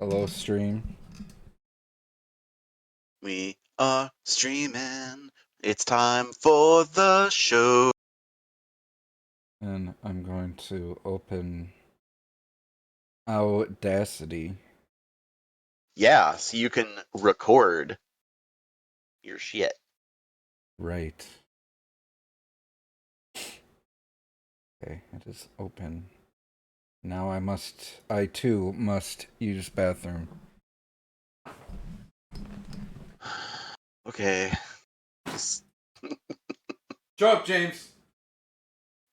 Hello, stream. We are streaming. It's time for the show. And I'm going to open Audacity. Yeah, so you can record your shit. Right. Okay, it is open. Now I too must use bathroom. Okay. Shut up, James!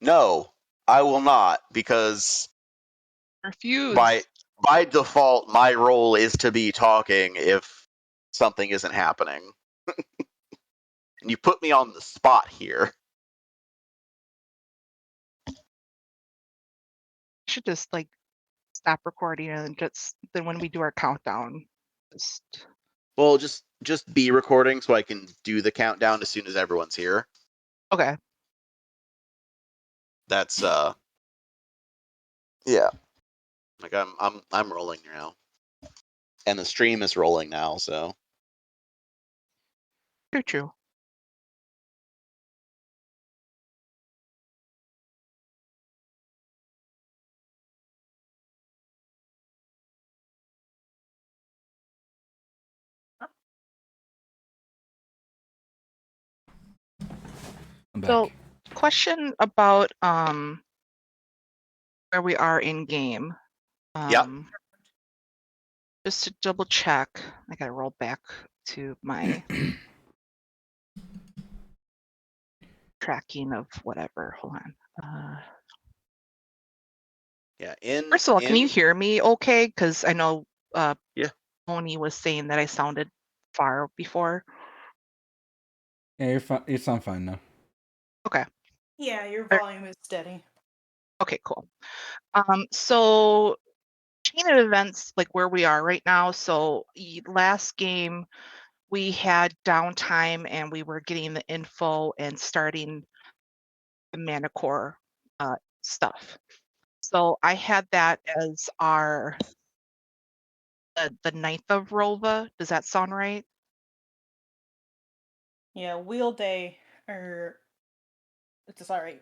No, I will not, because by Refuse. by default, my role is to be talking if something isn't happening. And you put me on the spot here. Should just like stop recording and then when we do our countdown, just Well, just be recording so I can do the countdown as soon as everyone's here. okay. That's yeah. Like I'm rolling now. And the stream is rolling now, so True. I'm back. So, question about where we are in game. Yep. Just to double check, I gotta roll back to my tracking of whatever. Hold on. Yeah. First of all, can you hear me okay? Because I know Yeah. Tony was saying that I sounded far before. Yeah, you're fine. You sound fine now. Okay. Yeah, your volume is steady. Okay, cool. So chain of events, like where we are right now. So last game we had downtime and we were getting the info and starting the Manicore stuff. So I had that as the 9th of Rova. Does that sound right? Yeah, Wheel Day or sorry,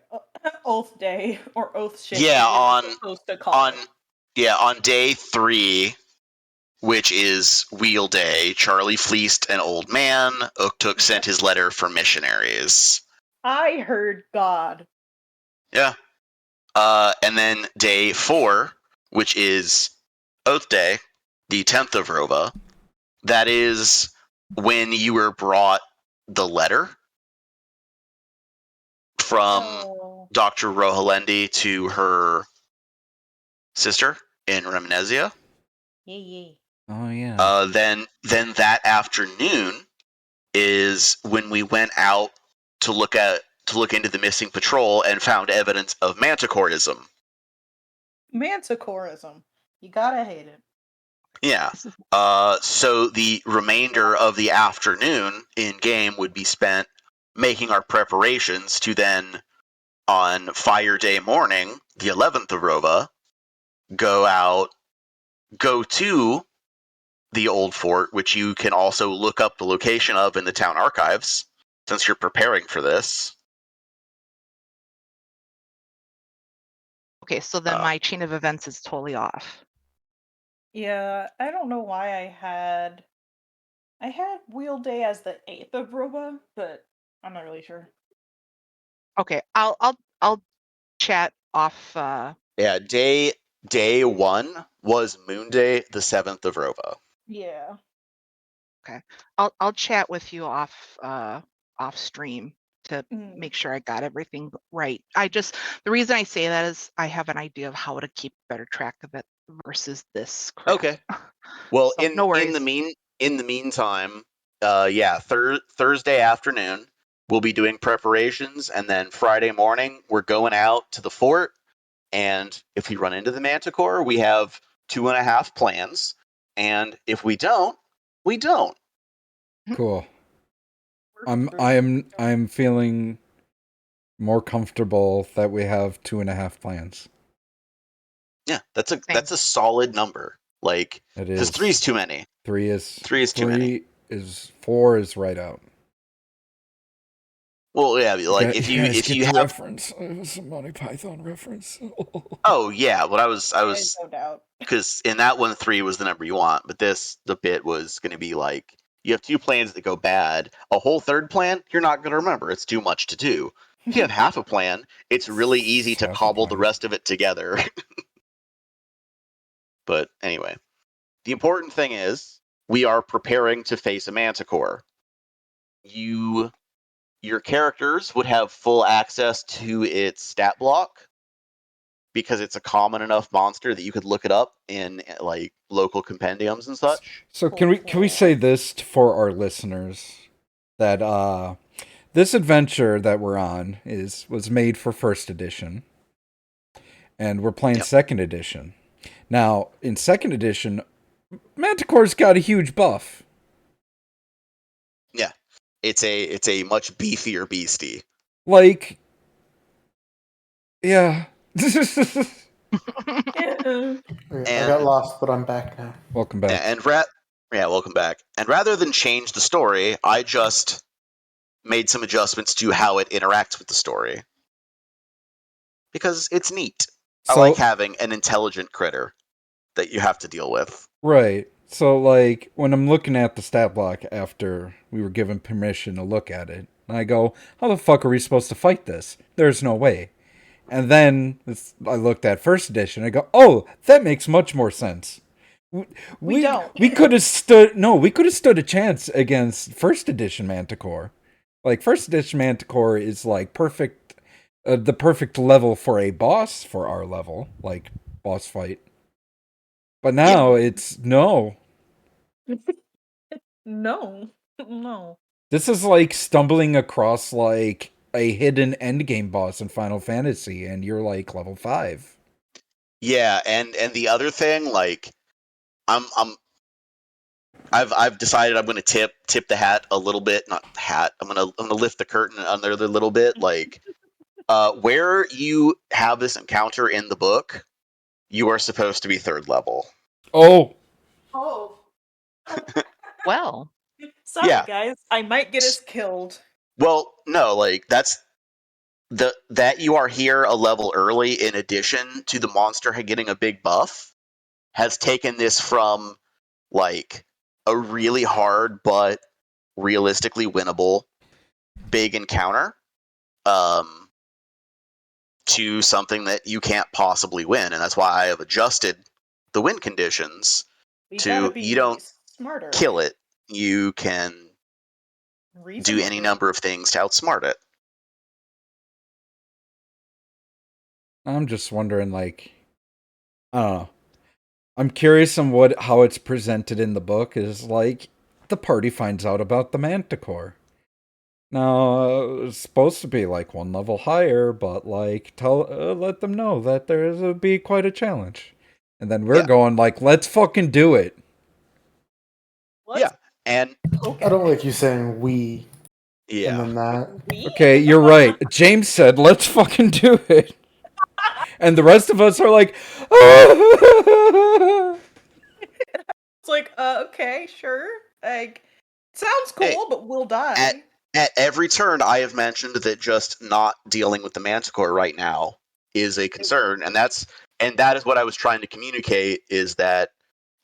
Oath Day or Oath Shift. Yeah, supposed to call it. on day 3, which is Wheel Day, Charlie fleeced an old man. Uktuk sent his letter for missionaries. I heard God. Yeah. And then day 4, which is Oath Day, the 10th of Rova. That is when you were brought the letter from Dr. Rohalendi to her sister in Remnesia. Yeah. Oh yeah. Then that afternoon is when we went out to look into the missing patrol and found evidence of manticorism. Manticorism. You gotta hate it. Yeah. So the remainder of the afternoon in game would be spent making our preparations to then, on Fire Day morning, the 11th of Rova, go to the old fort, which you can also look up the location of in the town archives, since you're preparing for this. Okay, so then my chain of events is totally off. Yeah, I don't know why I had Wheel Day as the 8th of Rova, but I'm not really sure. Okay, I'll chat off. Yeah, day 1 was Moon Day, the 7th of Rova. Yeah. Okay, I'll chat with you off stream to make sure I got everything right. The reason I say that is I have an idea of how to keep better track of it versus this crap. Okay. Well, So, no worries. in the meantime, Thursday afternoon we'll be doing preparations, and then Friday morning we're going out to the fort. And if we run into the Manticore, we have 2.5 plans. And if we don't, we don't. Cool. I'm feeling more comfortable that we have 2.5 plans. Yeah, that's a solid number. Like, It because is. 3's too many. 3 is. 3 is too many. 4 is right out. Well, yeah, like if you the have reference, it was a Monty Python reference. Oh yeah, but I was No doubt. because in that one 3 was the number you want, but the bit was going to be like you have 2 plans that go bad. A whole third plan, you're not going to remember. It's too much to do. If you have half a plan, it's really easy to Half a cobble the plan. rest of it together. But anyway, the important thing is we are preparing to face a manticore. Your characters would have full access to its stat block because it's a common enough monster that you could look it up in like local compendiums and such. So can we say this for our listeners that this adventure that we're on was made for first edition, and we're playing second edition. Now in second edition, Manticore's got a huge buff. Yeah, it's a much beefier beastie. Like, yeah. Yeah. I got lost, but I'm back now. Welcome back. Welcome back. And rather than change the story, I just made some adjustments to how it interacts with the story because it's neat. I like having an intelligent critter that you have to deal with. Right. So, like, when I'm looking at the stat block after we were given permission to look at it, I go, how the fuck are we supposed to fight this? There's no way. And then I looked at first edition, I go, oh, that makes much more sense. We don't. We could have stood a chance against first edition Manticore. Like, first edition Manticore is like perfect, the perfect level for a boss for our level, like boss fight. But now it's no. No. This is like stumbling across like a hidden endgame boss in Final Fantasy, and you're like level 5. Yeah, and the other thing, like, I've decided I'm going to tip the hat a little bit, not the hat. I'm gonna lift the curtain under the little bit, like, where you have this encounter in the book, you are supposed to be 3rd level. Oh. Well, sorry Yeah. guys, I might get us killed. Well, no, like that you are here a level early in addition to the monster getting a big buff has taken this from like a really hard but realistically winnable big encounter to something that you can't possibly win, and that's why I have adjusted the win conditions to you don't smarter. kill it, you can do any number of things to outsmart it. I'm just wondering, like, I don't know. I'm curious on how it's presented in the book is like the party finds out about the Manticore. Now, it's supposed to be like 1 level higher, but like let them know that there's be quite a challenge. And then we're going like, let's fucking do it. And I don't like you saying we. Yeah. And then that. Okay, you're right. James said, let's fucking do it. And the rest of us are like, It's like, okay, sure. Like, sounds cool, but we'll die. At every turn, I have mentioned that just not dealing with the Manticore right now is a concern, and that is what I was trying to communicate, is that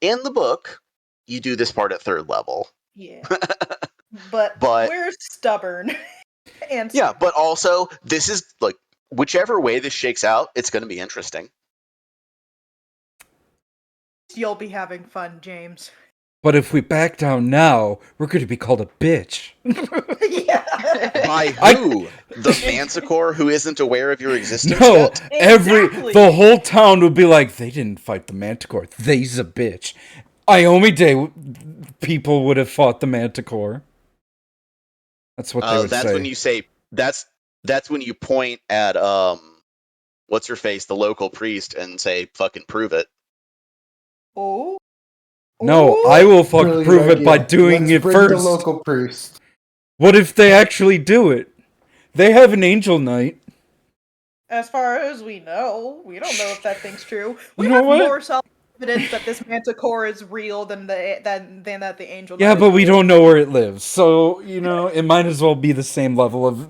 in the book, you do this part at 3rd level. Yeah. But we're stubborn. Yeah, but also, this is, like, whichever way this shakes out, it's going to be interesting. You'll be having fun, James. but if we back down now, we're going to be called a bitch. Yeah. By who? The Manticore who isn't aware of your existence No, yet? the whole town would be like, they didn't fight the Manticore. They's a bitch. Iome Day people would have fought the Manticore. That's what they would that's say. when you say that's when you point at what's her face, the local priest, and say, "Fucking prove it." Oh. No, I will fucking prove it by doing it first. The local priest. What if they actually do it? They have an angel knight. As far as we know, we don't know if that thing's true. We You know have what? more solid evidence that this manticore is real than that the angel. Yeah, Knight but is we real. don't know where it lives, so it might as well be the same level of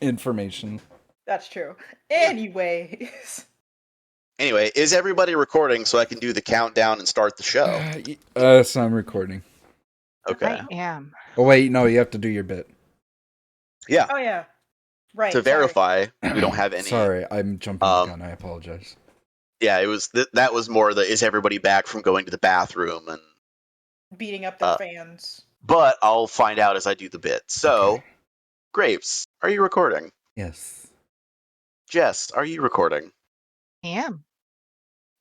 information. That's true. Anyways. Anyway, is everybody recording so I can do the countdown and start the show? So I'm recording. Okay. I am. Oh wait, no, you have to do your bit. Yeah. Oh yeah. Right. To verify, we don't have any. Sorry, I'm jumping the gun. I apologize. Yeah, it was that was more the is everybody back from going to the bathroom and beating up their fans. But I'll find out as I do the bit. So, Okay. Grapes, are you recording? Yes. Jess, are you recording? I am.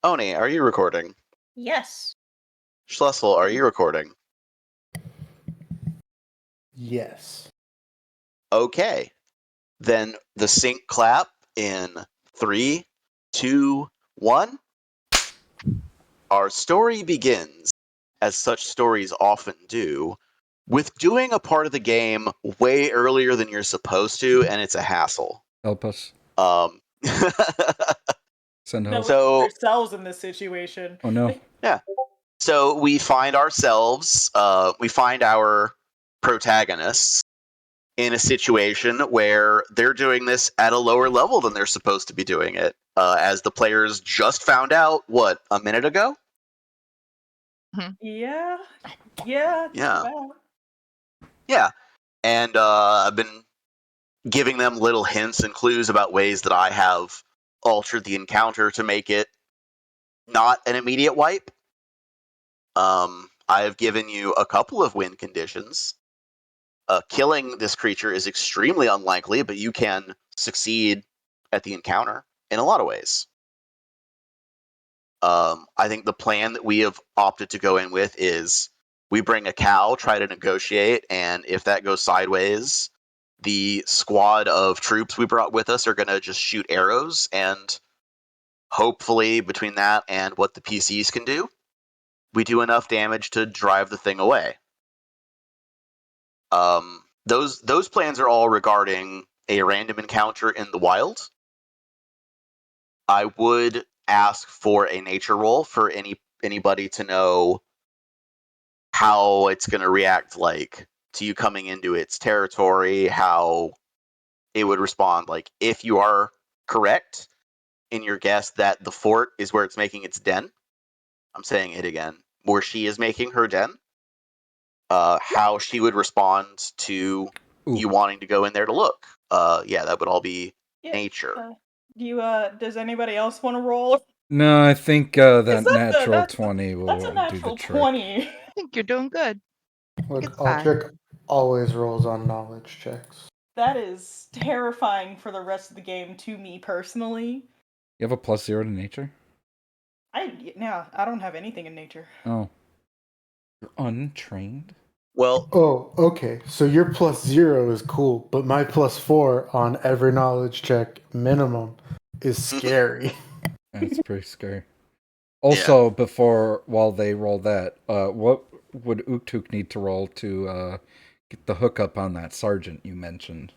Oni, are you recording? Yes. Schlessel, are you recording? Yes. Okay. Then the sync clap in 3, 2, 1. Our story begins, as such stories often do, with doing a part of the game way earlier than you're supposed to, and it's a hassle. Help us. Send help. No, So- ourselves in this situation. Oh no. So we find ourselves, we find our protagonists in a situation where they're doing this at a lower level than they're supposed to be doing it, as the players just found out, what, a minute ago? Yeah. Yeah. Just Yeah. about. Yeah. And I've been giving them little hints and clues about ways that I have altered the encounter to make it not an immediate wipe. I have given you a couple of win conditions. Killing this creature is extremely unlikely, but you can succeed at the encounter in a lot of ways. I think the plan that we have opted to go in with is we bring a cow, try to negotiate, and if that goes sideways, the squad of troops we brought with us are going to just shoot arrows, and hopefully between that and what the PCs can do, we do enough damage to drive the thing away. Those plans are all regarding a random encounter in the wild. I would ask for a nature roll for anybody to know how it's going to react, like to you coming into its territory, how it would respond. Like if you are correct in your guess that the fort is where it's making its den, I'm saying it again, where she is making her den, how she would respond to you wanting to go in there to look. Yeah, that would all be nature. Does anybody else want to roll? No, I think that That's natural 20 will That's a do the natural trick. 20. I think you're doing good. Look, Goodbye. Aldrich always rolls on knowledge checks. That is terrifying for the rest of the game to me personally. You have a +0 to nature? I don't have anything in nature. Oh. You're untrained? Well, Oh, okay. So your +0 is cool, but my +4 on every knowledge check minimum is scary. That's pretty scary. Also, while they roll that, what would Uktuk need to roll to get the hookup on that sergeant you mentioned?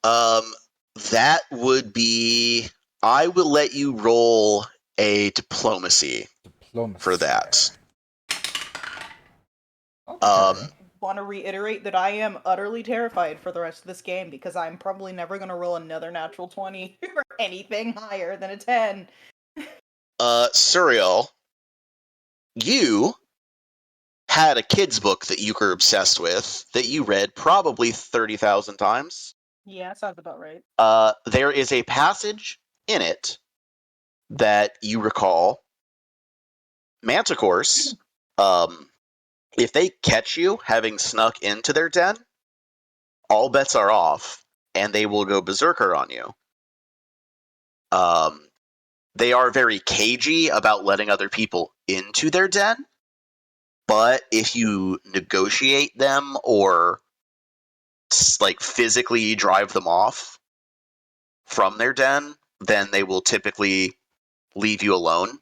that would be. I will let you roll a diplomacy for that. Okay. Want to reiterate that I am utterly terrified for the rest of this game because I'm probably never going to roll another natural 20 or anything higher than a 10. Suriel, you had a kid's book that you were obsessed with that you read probably 30,000 times. Yeah, sounds about right. There is a passage in it that you recall. Manticores, if they catch you having snuck into their den, all bets are off, and they will go berserker on you. They are very cagey about letting other people into their den, but if you negotiate them or like physically drive them off from their den, then they will typically leave you alone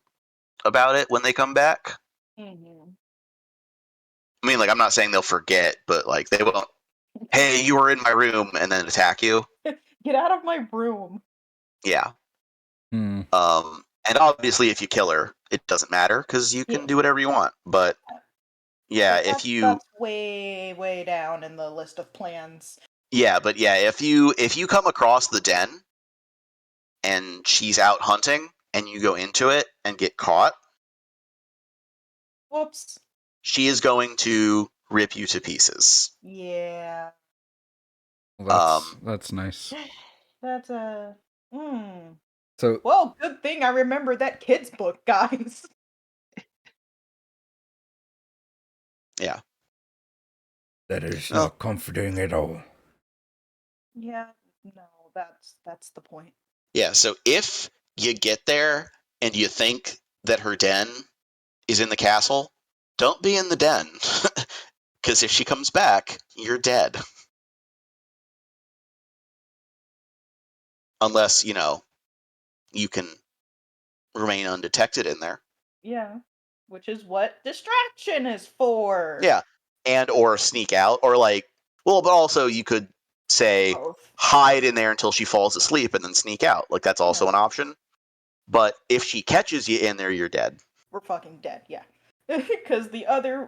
about it when they come back. Mm-hmm. I mean, like, I'm not saying they'll forget, but like they won't. Hey, you were in my room, and then attack you. Get out of my room. Yeah. Hmm. And obviously, if you kill her, it doesn't matter because you can Yeah. do whatever you want. But yeah, But if you that's way down in the list of plans. if you come across the den and she's out hunting and you go into it and get caught, Whoops. she is going to rip you to pieces. Yeah. That's nice. That's a. So Well, good thing I remember that kid's book, guys. Yeah. that is Oh. not comforting at all. Yeah. No, that's the point. Yeah, so if you get there and you think that her den is in the castle, don't be in the den. Because if she comes back, you're dead. Unless, you can remain undetected in there. Yeah. Which is what distraction is for. Yeah. And or sneak out, or but also you could say Both. hide in there until she falls asleep and then sneak out. Like that's also Yeah. an option. But if she catches you in there, you're dead. We're fucking dead, yeah. Because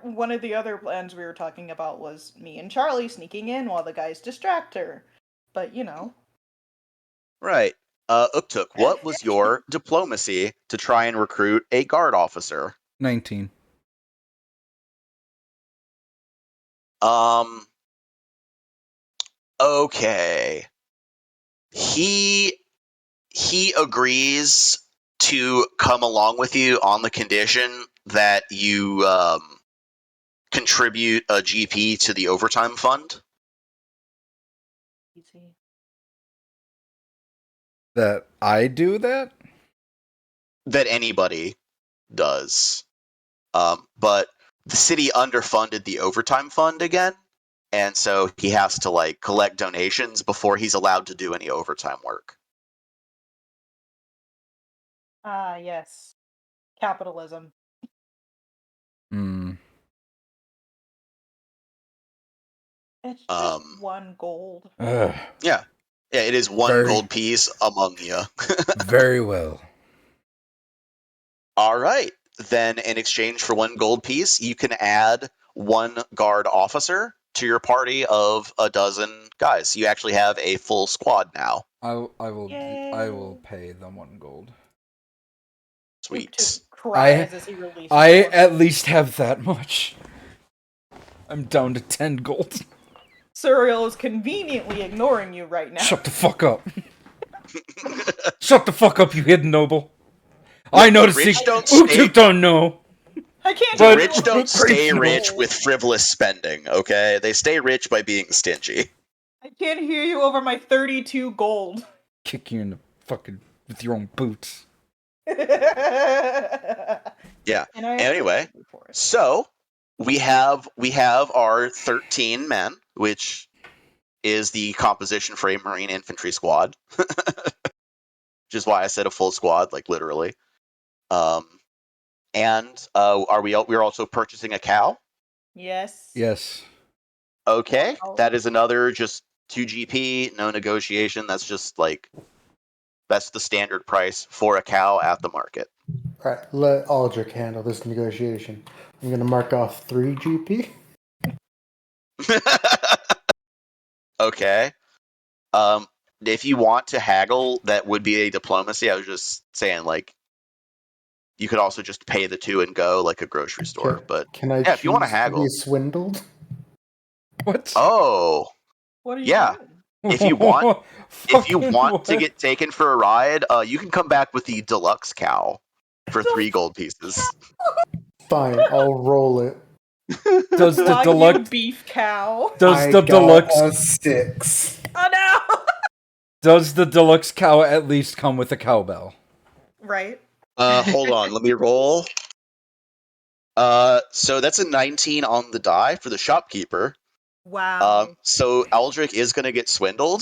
one of the other plans we were talking about was me and Charlie sneaking in while the guys distract her. But Right. Uktuk, what was your diplomacy to try and recruit a guard officer? 19. Okay. He agrees to come along with you on the condition that you contribute a GP to the overtime fund. easy. That I do that? That anybody does. But the city underfunded the overtime fund again, and so he has to collect donations before he's allowed to do any overtime work. Ah, yes. Capitalism. Hmm. It's just 1 gold. Ugh. Yeah, it is one gold piece among you. Very well. All right. Then, in exchange for 1 gold piece, you can add 1 guard officer to your party of a dozen guys. You actually have a full squad now. I will Yay. pay them 1 gold. Sweet. Uktuk cries as he releases I more. at least have that much. I'm down to 10 gold. Suriel is conveniently ignoring you right now. Shut the fuck up. Shut the fuck up, you hidden noble. I know the rich don't Uktuk don't know. I can't The hear rich you don't over stay my rich gold. with frivolous spending, okay? They stay rich by being stingy. I can't hear you over my 32 gold. Kick you in the fucking with your own boots. Yeah. And I Anyway, appreciate you for it. so we have our 13 men, which is the composition for a Marine infantry squad. Which is why I said a full squad, literally. And we're also purchasing a cow? Yes. Yes. Okay. Wow. That is another just 2 GP, no negotiation. That's just that's the standard price for a cow at the market. All right, let Aldrich handle this negotiation. I'm going to mark off 3 GP. Okay. If you want to haggle, that would be a diplomacy. I was just saying, you could also just pay the 2 and go like a grocery store. But Can I yeah, if you want to choose to haggle. be swindled? What? Oh, What are you yeah. doing? If you want Fucking to what? get taken for a ride, you can come back with the deluxe cow for 3 gold pieces. Fine, I'll roll it. Does the Wagyu deluxe beef cow. does I the got deluxe a 6. Oh no! does the deluxe cow at least come with a cowbell? Right. Hold on, let me roll. So that's a 19 on the die for the shopkeeper. Wow. So Aldrich is going to get swindled.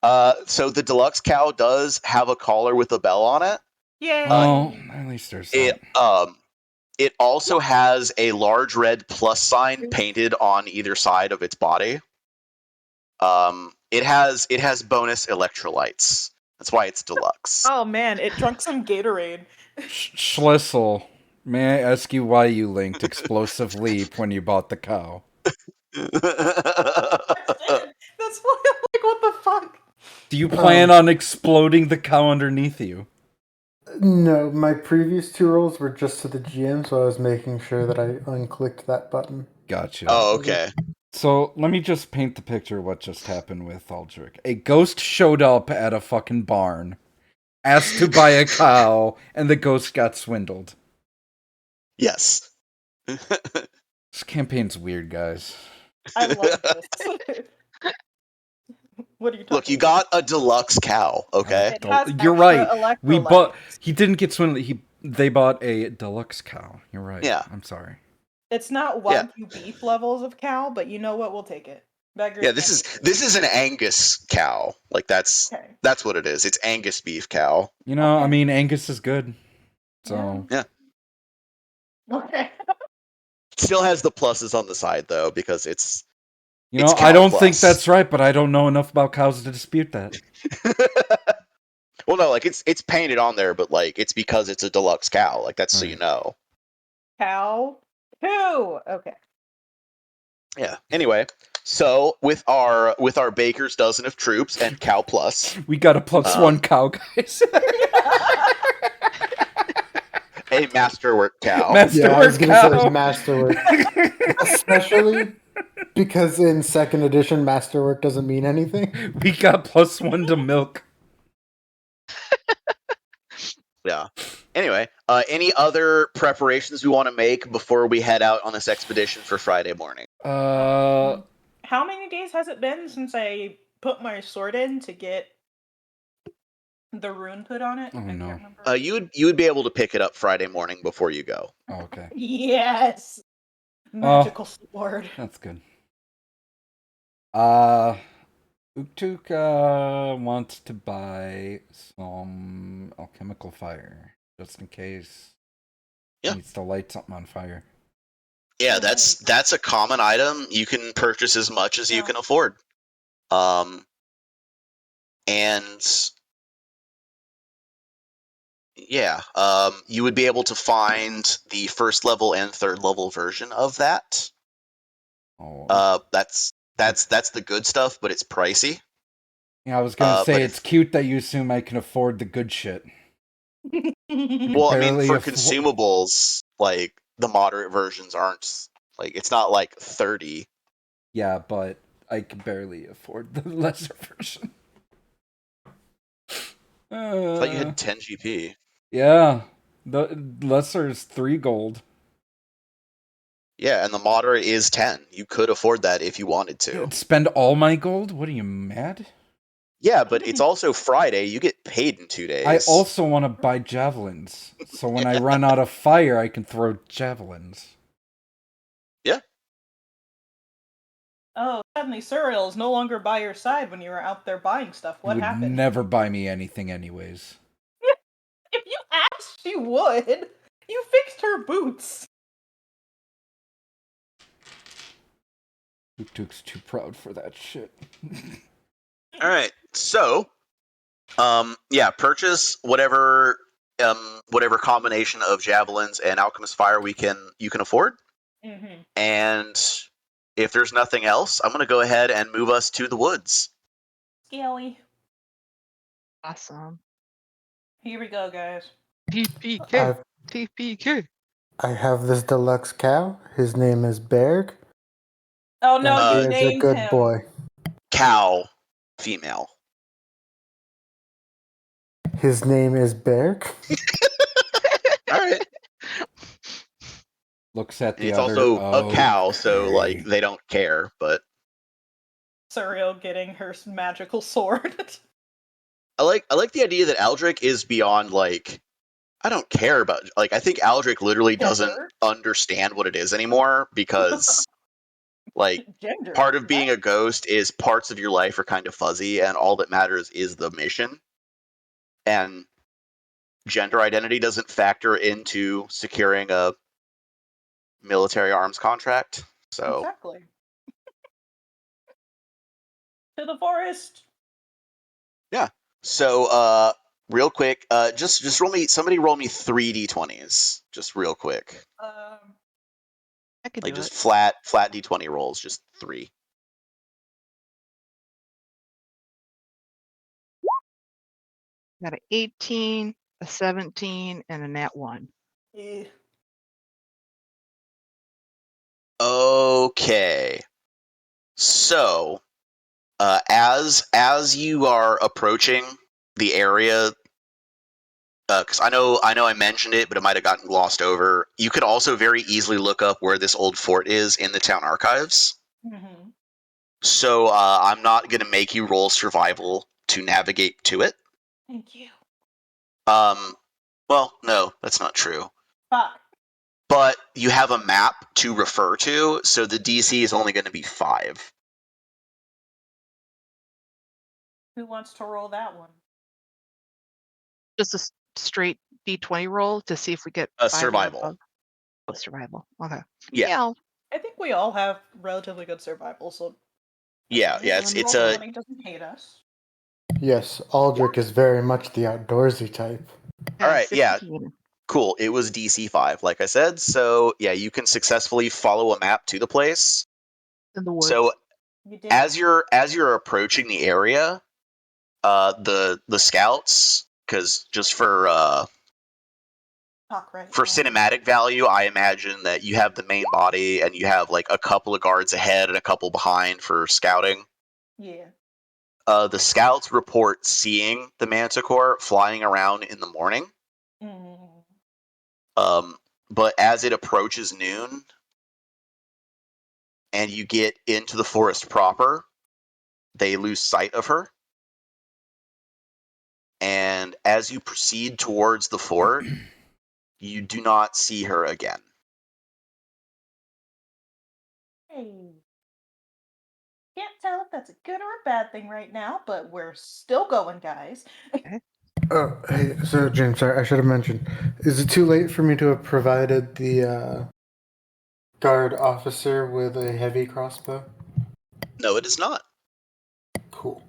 So the deluxe cow does have a collar with a bell on it. Yay. Oh, at least there's that. It also has a large red plus sign painted on either side of its body. It has bonus electrolytes. That's why it's deluxe. Oh man, it drunk some Gatorade. Schlissel, may I ask you why you linked explosive leap when you bought the cow? That's why I'm like, what the fuck? Do you plan on exploding the cow underneath you? No, my previous 2 rolls were just to the GM, so I was making sure that I unclicked that button. Gotcha. Oh, okay. So let me just paint the picture of what just happened with Aldrich. A ghost showed up at a fucking barn, asked to buy a cow, and the ghost got swindled. Yes. This campaign's weird, guys. I love this. What are you talking Look, you about? got a deluxe cow, okay? It has You're extra right. We bought. electrolytes. He didn't get swindled. They bought a deluxe cow. You're right. Yeah. I'm sorry. It's not Yeah. Wagyu beef levels of cow, but you know what? We'll take it. Beggars Yeah, can't be this is an Angus cow. Like that's Okay. what it is. It's Angus beef cow. You know, I Okay. mean, Angus is good. So Yeah. Okay. Still has the pluses on the side though, because it's you know, It's I cow don't plus. think that's right, but I don't know enough about cows to dispute that. well, no, like it's painted on there, but like it's because it's a deluxe cow. Like that's so you Right. know. Cow 2. Okay. Yeah. Anyway, so with our baker's dozen of troops and cow plus, We got a +1 cow, guys. a masterwork cow. Yeah, I was Masterwork gonna cow. say Masterwork. Especially because in 2nd edition, Masterwork doesn't mean anything. We got +1 to milk. Yeah. Anyway, any other preparations we want to make before we head out on this expedition for Friday morning? Uh, How many days has it been since I put my sword in to get the rune put on it? Oh, I no. can't remember. You would be able to pick it up Friday morning before you go. oh, okay. Yes. Magical sword. That's good. Uktuk wants to buy some alchemical fire just in case. Yeah. Needs to light something on fire. Yeah, Oh, that's a common item. You can purchase as much as you Yeah. can afford. And yeah, you would be able to find the 1st level and 3rd level version of that. Oh, That's the good stuff, but it's pricey. yeah, I was gonna say but it's cute that you assume I can afford the good shit. Well, I mean, Barely for affo- consumables, like the moderate versions aren't like it's not like 30. Yeah, but I can barely afford the lesser version. I thought you had 10 GP. Yeah, the lesser is 3 gold. Yeah, and the moderate is 10. You could afford that if you wanted to. I'd spend all my gold? What are you, mad? Yeah, but it's also Friday. You get paid in 2 days. I also want to buy javelins, so when I run out of fire, I can throw javelins. Yeah. Oh, suddenly Suriel is no longer by your side when you were out there buying stuff. What You would happened? never buy me anything anyways. If you asked, she would. You fixed her boots. Uktuk's too proud for that shit. All right. So, yeah, purchase whatever combination of javelins and alchemist fire you can afford. Mm-hmm. And if there's nothing else, I'm going to go ahead and move us to the woods. Scaly. Awesome. Here we go, guys. TPK. TPK. I have this deluxe cow. His name is Berg. Oh no, and you he is a named good him. boy. Cow, female. His name is Berg. All right. Looks at And the it's other. also a cow, so Okay. like they don't care. But Suriel getting her magical sword. I like the idea that Aldrich is beyond like I don't care about like I think Aldrich literally doesn't Gender? understand what it is anymore because like Gender. part of being a ghost is parts of your life are kind of fuzzy and all that matters is the mission. And gender identity doesn't factor into securing a military arms contract. So Exactly. To the forest. yeah. So, real quick, just roll me. Somebody roll me 3d20s, just real quick. I could Like do just it. flat d20 rolls, just 3. Got an 18, a 17, and a nat 1. Eh. Okay. So, as you are approaching the area, because I mentioned it, but it might have gotten glossed over. You could also very easily look up where this old fort is in the town archives. Mhm. So I'm not going to make you roll survival to navigate to it. Thank you. Well, no, that's not true. Fuck. But you have a map to refer to, so the DC is only going to be 5. Who wants to roll that one? Just a straight d20 roll to see if we get 5 or Survival. above. Oh, survival. Okay. Yeah. I think we all have relatively good survival, so Yeah. as long as It's a Money doesn't hate us. Yes, Aldrich is very much the outdoorsy type. all right. Yeah. 16. Cool. It was DC 5, like I said. So yeah, you can successfully follow a map to the place. In the woods. So You did. as you're approaching the area, the scouts, because just for Talk right. for now. cinematic value, I imagine that you have the main body and you have like a couple of guards ahead and a couple behind for scouting. Yeah. The scouts report seeing the manticore flying around in the morning. Mm. But as it approaches noon and you get into the forest proper, they lose sight of her. And as you proceed towards the fort, you do not see her again. Hey. Can't tell if that's a good or a bad thing right now, but we're still going, guys. Oh, hey, so James, sorry, I should have mentioned. Is it too late for me to have provided the guard officer with a heavy crossbow? No, it is not. Cool.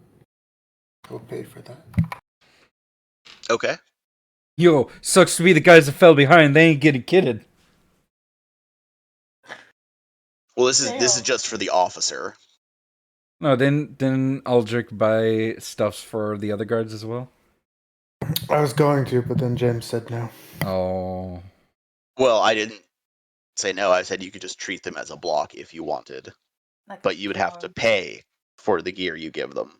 We'll pay for that. Okay. Yo, sucks to be the guys that fell behind. They ain't getting kidded. Well, this is Damn. just for the officer. No, didn't Aldrich buy stuffs for the other guards as well? I was going to, but then James said no. Oh. Well, I didn't say no. I said you could just treat them as a block if you wanted, Like but you would have to pay for the gear you give them.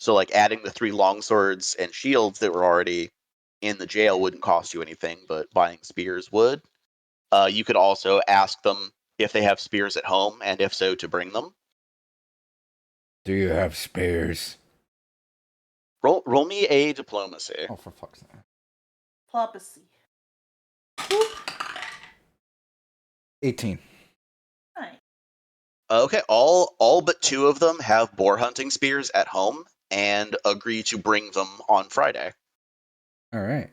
So, like adding the 3 longswords and shields that were already in the jail wouldn't cost you anything, but buying spears would. You could also ask them if they have spears at home, and if so, to bring them. Do you have spares? Roll me a diplomacy. Oh, for fuck's sake. Diplomacy. 18. Nice. Okay, all but 2 of them have boar hunting spears at home and agree to bring them on Friday. All right.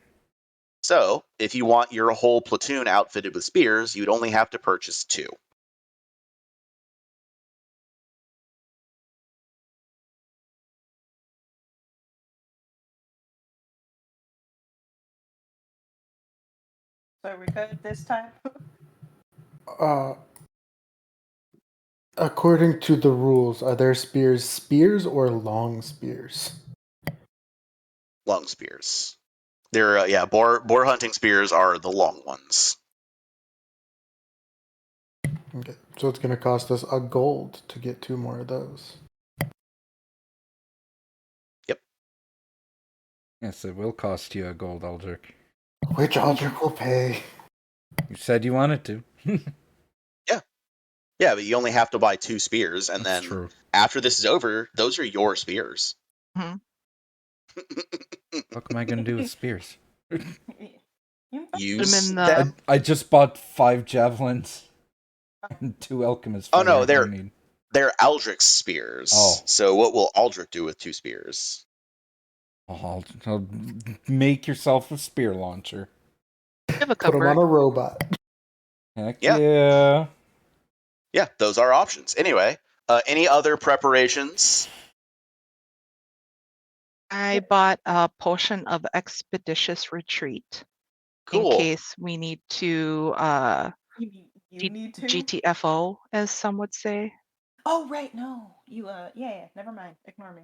So, if you want your whole platoon outfitted with spears, you'd only have to purchase 2. So we good this time? According to the rules, are their spears or long spears? Long spears. They're boar hunting spears are the long ones. Okay, so it's going to cost us a gold to get 2 more of those. Yep. Yes, it will cost you a gold, Aldrich. Which Aldrich will pay. You said you wanted to. Yeah, but you only have to buy 2 spears, and That's then true. after this is over, those are your spears. Mhm. What am I going to do with spears? Use in them. I just bought 5 javelins and 2 alchemist Oh no, fingers I need. they're Aldrich's spears. Oh. So what will Aldrich do with 2 spears? Oh, I'll make yourself a spear launcher. Have a Put him cupboard. on a robot. Heck Yeah. yeah. Yeah, those are options. Anyway, any other preparations? I bought a potion of expeditious retreat in Cool. case we need to You need to. GTFO, as some would say. Oh right, no. You yeah, never mind. Ignore me.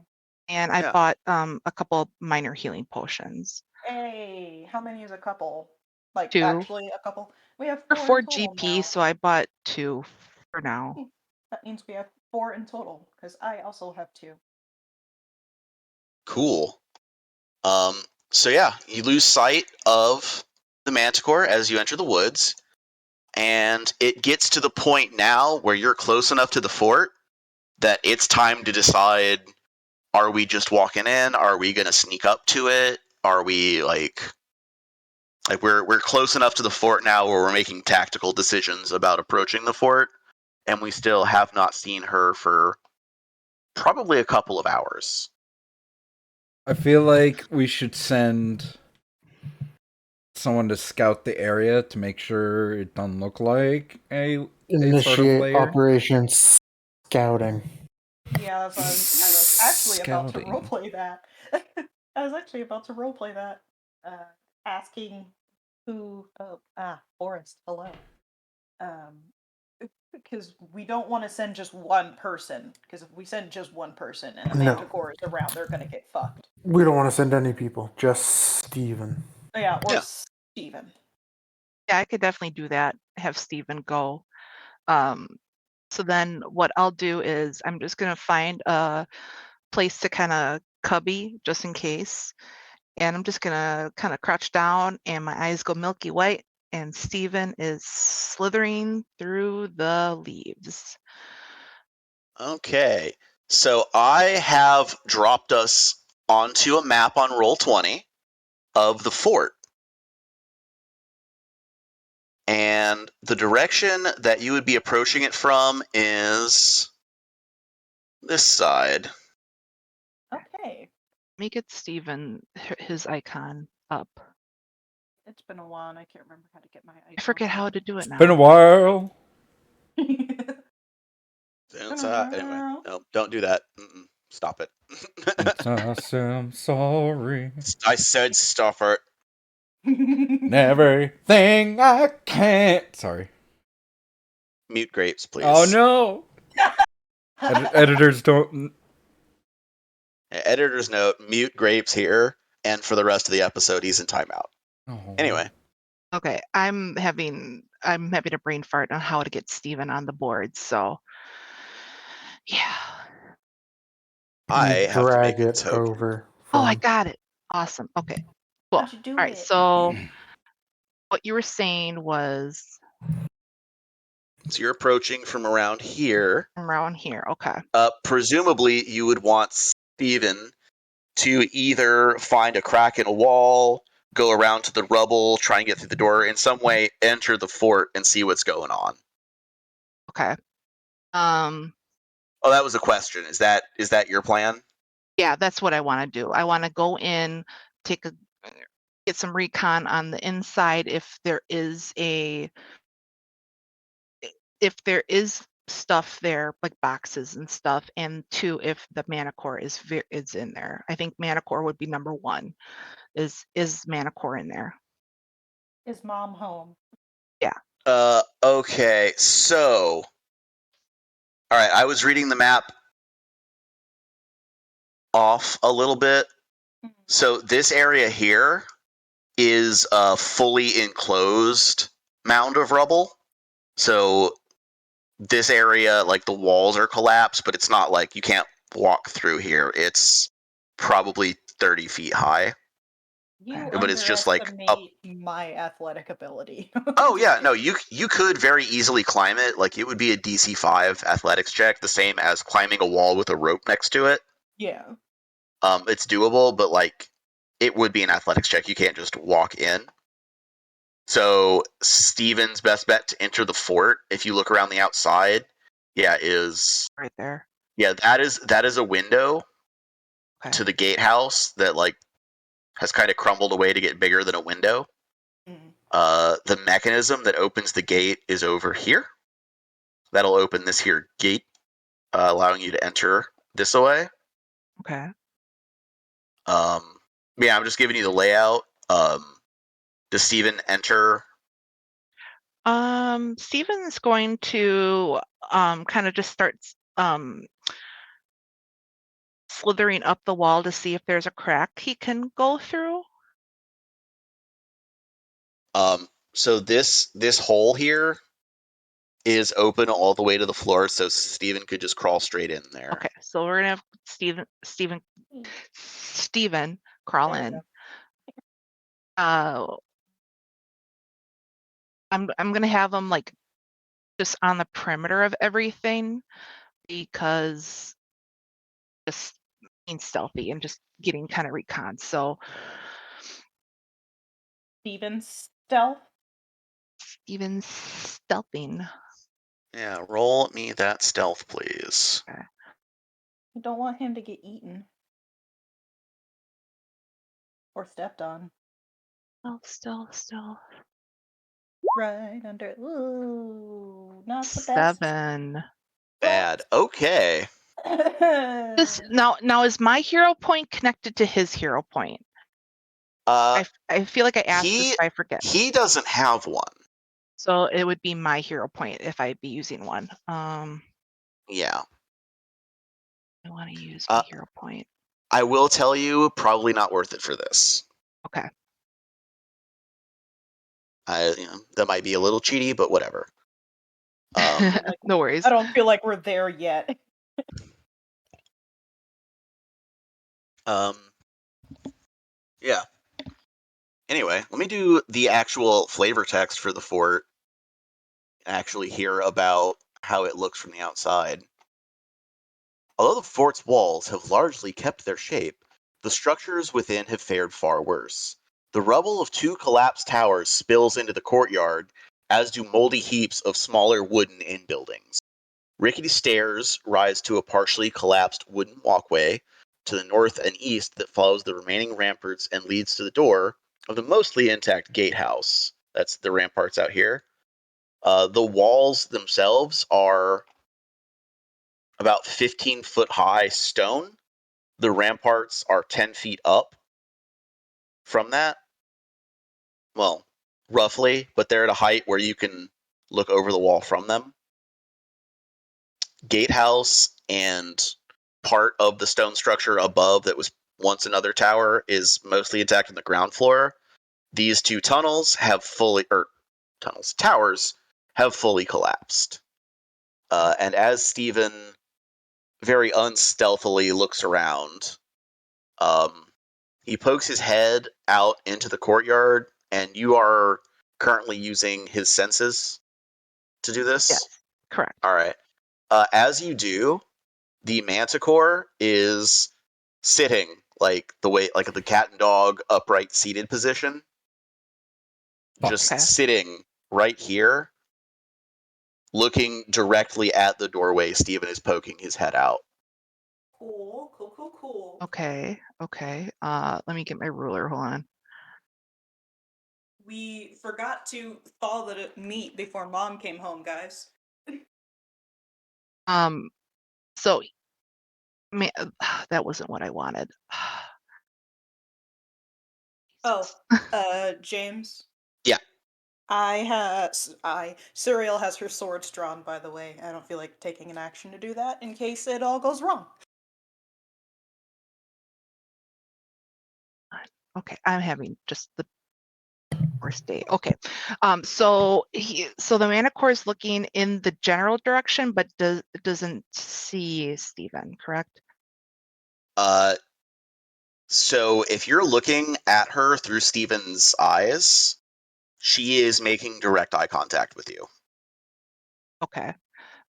And I Yeah. bought a couple minor healing potions. Hey, how many is a couple? Like 2. actually a couple? We have They're 4 4 in total GP, now. so I bought 2 for now. That means we have 4 in total, because I also have 2. Cool. So yeah, you lose sight of the manticore as you enter the woods, and it gets to the point now where you're close enough to the fort that it's time to decide, are we just walking in? Are we going to sneak up to it? Are we like we're close enough to the fort now where we're making tactical decisions about approaching the fort, and we still have not seen her for probably a couple of hours. I feel like we should send someone to scout the area to make sure it doesn't look like a sort of Initiate lair. Operation Scouting. Yeah, I was actually about to Scouting. roleplay that. I was actually about to roleplay that. Asking who Forrest, hello. Because we don't want to send just one person. Because if we send just one person and a No. manticore is around, they're gonna get fucked. We don't want to send any people, just Steven. Yeah, or Yeah. Steven. Yeah, I could definitely do that. Have Steven go. So then what I'll do is I'm just gonna find a place to kind of cubby just in case. And I'm just gonna kind of crouch down and my eyes go milky white and Steven is slithering through the leaves. Okay. So I have dropped us onto a map on Roll20 of the fort. And the direction that you would be approaching it from is this side. Okay. Let me get Steven his icon up. It's been a while and I can't remember how to get my icon. I forget how to do it now. Been a while. Anyway, no, don't do that. Stop it. I'm sorry. I said stop it. Everything I can't. Sorry. Mute grapes, please. Oh no. Editors don't. Editor's note: mute grapes here, and for the rest of the episode, he's in timeout. Oh. Anyway, Okay, I'm having a brain fart on how to get Steven on the board, so yeah. I have to make drag a it token. over. Oh, I got it. Awesome. Okay. Cool. How'd you do All right. it? So what you were saying was So you're approaching from around here. around here. Okay. Presumably, you would want Steven to either find a crack in a wall, go around to the rubble, try and get through the door, in some way enter the fort and see what's going on. Okay. Oh, that was a question. Is that your plan? Yeah, that's what I want to do. I want to go in, get some recon on the inside if there is stuff there, like boxes and stuff, and 2, if the Manicore is in there. I think Manicore would be number 1. Is Manicore in there? Is mom home? Yeah. Okay. So, all right. I was reading the map off a little bit. So this area here is a fully enclosed mound of rubble. So this area, like the walls are collapsed, but it's not like you can't walk through here. It's probably 30 feet high. You But it's just like up. my athletic ability. Oh yeah, no, you could very easily climb it. Like it would be a DC 5 athletics check, the same as climbing a wall with a rope next to it. Yeah. It's doable, but like it would be an athletics check. You can't just walk in. So Steven's best bet to enter the fort, if you look around the outside, is Right there. Yeah, that is a window Okay. to the gatehouse that like has kind of crumbled away to get bigger than a window. The mechanism that opens the gate is over here. That'll open this here gate, allowing you to enter this way. Okay. Yeah, I'm just giving you the layout. Does Steven enter? Steven's going to kind of just start slithering up the wall to see if there's a crack he can go through. So this hole here is open all the way to the floor, so Steven could just crawl straight in there. Okay, so we're gonna have Steven crawl There we in. go. I'm gonna have him like just on the perimeter of everything, because just being stealthy and just getting kind of recon. So Steven's stealth. Steven's stealthing. Yeah, roll me that stealth, please. Okay. I don't want him to get eaten or stepped on. Stealth. Right under. Ooh, not the best. 7. Bad. Okay. Now is my hero point connected to his hero point? I feel like I asked this, but I forget. He doesn't have one. So it would be my hero point if I'd be using one. Yeah. I want to use my hero point. I will tell you, probably not worth it for this. Okay. That might be a little cheaty, but whatever. No worries. I don't feel like we're there yet. Yeah. Anyway, let me do the actual flavor text for the fort. Actually hear about how it looks from the outside. Although the fort's walls have largely kept their shape, the structures within have fared far worse. The rubble of 2 collapsed towers spills into the courtyard, as do moldy heaps of smaller wooden in-buildings. Rickety stairs rise to a partially collapsed wooden walkway to the north and east that follows the remaining ramparts and leads to the door of the mostly intact gatehouse. That's the ramparts out here. The walls themselves are about 15-foot high stone. The ramparts are 10 feet up from that. Well, roughly, but they're at a height where you can look over the wall from them. Gatehouse and part of the stone structure above that was once another tower is mostly intact on the ground floor. These 2 towers have fully collapsed. And as Steven very unstealthily looks around, he pokes his head out into the courtyard, and you are currently using his senses to do this? Yes, correct. All right. As you do, the manticore is sitting like the cat and dog upright seated position. Just sitting right here, looking directly at the doorway Steven is poking his head out. Cool. Okay. Let me get my ruler. Hold on. We forgot to thaw the meat before Mom came home, guys. So, that wasn't what I wanted. James. Yeah. Cyriel has her swords drawn, by the way. I don't feel like taking an action to do that in case it all goes wrong. Okay, I'm having just the worst day. Okay, so the manticore is looking in the general direction, but doesn't see Steven, correct? So if you're looking at her through Steven's eyes, she is making direct eye contact with you. Okay.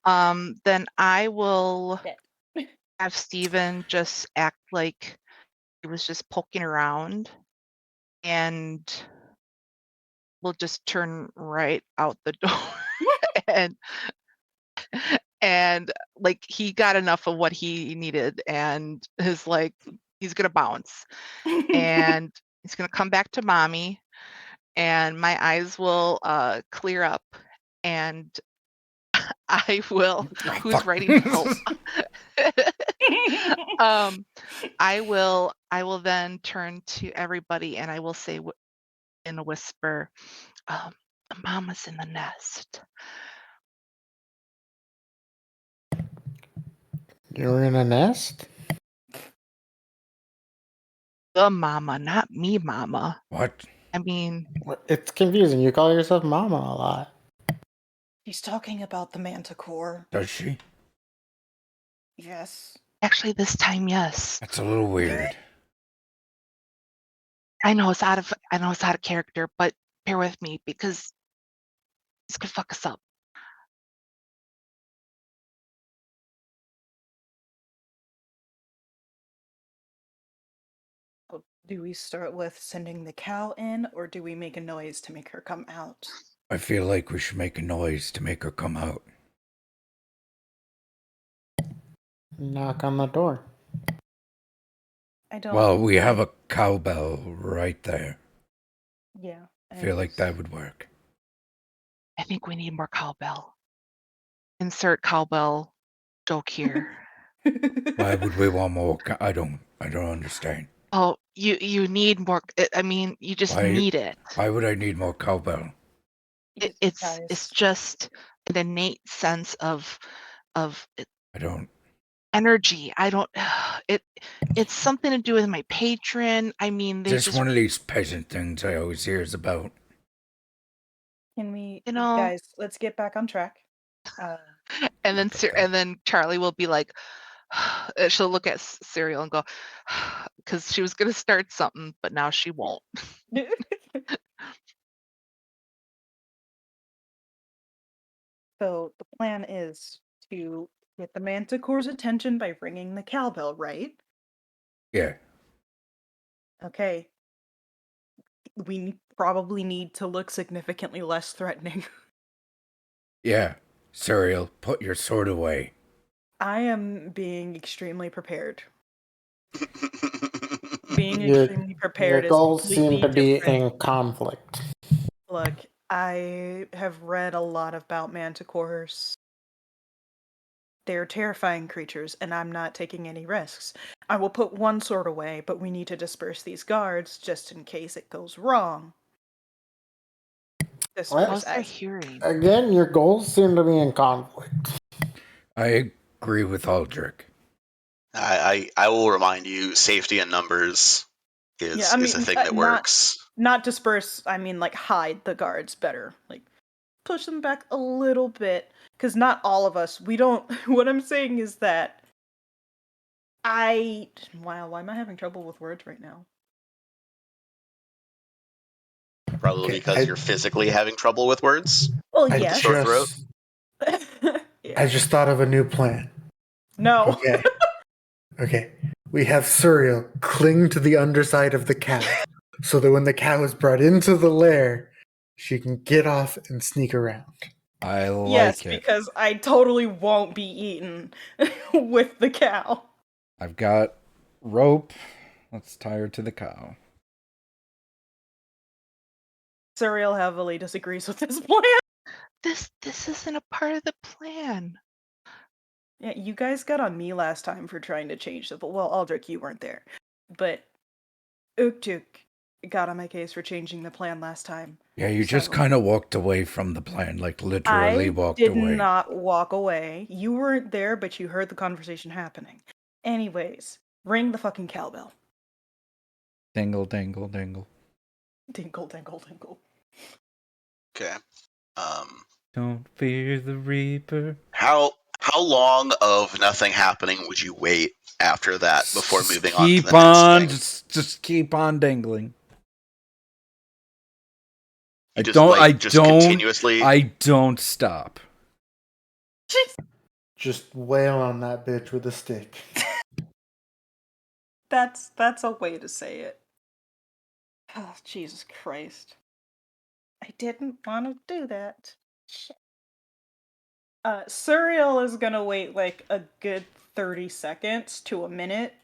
Then I will have Steven just act like he was just poking around, and we'll just turn right out the door and like he got enough of what he needed and is like he's gonna bounce and he's gonna come back to mommy, and my eyes will clear up, and I will. Oh, Who's fuck. writing? Oh. I will then turn to everybody and I will say in a whisper, the mama's in the nest. You're in a nest? The mama, not me, mama. What? I mean, It's confusing. You call yourself Mama a lot. She's talking about the manticore. Does she? Yes. actually this time, yes. That's a little weird. I know it's out of character, but bear with me because this could fuck us up. Do we start with sending the cow in, or do we make a noise to make her come out? I feel like we should make a noise to make her come out. Knock on the door. I don't. Well, we have a cowbell right there. Yeah. I feel like that would work. I think we need more cowbell. Insert cowbell joke here. Why would we want more? I don't understand. Oh, you need more. I mean, you just Why- need it. Why would I need more cowbell? It's Guys. just an innate sense of I don't. energy. I don't. It's something to do with my patron. I mean, they Just just one of these peasant things I always hear is about. Can we, You know- guys? Let's get back on track. and then Look at that. and then Charlie will be like, she'll look at Serial and go, because she was gonna start something, but now she won't. So the plan is to get the manticore's attention by ringing the cowbell, right? Yeah. Okay. We probably need to look significantly less threatening. Yeah. Cereal, put your sword away. I am being extremely prepared. Being Your- extremely prepared Your is goals seem completely to be different. in conflict. Look, I have read a lot about manticores. They're terrifying creatures, and I'm not taking any risks. I will put one sword away, but we need to disperse these guards just in case it goes wrong. Disperse How's their as hearing? Again, your goals seem to be in conflict. I agree with Aldrich. I will remind you, safety in numbers is Yeah, I is a mean, thing that works. not disperse. I mean, like hide the guards better. Like push them back a little bit, because not all of us. We don't. What I'm saying is that wow, why am I having trouble with words right now? Probably Okay, because you're physically having trouble with words. Well, I yes. Sore throat. Yeah. I just thought of a new plan. No. Okay. Okay. We have Cereal cling to the underside of the cow so that when the cow is brought into the lair, she can get off and sneak around. I like Yes, it. because I totally won't be eaten with the cow. I've got rope. Let's tie her to the cow. Cereal heavily disagrees with this plan. This isn't a part of the plan. Yeah, you guys got on me last time for trying to change the. Well, Aldrich, you weren't there, but Uktuk got on my case for changing the plan last time. Yeah, you just So- kind of walked away from the plan, like literally I walked did away. not walk away. You weren't there, but you heard the conversation happening. Anyways, ring the fucking cowbell. Dingle, dingle, dingle. Dinkle, dinkle, dinkle. Okay. Don't fear the reaper. How long of nothing happening would you wait after that before Just moving on to keep the next on, thing? just keep on dingling. You just continuously. I don't stop. Just wail on that bitch with a stick. That's a way to say it. Oh, Jesus Christ. I didn't want to do that. Shit. Cereal is gonna wait like a good 30 seconds to a minute,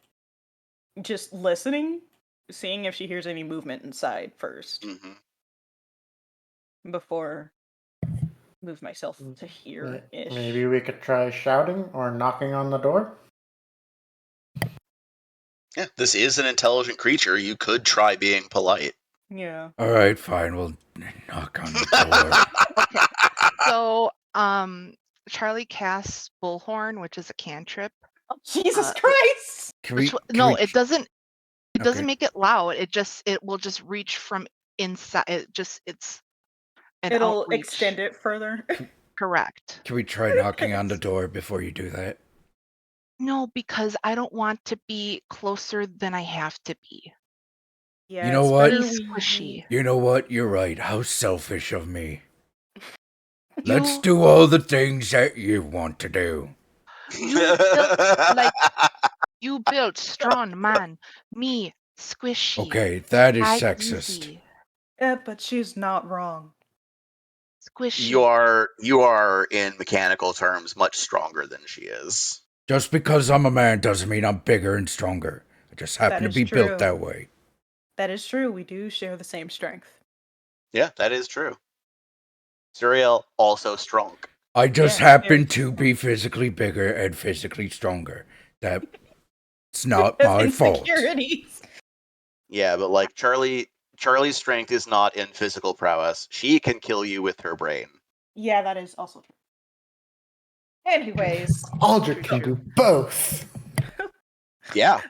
just listening, seeing if she hears any movement inside first, Mhm. before move myself to here-ish. Maybe we could try shouting or knocking on the door. Yeah, this is an intelligent creature. You could try being polite. Yeah. All right, fine. We'll knock on the door. Okay. So, Charlie casts Bullhorn, which is a cantrip. Oh, Jesus Uh, Christ! Can we? No, it doesn't. It Okay. doesn't make it loud. It will just reach from inside. It's an It'll outreach. extend it further. Correct. Can we try knocking on the door before you do that? No, because I don't want to be closer than I have to be. Yeah, You know it's what? better Be we- squishy. You know what? You're right. How selfish of me. Let's You do all the things that you want to do. you built strong man. Me squishy. Okay, that is I sexist. easy. but she's not wrong. Squishy. You are in mechanical terms much stronger than she is. Just because I'm a man doesn't mean I'm bigger and stronger. I just happen to is be true. built that way. That is true. We do share the same strength. Yeah, that is true. Suriel also strong. I just Yeah, happen very to be physically bigger and physically stronger. That's You not have my fault. insecurities. Yeah, but like Charlie's strength is not in physical prowess. She can kill you with her brain. Yeah, that is also true. Anyways. Aldrich can do both. Yeah,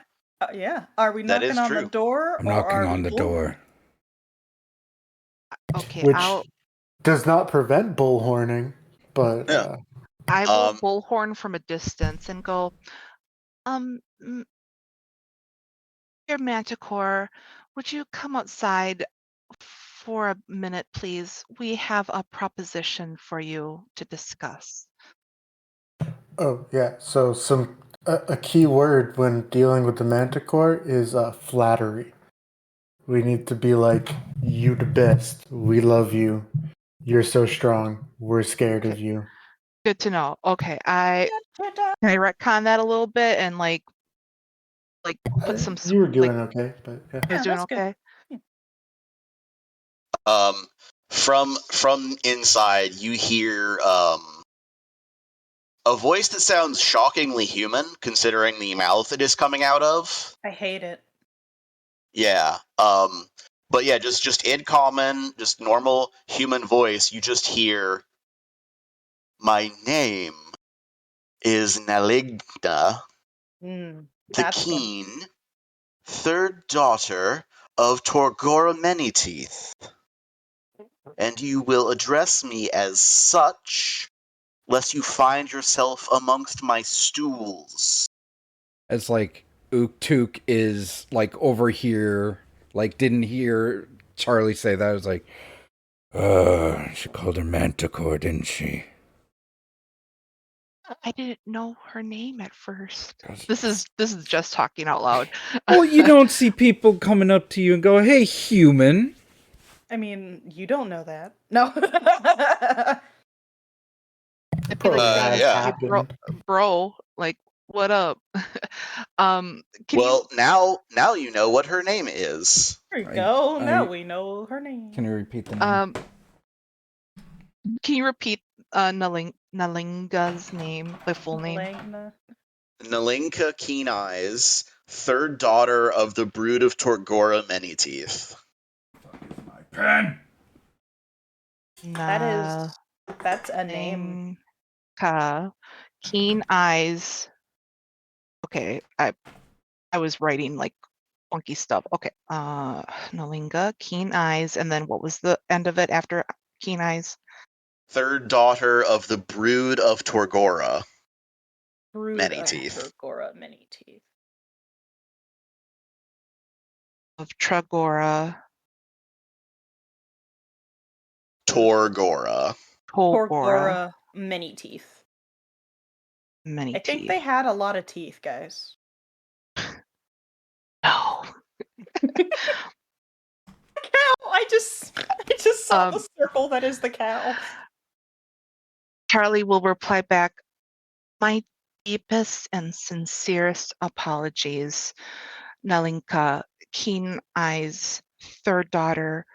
Yeah. Are we That is knocking on the true. door? I'm or knocking are on we the bull- door. Okay, Which I'll does not prevent bullhorning, but Yeah. I will bullhorn from a distance and go, dear Manticore, would you come outside for a minute, please? We have a proposition for you to discuss. oh yeah. So a key word when dealing with the manticore is flattery. We need to be like, you the best. We love you. You're so strong. We're scared of you. Good to know. Okay, can I retcon that a little bit and like put some. You were doing okay, but yeah. I was doing that's good. okay. From inside, you hear a voice that sounds shockingly human, considering the mouth it is coming out of. I hate it. Yeah. But yeah, just in common, just normal human voice, you just hear, "My name is Naligda, the That's fun. Keen, third daughter of Torgora Manyteeth, and you will address me as such, lest you find yourself amongst my stools." As like Uktuk is like over here, like didn't hear Charlie say that. I was like, she called her Manticore, didn't she? I didn't know her name at first. This is just talking out loud. Well, you don't see people coming up to you and go, "Hey, human." I mean, you don't know that. No. It'd be like saying, yeah. "Hey, bro, like, what up?" Can Well, now you know what her name is. There you go. Now we know her name. Can you repeat the you name? can you repeat Nalinga's name, the full name? Nalinka Keen Eyes, third daughter of the brood of Torgora Manyteeth. My pen. That's a name. Keen Eyes. Okay, I was writing like funky stuff. Okay, Nalinga, Keen Eyes, and then what was the end of it after Keen Eyes? Third daughter of the brood of Torgora. Manyteeth. Torgora Manyteeth. Of Tragora. Torgora Manyteeth. Many I think teeth. they had a lot of teeth, guys. No. Cow! I just saw the circle that is the cow. Charlie will reply back, "My deepest and sincerest apologies, Nalinka, Keen Eyes, third daughter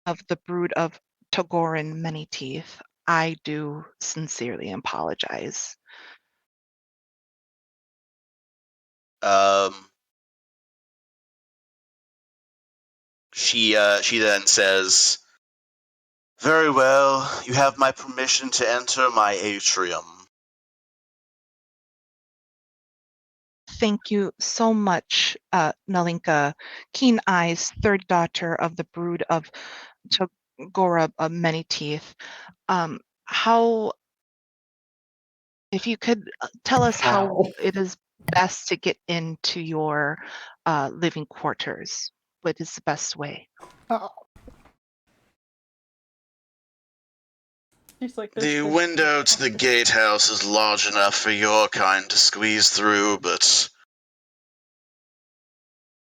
of the brood of Togoran Manyteeth. I do sincerely apologize. She then says, "Very well, you have my permission to enter my atrium." Thank you so much, Nalinka, Keen Eyes, third daughter of the brood of Togora of Many Teeth. If you could tell us how it is best to get into your living quarters. What is the best way? She's like, The window to the gatehouse is large enough for your kind to squeeze through, but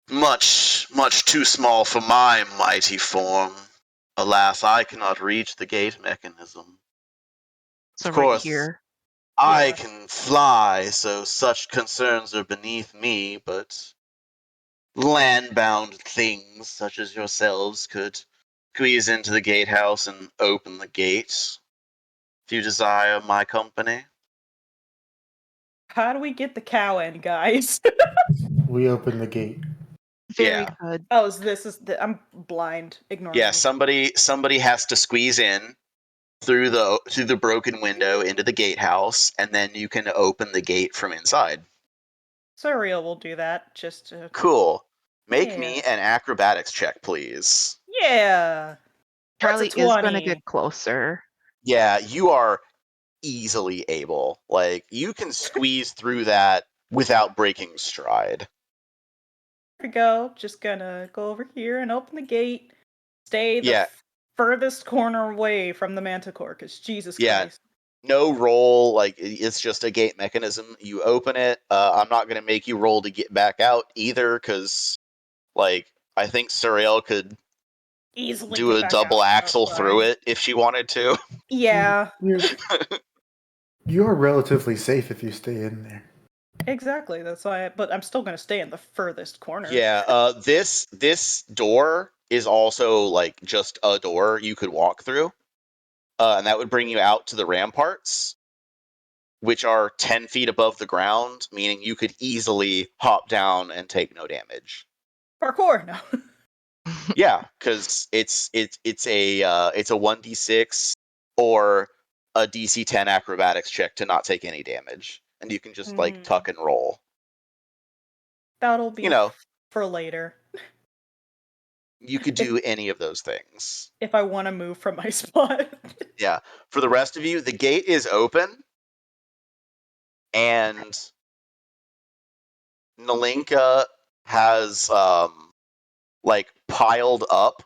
much, much too small for my mighty form. Alas, I cannot reach the gate mechanism. So Of right course, here. I Yeah. can fly, so such concerns are beneath me, but land-bound things such as yourselves could squeeze into the gatehouse and open the gates. If you desire my company. How do we get the cow in, guys? We open the gate. Very Yeah. good. Oh, so I'm blind. Ignore Yeah, me. somebody has to squeeze in through the broken window into the gatehouse, and then you can open the gate from inside. Surreal will do that. Just Cool. Make Yeah. me an acrobatics check, please. Yeah. Charlie What's a is going to 20? get closer. Yeah, you are easily able. Like, you can squeeze through that without breaking stride. Here we go. Just gonna go over here and open the gate. Stay the Yeah. furthest corner away from the manticore, because Jesus Yeah. Christ. No roll, like, it's just a gate mechanism. You open it. I'm not going to make you roll to get back out either, because, like, I think Suriel could Easily do get a back double out. axle That's through fine. it if she wanted to. Yeah, You're relatively safe if you stay in there. exactly. That's why. But I'm still gonna stay in the furthest corner. Yeah, this door is also like just a door you could walk through, and that would bring you out to the ramparts, which are 10 feet above the ground, meaning you could easily hop down and take no damage. Parkour. No. Yeah, because it's a 1d6 or a DC 10 acrobatics check to not take any damage, and you can just like tuck and roll. That'll be You know, for later. you could do any of those things. If I want to move from my spot. Yeah. For the rest of you, the gate is open, and Nalinka has like piled up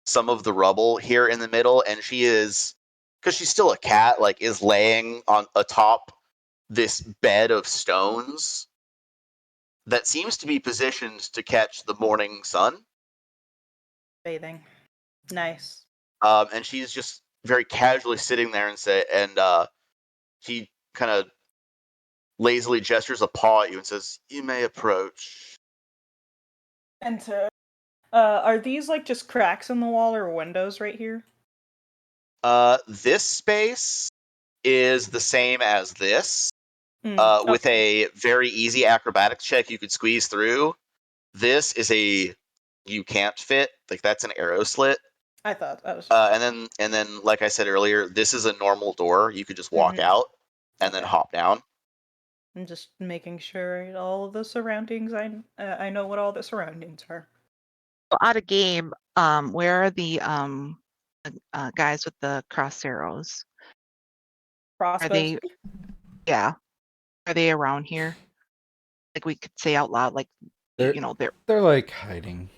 some of the rubble here in the middle, and she is, because she's still a cat, like is laying on atop this bed of stones that seems to be positioned to catch the morning sun. Bathing. Nice. And she's just very casually sitting there and she kind of lazily gestures a paw at you and says, "You may approach." And are these like just cracks in the wall or windows right here? This space is the same as this. With Okay. a very easy acrobatics check, you could squeeze through. This is you can't fit. Like, that's an arrow slit. I thought that was. And then, like I said earlier, this is a normal door. You could just walk out and then hop down. I'm just making sure all of the surroundings. I know what all the surroundings are. Out of game, where are the guys with the cross arrows? Crossbows. Are they? Yeah. Are they around here? Like we could say out loud, like They're like hiding.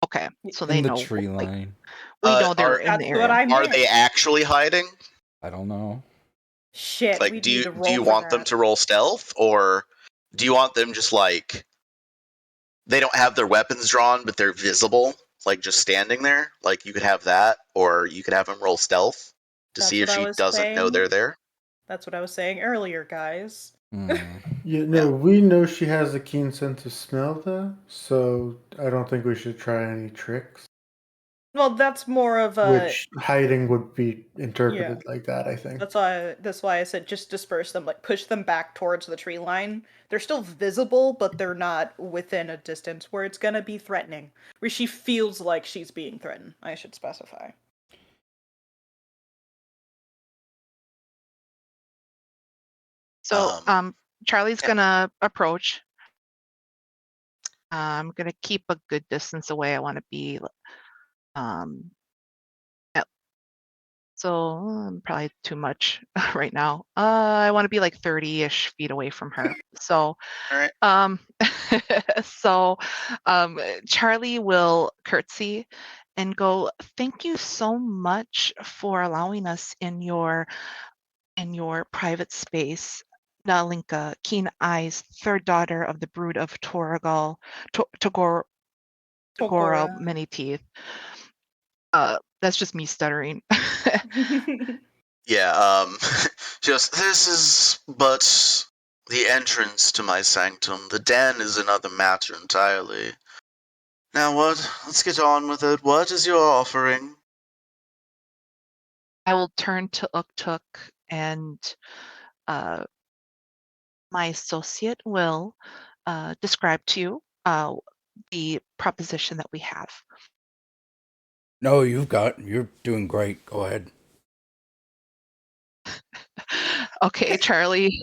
Okay, so they in the know tree like, line. we know they're in the That's what area. I Are meant. they actually hiding? I don't know. Shit. Like, We do need you to roll for want that. them to roll stealth, or do you want them just like they don't have their weapons drawn but they're visible, like just standing there? Like, you could have that, or you could have them roll stealth to That's see if what I she was doesn't know saying. they're there. That's what I was saying earlier, guys. Yeah, no, we know she has a keen sense of smell, though, so I don't think we should try any tricks. Well, that's more of a which hiding would be interpreted like that, I think. That's why I said just disperse them, like push them back towards the tree line. They're still visible, but they're not within a distance where it's gonna be threatening. Where she feels like she's being threatened, I should specify. So, Charlie's yeah. gonna approach. I'm gonna keep a good distance away. I want to be, so probably too much right now. I want to be like 30-ish feet away from her. So, All right. so, Charlie will curtsy and go, "Thank you so much for allowing us in your private space. Nalinka, Keen Eyes, third daughter of the brood of Togora, Many Teeth." That's just me stuttering. Yeah, just this is but the entrance to my sanctum. The den is another matter entirely. Now what? Let's get on with it. What is your offering? I will turn to Uktuk and my associate will describe to you the proposition that we have. No, you're doing great. Go ahead. Okay, Charlie.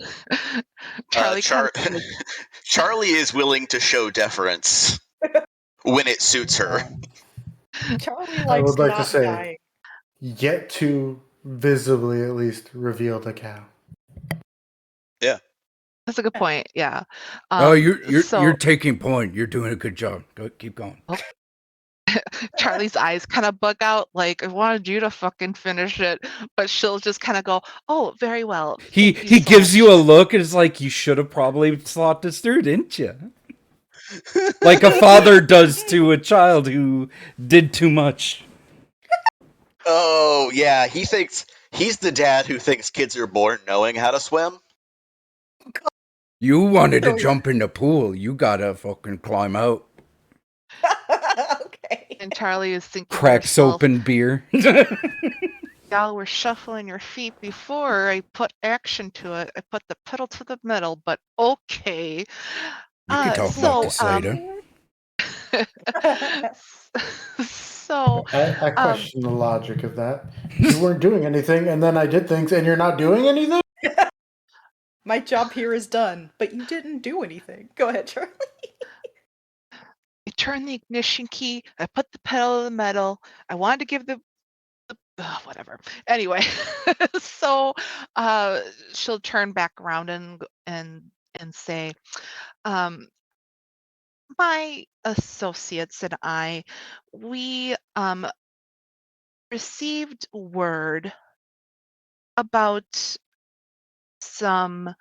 Charlie kind of Charlie is willing to show deference when it suits her. Charlie I likes would like to not say, dying. yet to visibly at least reveal the cow. Yeah. That's a good point. Yeah. Oh, you're so taking point. You're doing a good job. Go, keep going. Charlie's eyes kind of bug out, like, I wanted you to fucking finish it, but she'll just kind of go, "Oh, very well. He Thank you so gives much." you a look and is like, you should have probably thought this through, didn't you? Like a father does to a child who did too much. Oh, yeah, he's the dad who thinks kids are born knowing how to swim. You wanted to jump in the pool. You gotta fucking climb out. Okay. And Charlie is thinking to Cracks herself, open beer. "Y'all were shuffling your feet before I put action to it. I put the pedal to the metal, but okay." You can talk about So, Poseidon. so, I question the logic of that. You weren't doing anything, and then I did things, and you're not doing anything? My job here is done, but you didn't do anything. Go ahead, Charlie. I turned the ignition key. I put the pedal to the metal. I wanted to give the whatever. Anyway, so she'll turn back around and say, "My associates and I, we received word about some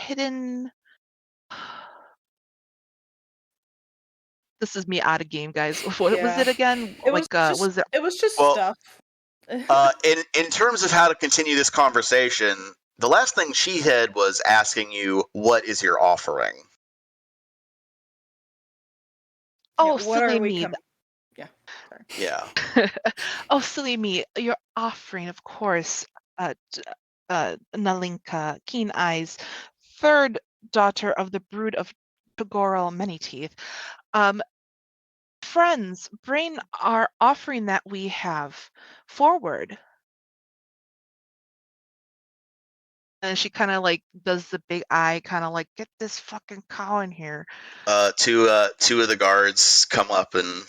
hidden." This is me out of game, guys. What was Yeah. it again? It was Was it? it was just Well, stuff. in terms of how to continue this conversation, the last thing she had was asking you, "What is your offering?" Oh, What are silly we me. coming? Yeah. Sorry. Yeah. Oh, silly me. Your offering, of course, Nalinka, Keen Eyes, third daughter of the brood of Togoro Many Teeth. Friends, bring our offering that we have forward. And she kind of like does the big eye, kind of like, "Get this fucking cow in here." Two of the guards come up and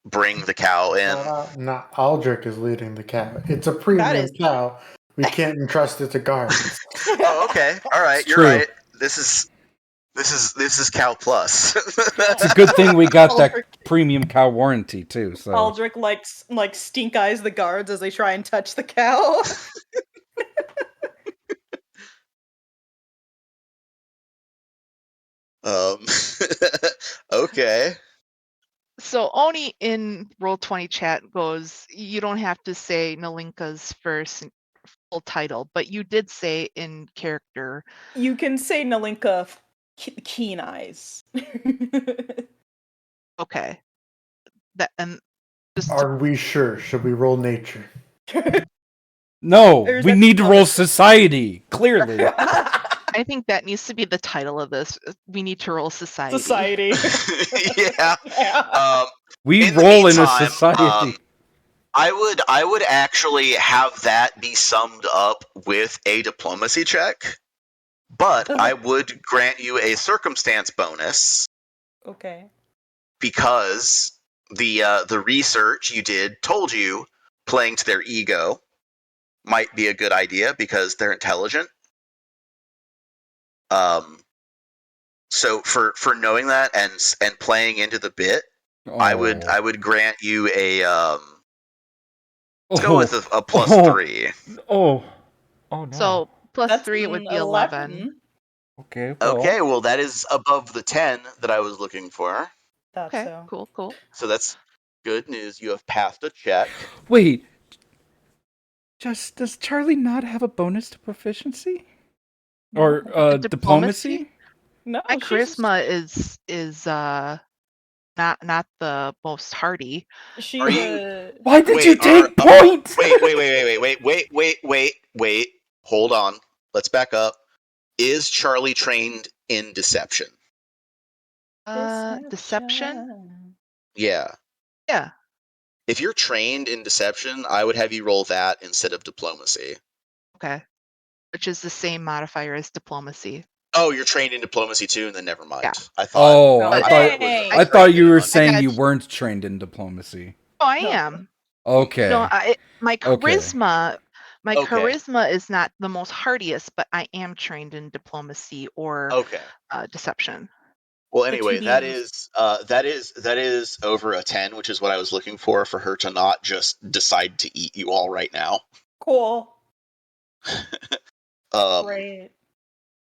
bring the cow in. No, Aldrich is leading the cow. It's a That premium is cow. We can't entrust it to guards. Oh, okay. All right, It's you're true. right. This is Cow Plus. It's a good thing we got that Aldrich, premium cow warranty too. So Aldrich likes like stink eyes the guards as they try and touch the cow. um, okay. So Oni in Roll20 chat goes, "You don't have to say Nalinka's first full title, but you did say in character." You can say Nalinka Keen Eyes. Okay. that and just to, Are we sure? Should we roll nature? No, Or is we that need to roll diplomacy? society. Clearly. I think that needs to be the title of this. We need to roll society. Society. Yeah. Yeah. We In the roll in a meantime, society. I would actually have that be summed up with a diplomacy check, but I would grant you a circumstance bonus Okay. because the research you did told you playing to their ego might be a good idea because they're intelligent. So for knowing that and playing into the bit, I would grant you a let's go with a +3. Oh no. So plus That's 3 would be 11. Okay. Well. Okay, well that is above the 10 that I was looking for. Thought Okay, so. cool. So that's good news. You have passed a check. Wait. Does Charlie not have a bonus to proficiency? Or diplomacy? No, My she's charisma is not the most hardy. she's Are you- a Why did Wait, you take points? Wait. Hold on. Let's back up. Is Charlie trained in deception? Deception? Yeah. Yeah. If you're trained in deception, I would have you roll that instead of diplomacy. Okay. Which is the same modifier as diplomacy. Oh, you're trained in diplomacy too, and then never mind. Yeah. I thought. Oh, Oh, I thought thought it was a I thought you were saying got you you. weren't trained in diplomacy. Oh, I No. am. Okay. No, my Okay. charisma Okay. charisma is not the most hardiest, but I am trained in diplomacy or Okay. deception. Well, The anyway, two that Ds. is over a 10, which is what I was looking for her to not just decide to eat you all right now. Cool. Um, Great.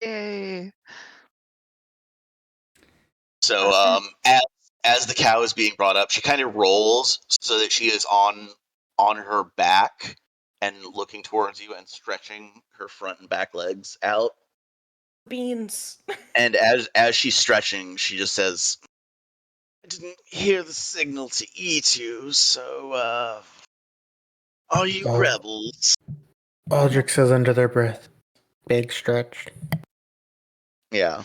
Yay. So as the cow is being brought up, she kind of rolls so that she is on her back and looking towards you and stretching her front and back legs out. Beans. And as she's stretching, she just says, "I didn't hear the signal to eat you, so are you Oh. rebels?" Aldrich says under their breath. Big stretch. Yeah.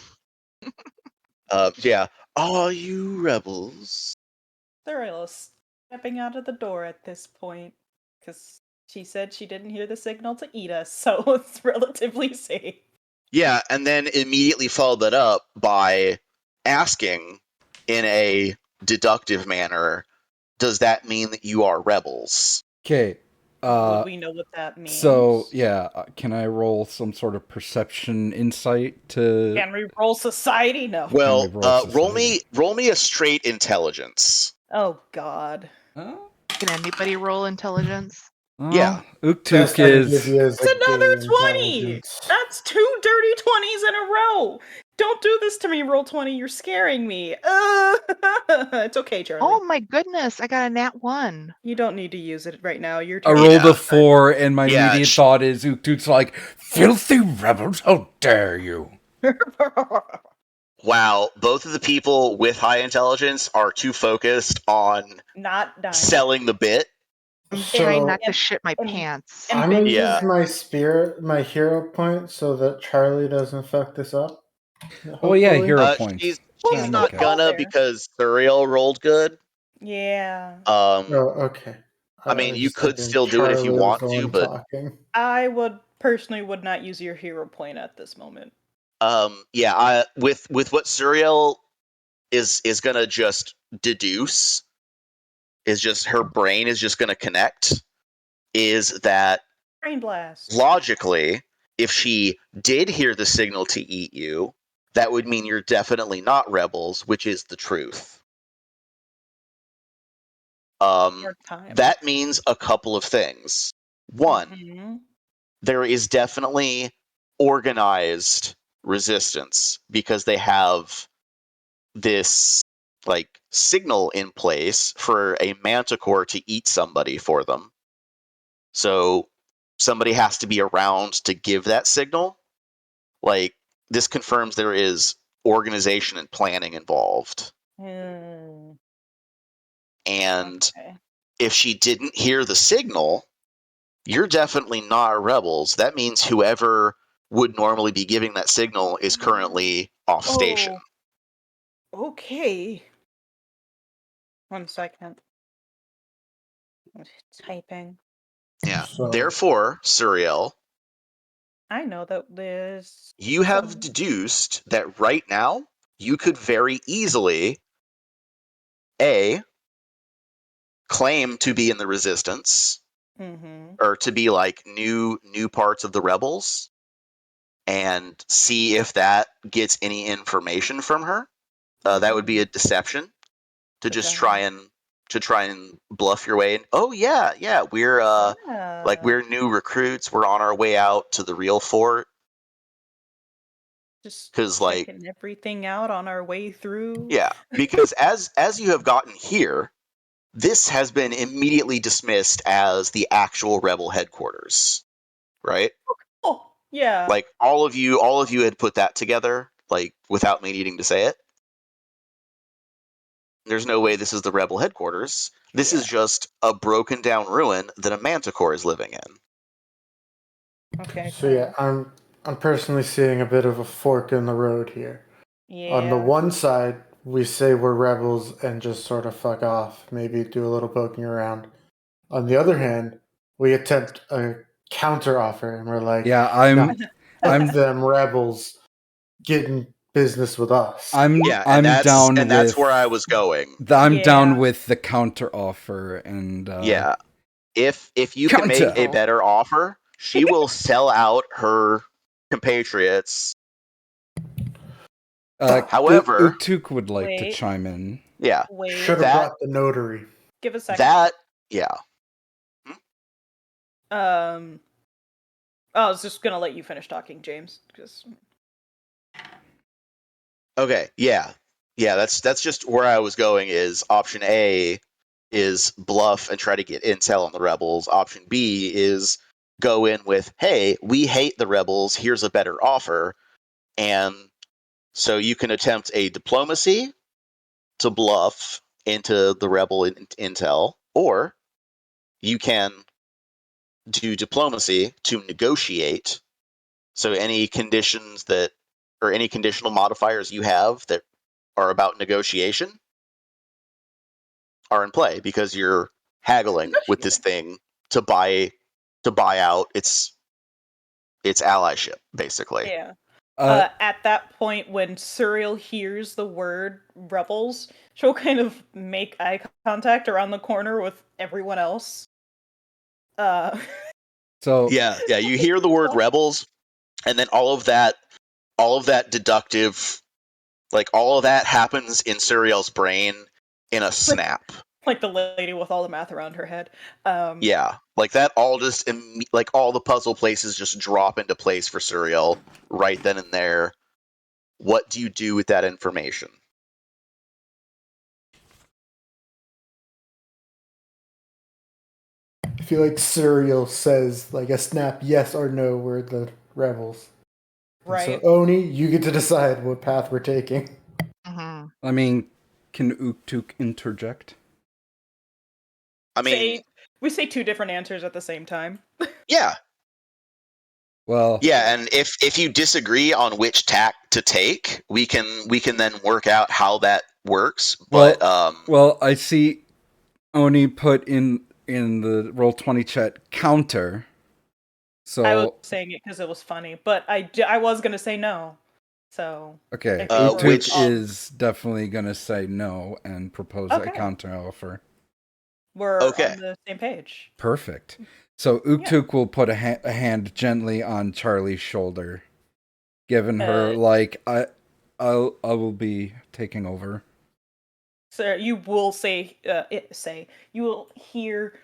Yeah. Are you rebels? Thuriel's stepping out of the door at this point because she said she didn't hear the signal to eat us, so it's relatively safe. Yeah, and then immediately followed that up by asking in a deductive manner, does that mean that you are rebels? Okay. Would we know what that means? So yeah, can I roll some sort of perception insight to? Can we roll society? No. Well, roll society? me a straight intelligence. Oh God. Oh, Can anybody roll intelligence? Yeah. Uktuk is. It's another 20! That's 2 dirty 20s in a row! Don't do this to me, roll 20, you're scaring me. It's okay, Charlie. Oh my goodness, I got a nat 1. You don't need to use it right now. You're I rolled a 4, and my Yeah, immediate thought is Uktuk's like, filthy rebels, how dare you? Wow, both of the people with high intelligence are too focused on not dying. selling the bit. I'm So- trying not to shit my and- pants. and I'm gonna Yeah. use my hero point so that Charlie doesn't fuck this up. Oh yeah, hopefully. hero points. She's Yeah, not okay. gonna There. because Thuriel rolled good. Yeah. Oh, okay. I mean, you just could thinking still do it if you Charlie was want the to, one but talking. I would not use your hero point at this moment. yeah, with what Suriel is gonna just deduce is just her brain is just gonna connect is that Brain blast. logically, if she did hear the signal to eat you, that would mean you're definitely not rebels, which is the truth. Hard time. That means a couple of things. One, Mhm. there is definitely organized resistance because they have this like signal in place for a manticore to eat somebody for them. So somebody has to be around to give that signal. Like this confirms there is organization and planning involved. Hmm. And Okay. if she didn't hear the signal, you're definitely not rebels. That means whoever would normally be giving that signal is currently off station. Okay. 1 second. I'm typing. Yeah. So- Therefore, Suriel, I know that there's. you have deduced that right now you could very easily claim to be in the resistance Mm-hmm. or to be like new parts of the rebels and see if that gets any information from her. That would be a deception to just Okay. try and bluff your way in. Oh yeah, we're like we're new recruits. We're on our way out to the real fort. Just 'Cause, like, checking everything out on our way through. yeah, because as you have gotten here, this has been immediately dismissed as the actual rebel headquarters, right? Oh, yeah. Like all of you had put that together, like without me needing to say it. There's no way this is the rebel headquarters. This is just a broken down ruin that a manticore is living in. Okay. So yeah, I'm personally seeing a bit of a fork in the road here. Yeah. On the one side, we say we're rebels and just sort of fuck off, maybe do a little poking around. On the other hand, we attempt a counter offer and we're like, Yeah, "Nah, I'm fuck them rebels getting business with us." Yeah, I'm and down that's with where I was going. I'm down Yeah. with the counter offer and Yeah. If you can make Counter. a better offer, she will sell out her compatriots. However, Uktuk would like to Wait. chime in. yeah, Wait. Should have that brought the notary. Give a second. that yeah. I was just gonna let you finish talking, James, because Okay, yeah. That's just where I was going. Is option A is bluff and try to get intel on the rebels. Option B is go in with, hey, we hate the rebels. Here's a better offer, and so you can attempt a diplomacy to bluff into the rebel intel, or you can do diplomacy to negotiate. So any conditions that or any conditional modifiers you have that are about negotiation are in play because you're haggling with this thing to buy out its allyship, basically. yeah. Uh, At that point, when Suriel hears the word rebels, she'll kind of make eye contact around the corner with everyone else. so Yeah, you hear the word rebels, and then all of that deductive, like all of that happens in Suriel's brain in a snap. like the lady with all the math around her head. Yeah, like that all just like all the puzzle places just drop into place for Suriel right then and there. What do you do with that information? I feel like Serial says like a snap yes or no, we're the rebels. And Right. so Oni, you get to decide what path we're taking. Mm-hmm. I mean, can Uktuk interject? I mean, We say two different answers at the same time. yeah. Well, Yeah, and if you disagree on which tack to take, we can then work out how that works. But well, I see Oni put in the Roll20 chat counter. So I was saying it because it was funny, but I was gonna say no. So okay, which- Uktuk is definitely gonna say no and propose a Okay. counter offer. we're Okay. on the same page. Perfect. So Uktuk will put a hand gently on Charlie's shoulder, giving her like I will be taking over. So you will you will hear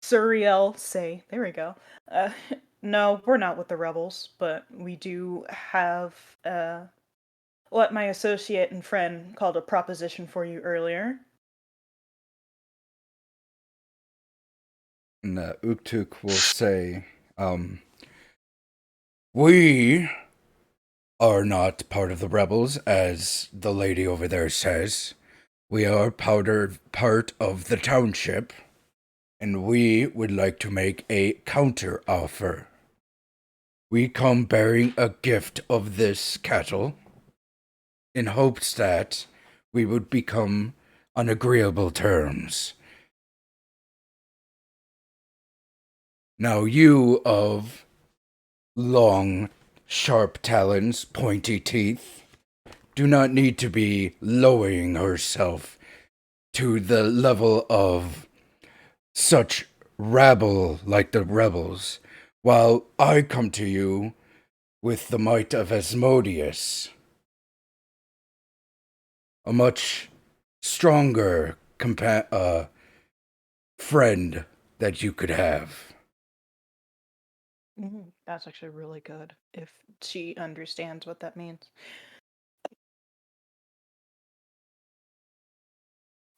Suriel say, there we go. No, we're not with the rebels, but we do have what my associate and friend called a proposition for you earlier. And Uktuk will say, we are not part of the rebels, as the lady over there says. We are part of the township, and we would like to make a counter offer. We come bearing a gift of this cattle in hopes that we would become on agreeable terms. Now you of long, sharp talons, pointy teeth, do not need to be lowering herself to the level of such rabble like the rebels, while I come to you with the might of Asmodeus, a much stronger friend that you could have. That's actually really good if she understands what that means.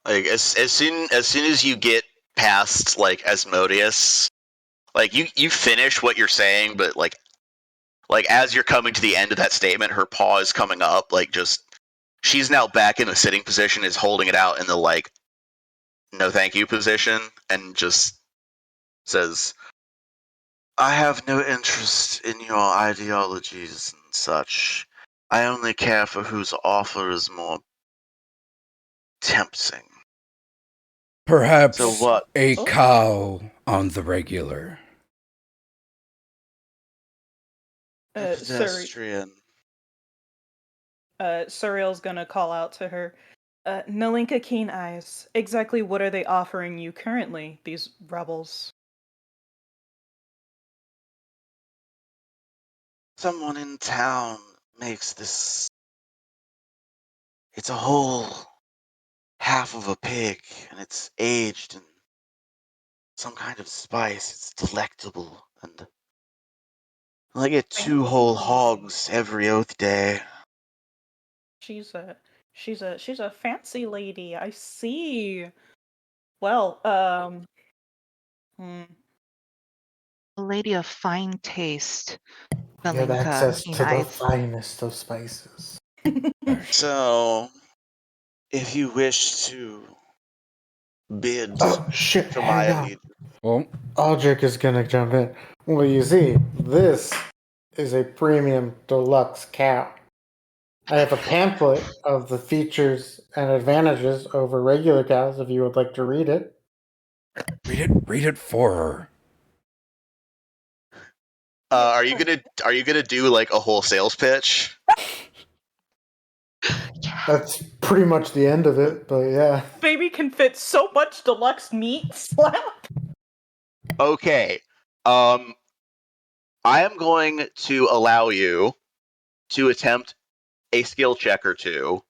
Like as soon as you get past like Asmodeus, like you finish what you're saying, but like as you're coming to the end of that statement, her paw is coming up, like just she's now back in the sitting position, is holding it out in the like no thank you position, and just says, I have no interest in your ideologies and such. I only care for whose offer is more tempting. Perhaps So what? a Oh. cow on the regular. Pedestrian. Suriel's gonna call out to her. Nalinka Keen Eyes, exactly what are they offering you currently, these rebels? Someone in town makes this. It's a whole half of a pig, and it's aged in some kind of spice. It's delectable, and I get 2 whole hogs every oath day. She's a fancy lady. I see. Well, A lady of fine taste. You have Nalinka access Keen to the Eyes. finest of spices. So, if you wish to bid Oh shit! for my Hang on. allegiance, Well, Aldrich is gonna jump in. Well, you see, this is a premium deluxe cow. I have a pamphlet of the features and advantages over regular cows if you would like to read it. read it for her. are you gonna do like a whole sales pitch? That's pretty much the end of it, but yeah. baby can fit so much deluxe meat slap. Okay. I am going to allow you to attempt a skill check or two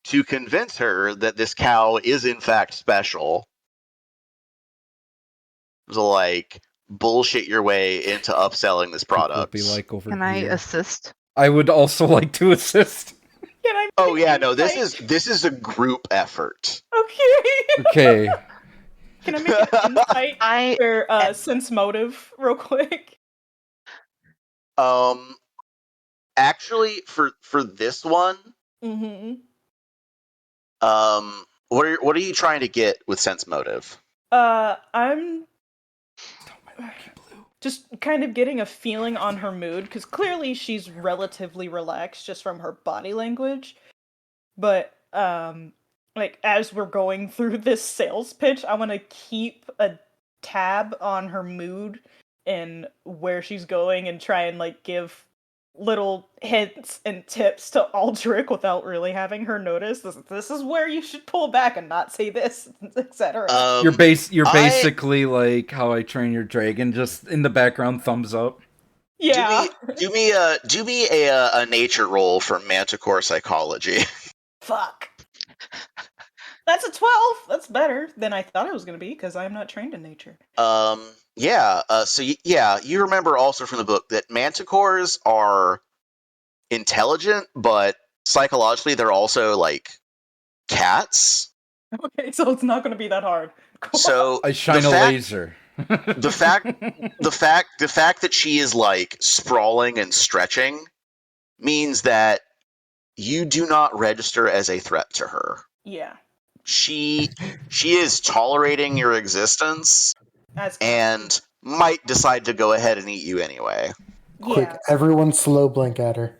to convince her that this cow is in fact special. So, like, bullshit your way into upselling this product. Be like over Can I assist? I would also like to assist. Can I? Oh make yeah, an no, this insight? is a group effort. Okay. Okay. Can I make an insight I or sense motive real quick? Actually, for this one, Mm-hmm. what are you trying to get with sense motive? I'm just kind of getting a feeling on her mood because clearly she's relatively relaxed just from her body language. But like as we're going through this sales pitch, I want to keep a tab on her mood and where she's going and try and like give little hints and tips to Aldrich without really having her notice. This is where you should pull back and not say this, etc. You're I- basically like How I Train Your Dragon, just in the background, thumbs up. Yeah. do me a nature roll for Manticore psychology. Fuck. That's a 12. That's better than I thought it was going to be because I'm not trained in nature. Yeah. You remember also from the book that manticores are intelligent, but psychologically they're also like cats. Okay, so it's not going to be that hard. Cool. So I shine a laser. the fact that she is like sprawling and stretching means that you do not register as a threat to her. Yeah. she is tolerating your existence As and might decide to go ahead and eat you anyway. Quick, yeah. everyone slow blink at her.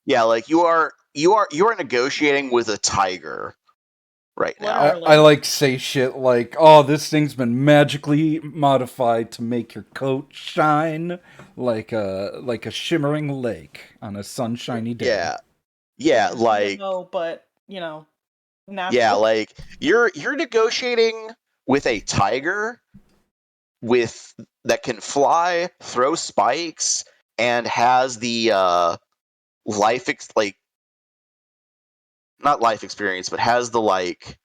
Yeah, like you're negotiating with a tiger right now. Literally. I like say shit like, "Oh, this thing's been magically modified to make your coat shine like a shimmering lake on a sunshiny day." Yeah. Yeah, like No, but natural. yeah, like you're negotiating with a tiger with that can fly, throw spikes, and has the like not life experience, but has the like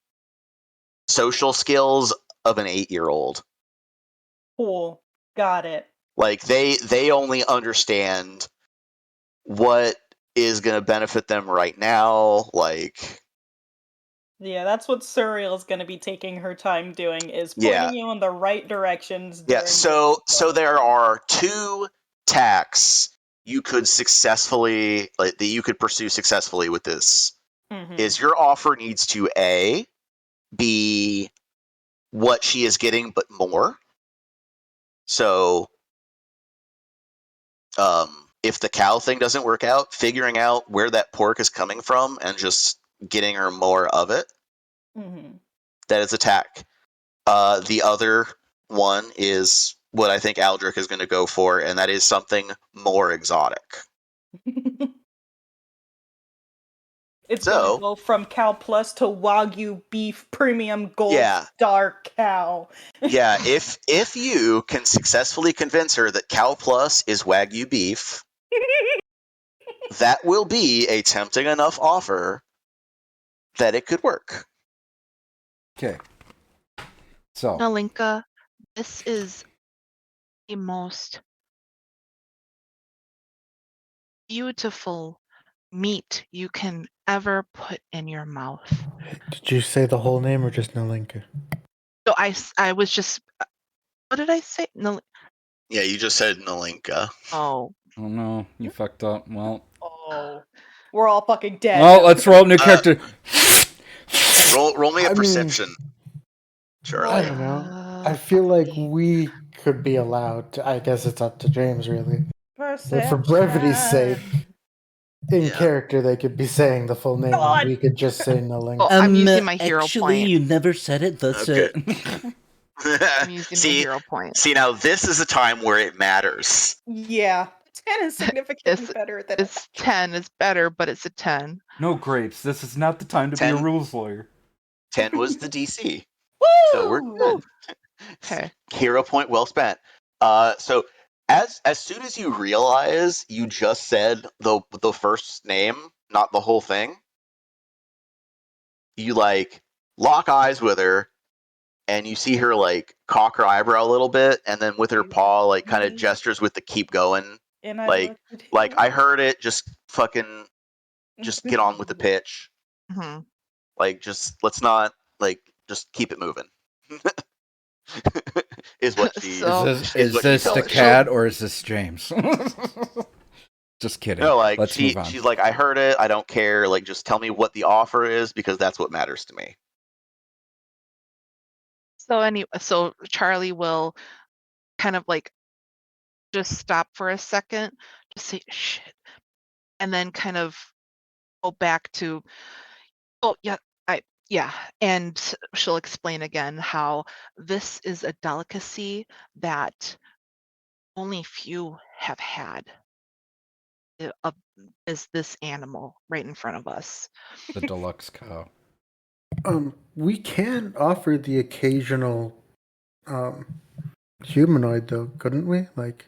social skills of an 8-year-old. Cool. Got it. Like they only understand what is going to benefit them right now. Like Yeah, that's what Surreal's going to be taking her time doing, is yeah, pointing you in the right directions yeah. during So gameplay. there are 2 tacks you could successfully that you could pursue successfully with this. Mhm. Is your offer needs to A, be what she is getting but more. So if the cow thing doesn't work out, figuring out where that pork is coming from and just getting her more of it, Mhm. that is attack. The other one is what I think Aldrich is going to go for, and that is something more exotic. It's So, gonna go from cow plus to Wagyu beef premium gold yeah. star cow. Yeah, if you can successfully convince her that Cow Plus is Wagyu beef, that will be a tempting enough offer that it could work. Okay. So, Nalinka, this is the most beautiful meat you can ever put in your mouth. Did you say the whole name or just Nalinka? So I was just, what did I say? Yeah, you just said Nalinka. Oh, oh no, you fucked up. Well, Oh, we're all fucking dead. well, No. let's roll a new character. Roll me a I mean, perception, Charlie. I don't know. I feel like we could be allowed to. I guess it's up to James, really. But for brevity's sake, in Yeah. character, they could be saying the full name, God. and we could just say Nalinka. Oh, I'm using my hero point. you never said it. Thus, Okay. I'm using my hero point. See, now this is a time where it matters. Yeah, 10 is significantly better than It's 10 is better, but it's a 10. no grapes. This is not the time to be a 10 rules lawyer. 10 was the DC. Woo! So we're good. Okay. Hero point well spent. So as soon as you realize you just said the first name, not the whole thing, you like lock eyes with her, and you see her like cock her eyebrow a little bit, and then with her paw like kind of gestures with the keep going. And I Like I heard it. Just fucking just get on with the pitch. Mm-hmm. Like just let's not like just keep it moving. Is what she So- Is what this she the tells you. cat or is this James? Just kidding. No, like Let's move on. she's like, I heard it. I don't care. Like, just tell me what the offer is because that's what matters to me. So Charlie will kind of like just stop for a second, just say shit, and then kind of go back to, oh yeah, and she'll explain again how this is a delicacy that only few have had. Is this animal right in front of us? The deluxe cow. We can offer the occasional humanoid, though, couldn't we? Like,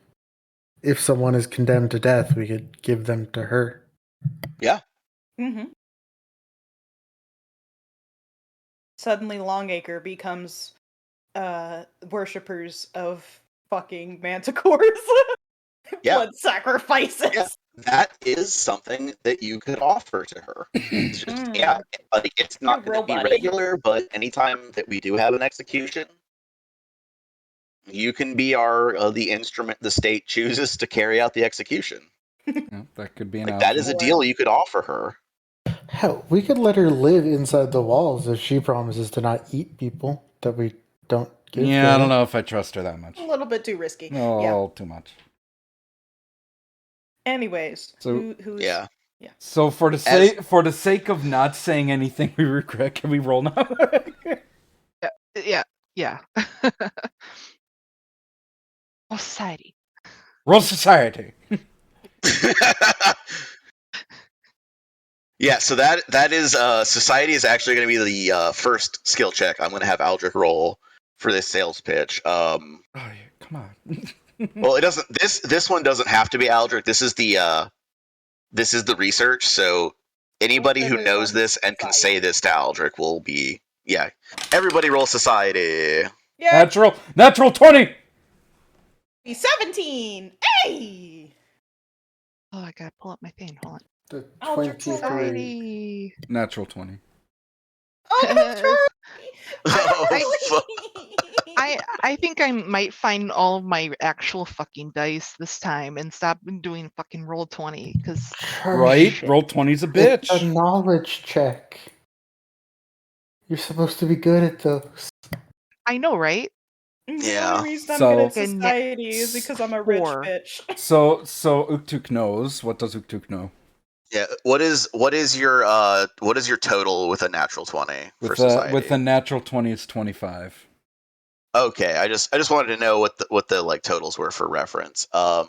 if someone is condemned to death, we could give them to her. Yeah. Mm-hmm. Suddenly Longacre becomes worshippers of fucking manticores. Yeah. Blood sacrifices. Yeah. That is something that you could offer to her. It's just, yeah, like it's not You're going to be real buddy. regular, but anytime that we do have an execution, you can be our the instrument the state chooses to carry out the execution. Yeah, that could be an Like option. that is a deal you could offer her. Hell, we could let her live inside the walls if she promises to not eat people that we don't give to Yeah, I her. don't know if I trust her that much. A little bit too risky. Oh, Yeah. too much. Anyways, So- who's Yeah. So for the sake of not saying anything we regret, can we roll now? Yeah. Oh, society. Roll society. Yeah, so that is society is actually going to be the first skill check I'm going to have Aldrich roll for this sales pitch. Oh, yeah, come on. Well, it doesn't. This one doesn't have to be Aldrich. This is the research. So anybody who Whatever's knows on this and can say society. this to Aldrich will be Everybody roll society. Yeah, Natural 20. 17. Hey. Oh, I gotta pull up my thing. Hold on. The Aldrich 23. Society. Natural 20. Oh, that's right. Oh, fuck. I think I might find all of my actual fucking dice this time and stop doing fucking roll 20 because Right? shit. Roll 20's a It's a bitch. knowledge check. You're supposed to be good at those. I know, right? The Yeah. only reason I'm So- good at Fucking society is because I'm a rich 4. bitch. So Uktuk knows. What does Uktuk know? Yeah. What is your total with a natural 20 for society? With a natural 20, it's 25. Okay, I just wanted to know what the like totals were for reference. And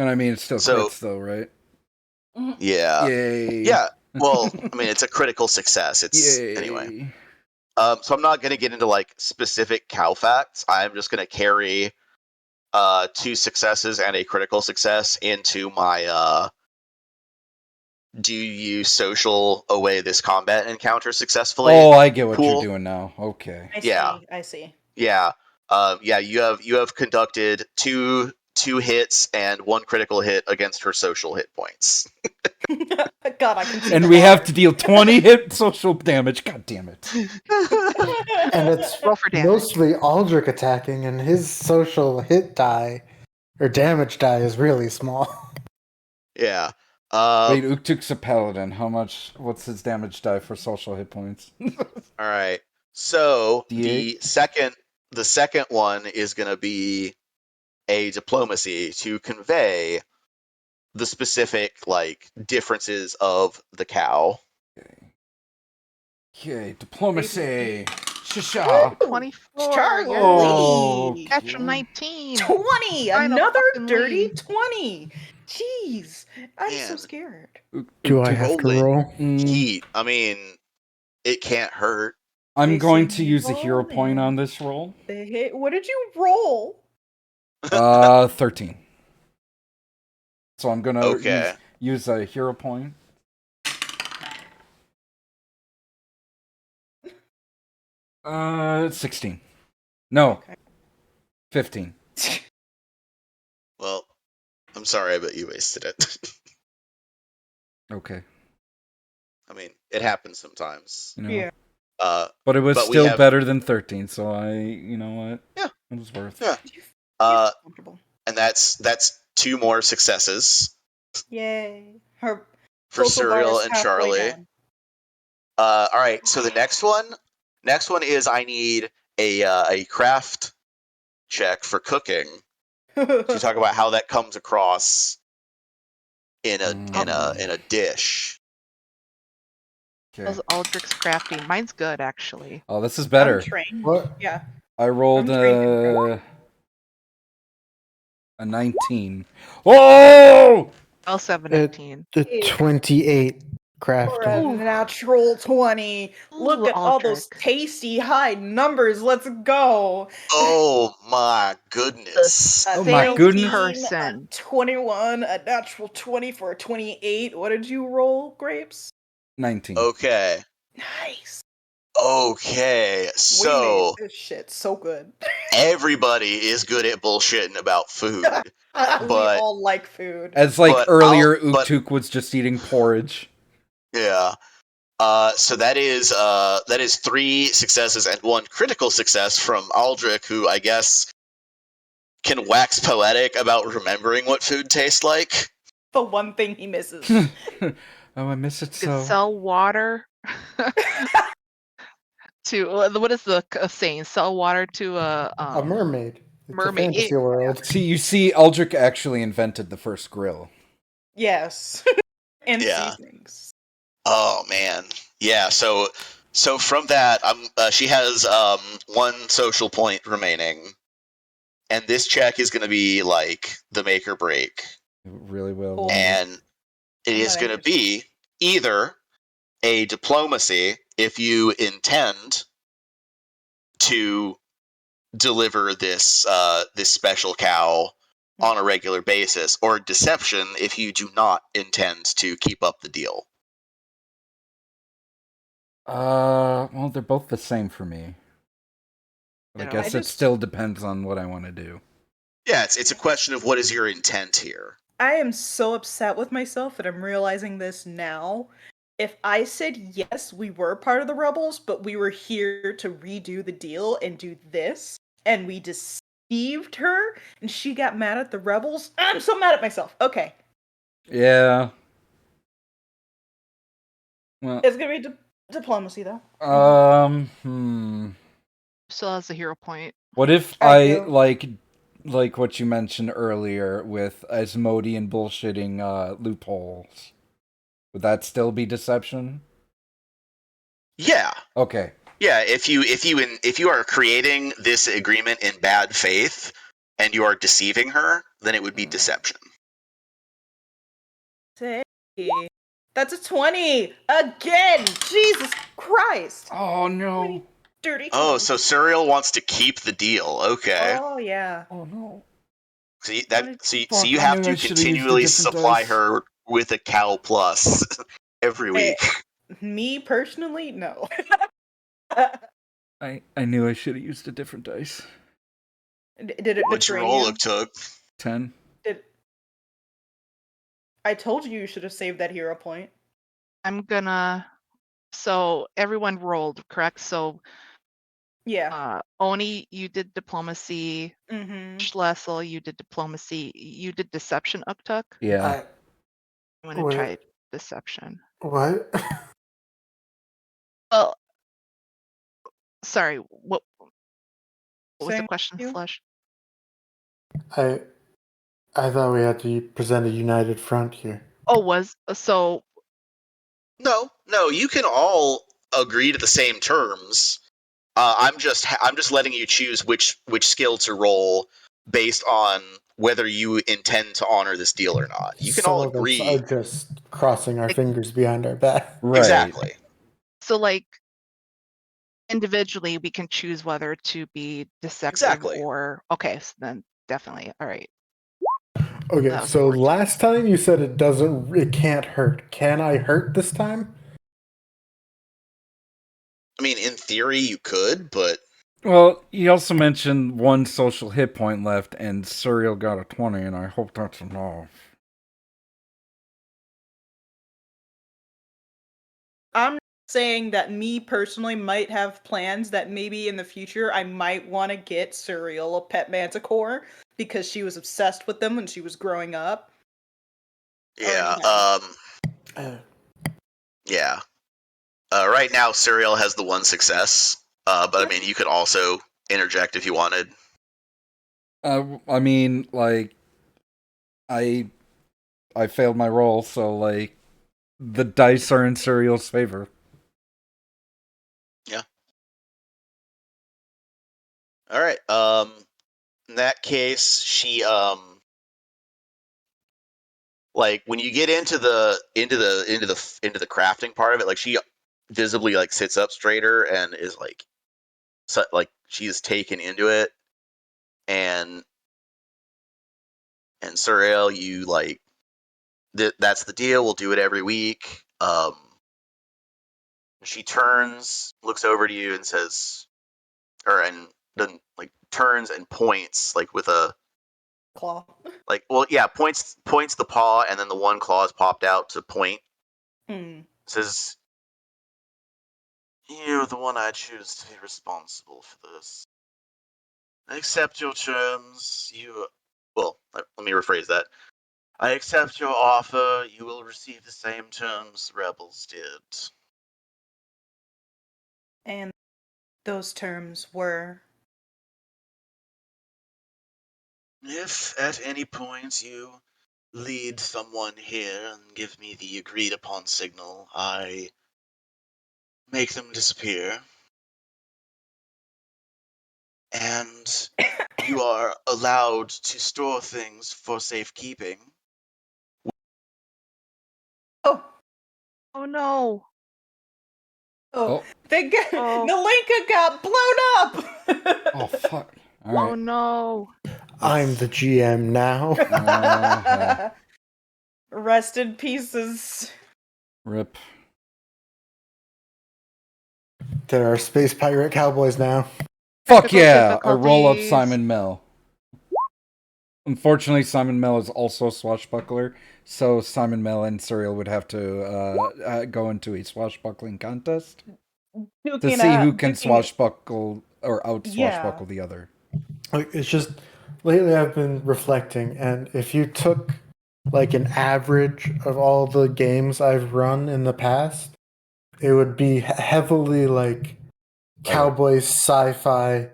I mean, it's still So- crits though, right? Yeah. Yay. Yeah. Well, I mean, it's a critical success. It's Yay. anyway. So I'm not going to get into like specific cow facts. I'm just going to carry 2 successes and a critical success into my do you social away this combat encounter successfully? Oh, I get what Cool. you're doing now. Okay. I see. Yeah. You have conducted two hits and 1 critical hit against her social hit points. God, I can see. And the we have water. to deal 20 hit social damage. God damn it. And it's Roll for damage. mostly Aldrich attacking, and his social hit die or damage die is really small. Yeah. Wait, Uktuk's a paladin. What's his damage die for social hit points? All right. So the D8? second one is going to be a diplomacy to convey the specific like differences of the cow. Okay, diplomacy. Shisha. 24. Charlie. Oh, Natural 19. 20! Final Another fucking dirty lead. 20! Jeez. I'm so Man. scared. Do I have to Rolling. roll? Heat. I mean, it can't hurt. I'm They going see to me use a hero rolling. point on this roll. They hit. What did you roll? 13. So I'm gonna Okay. use a hero point. It's 16. No. Okay. 15. Well, I'm sorry, but you wasted it. Okay. I mean, it happens sometimes. You know. Yeah. But it was But we still have- better than 13, so you know what? Yeah. It was worth. Yeah. You Uh, comfortable. and that's 2 more successes Yay. Her for social bar Cyril is and halfway Charlie. done. All right. So the next one is I need a craft check for cooking to talk about how that comes across in a dish. Okay. Those Aldrich's crafting. Mine's good, actually. Oh, this is I'm better. trained. What? Yeah. I rolled I'm trained a 19. Oh! Also have a It- 19. The 28 For a crafting. natural 20. Look Ooh, at all those Aldrich. tasty high numbers. Let's go. Oh my goodness! A Oh my 19, goodness. Person. A 21, a natural 20 for a 28. What did you roll, Grapes? 19. Okay. Nice. Okay. We So made this shit so good. everybody is good at bullshitting about food. We But- all like food. As like But earlier, but- Uktuk was just eating porridge. Yeah. So that is 3 successes and 1 critical success from Aldrich, who I guess can wax poetic about remembering what food tastes like. The one thing he misses. Oh, I miss it You could so. sell water to what is the saying? Sell water to A mermaid. It's mermaid. a fantasy world. See, you see, Eldrick actually invented the first grill. Yes. And Yeah. seasonings. Oh man, yeah. So from that, she has one social point remaining, and this check is going to be like the make or break, It really will. Cool. won't it? and it I'm is not going to interested. be either a diplomacy if you intend to deliver this this special cow on a regular basis, or deception if you do not intend to keep up the deal. Well, they're both the same for me. But I You know, guess I it just- still depends on what I want to do. Yeah, it's a question of what is your intent here. I am so upset with myself that I'm realizing this now. If I said yes, we were part of the rebels, but we were here to redo the deal and do this, and we deceived her, and she got mad at the rebels, I'm so mad at myself. Okay, Yeah. Well, it's gonna be diplomacy though. still has a hero point. What if I I do. like what you mentioned earlier with Asmodean bullshitting loopholes? Would that still be deception? Yeah, Okay. yeah. If you are creating this agreement in bad faith and you are deceiving her, then it would be deception. Say, that's a 20 again. Jesus Christ! Oh no. Dirty 20. Oh, so Suriel wants to keep the deal. Okay. Oh yeah. Oh no. So Wanted- you I have knew to I should've used a continually different supply dice. her with a cow plus every Hey, week. me personally, no. I knew I should have used a different dice. Did it What'd you betray roll, you? Took? 10. Did I told you should have saved that hero point? I'm gonna. So everyone rolled, correct? So Yeah. Oni, you did diplomacy. Mm-hmm. Schlessel, you did diplomacy. You did deception, Uktuk. Yeah. I'm gonna Wait. try deception. What? Well, sorry. What was the Saying question, you? Slush? I thought we had to present a united front here. Oh, was so. No, you can all agree to the same terms. I'm just letting you choose which skill to roll based on whether you intend to honor this deal or not. You can Some all of us are agree. just crossing our Like- fingers behind our back. Right. Exactly. So like individually, we can choose whether to be deceptive Exactly. or okay. So then definitely, all right. Okay, That was so 14. last time you said it can't hurt. Can I hurt this time? I mean, in theory, you could, but Well, you also mentioned one social hit point left, and Suriel got a 20, and I hope that's enough. I'm saying that me personally might have plans that maybe in the future I might want to get Suriel a pet manticore because she was obsessed with them when she was growing up. yeah. Uh, Yeah. Right now, Serial has the one success, but I mean, you could also interject if you wanted. I mean, like, I failed my roll, so like, the dice are in Suriel's favor. Yeah. All right. In that case, she like when you get into the crafting part of it, like she visibly like sits up straighter and is like she's taken into it, and Suriel, you like that's the deal. We'll do it every week. She turns, looks over to you, and says, and then like turns and points like with a Claw. like points the paw, and then the one claw is popped out to point. Says, "You're the one I choose to be responsible for this. I accept your terms. Well, let me rephrase that. I accept your offer. You will receive the same terms the rebels did. And those terms were. If at any point you lead someone here and give me the agreed upon signal, I make them disappear. And you are allowed to store things for safekeeping. Oh, Oh no. Oh, Oh. Nalinka got blown up. oh fuck! All Oh right. no. I'm the GM now. hell. Rest in pieces. Rip. There are space pirate cowboys now. Fuck Technical yeah! I roll up difficulties. Simon Mel. Unfortunately, Simon Mel is also a swashbuckler, so Simon Mel and Serial would have to go into a swashbuckling contest to see who can swashbuckle or out swashbuckle the other. Like, it's just lately I've been reflecting, and if you took like an average of all the games I've run in the past, it would be heavily like cowboys, sci-fi,